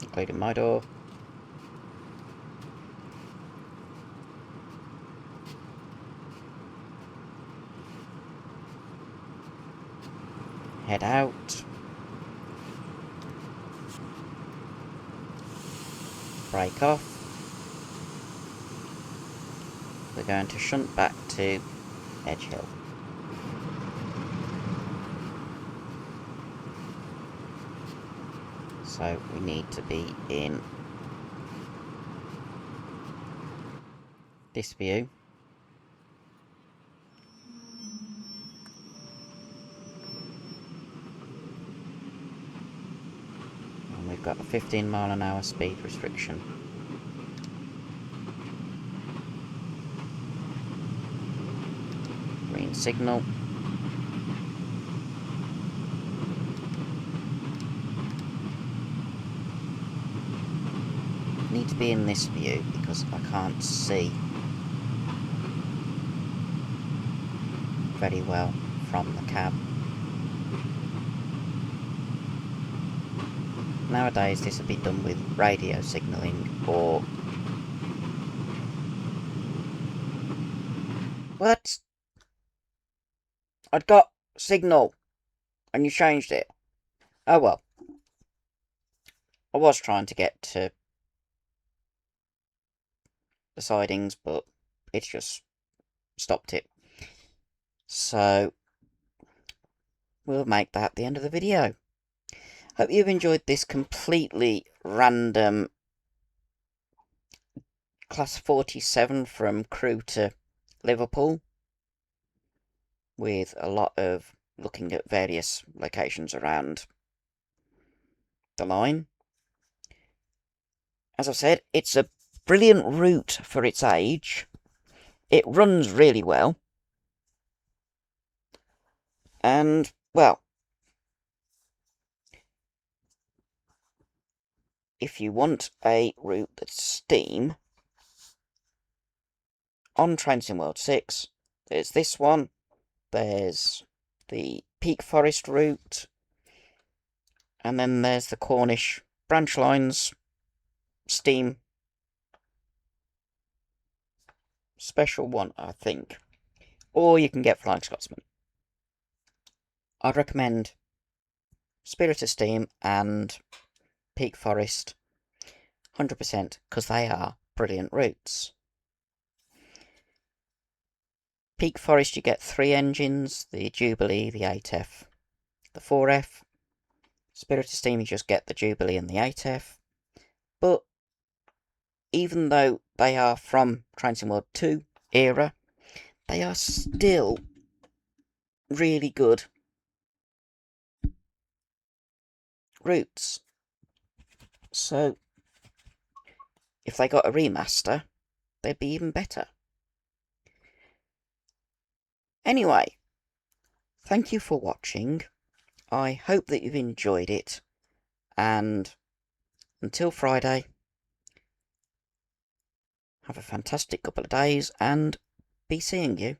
including my door. Head out. Brake off. We're going to shunt back to Edge Hill. So we need to be in this view. And we've got a 15-mile-an-hour speed restriction. Green signal. Need to be in this view because I can't see very well from the cab. Nowadays this would be done with radio signalling or... What? I'd got signal and you changed it. Oh well. I was trying to get to the sidings, but it's just stopped it. So we'll make that the end of the video. Hope you've enjoyed this completely random Class 47 from Crewe to Liverpool, with a lot of looking at various locations around the line. As I've said, it's a brilliant route for its age. It runs really well. And, well, if you want a route that's steam, on Trains in World 6, there's this one, there's the Peak Forest route, and then there's the Cornish branch lines steam special one, I think. Or you can get Flying Scotsman. I'd recommend Spirit of Steam and Peak Forest 100% because they are brilliant routes. Peak Forest you get 3 engines, the Jubilee, the 8F, the 4F. Spirit of Steam you just get the Jubilee and the 8F. But even though they are from Trains in World 2 era, they are still really good routes. So if they got a remaster, they'd be even better. Anyway, thank you for watching. I hope that you've enjoyed it, and until Friday, have a fantastic couple of days, and be seeing you.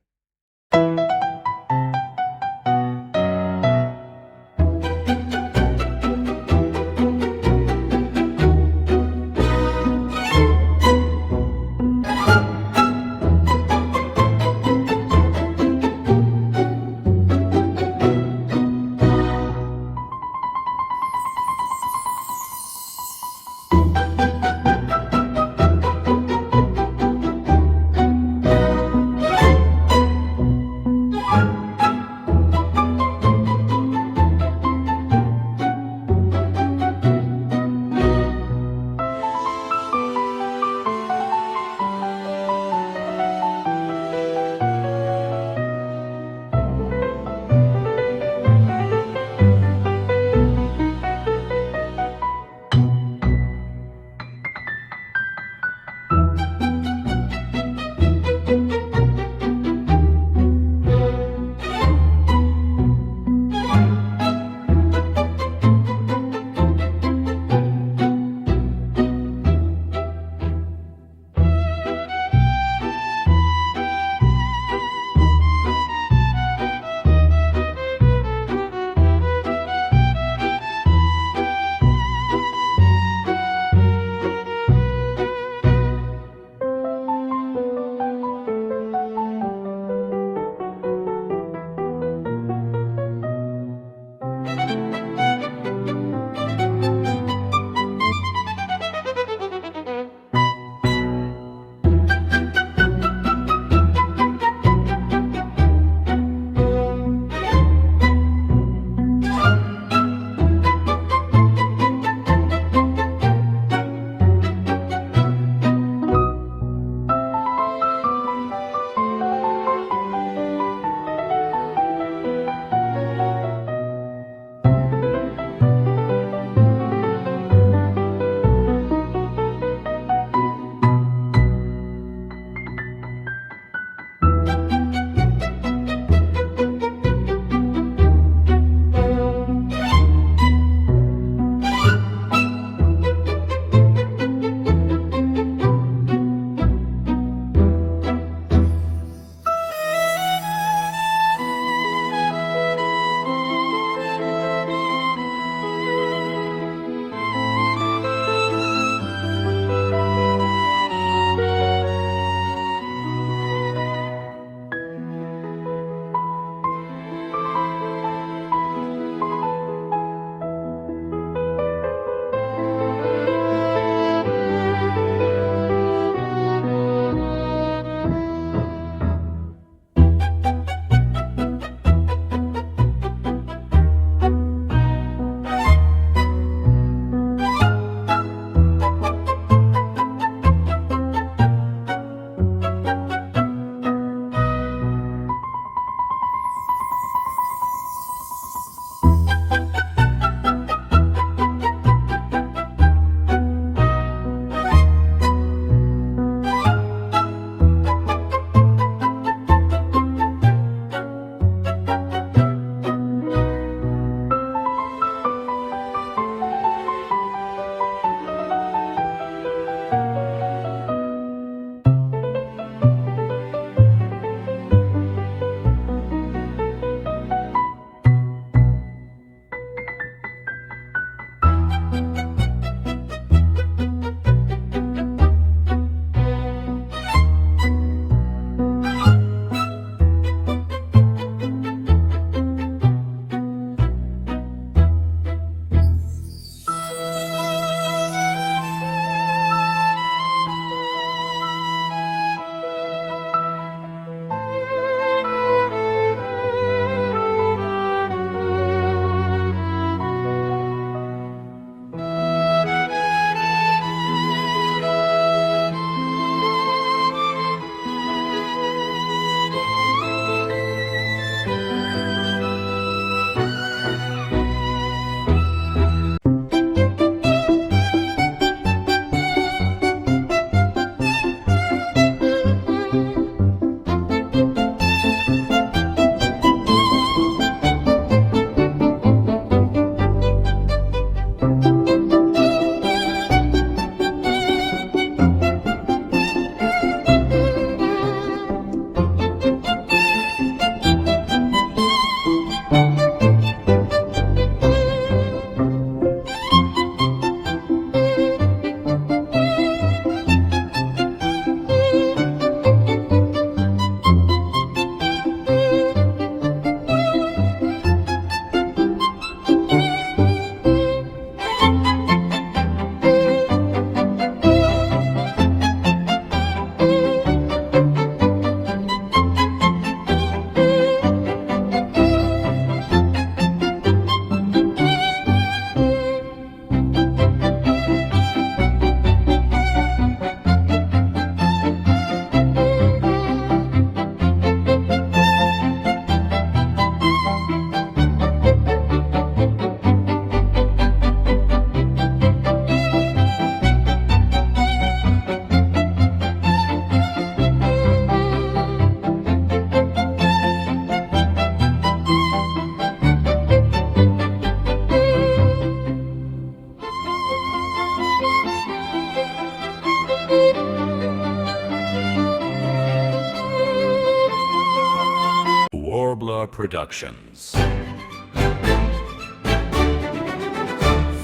Our Productions.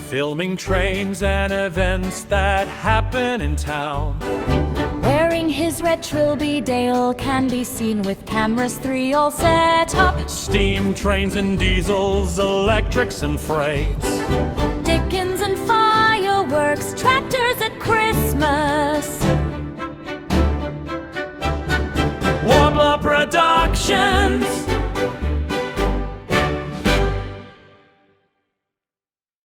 Filming trains and events that happen in town. Wearing his red trilby, Dale can be seen with cameras 3 all set up. Steam trains and diesels, electrics and freights. Dickens and fireworks, track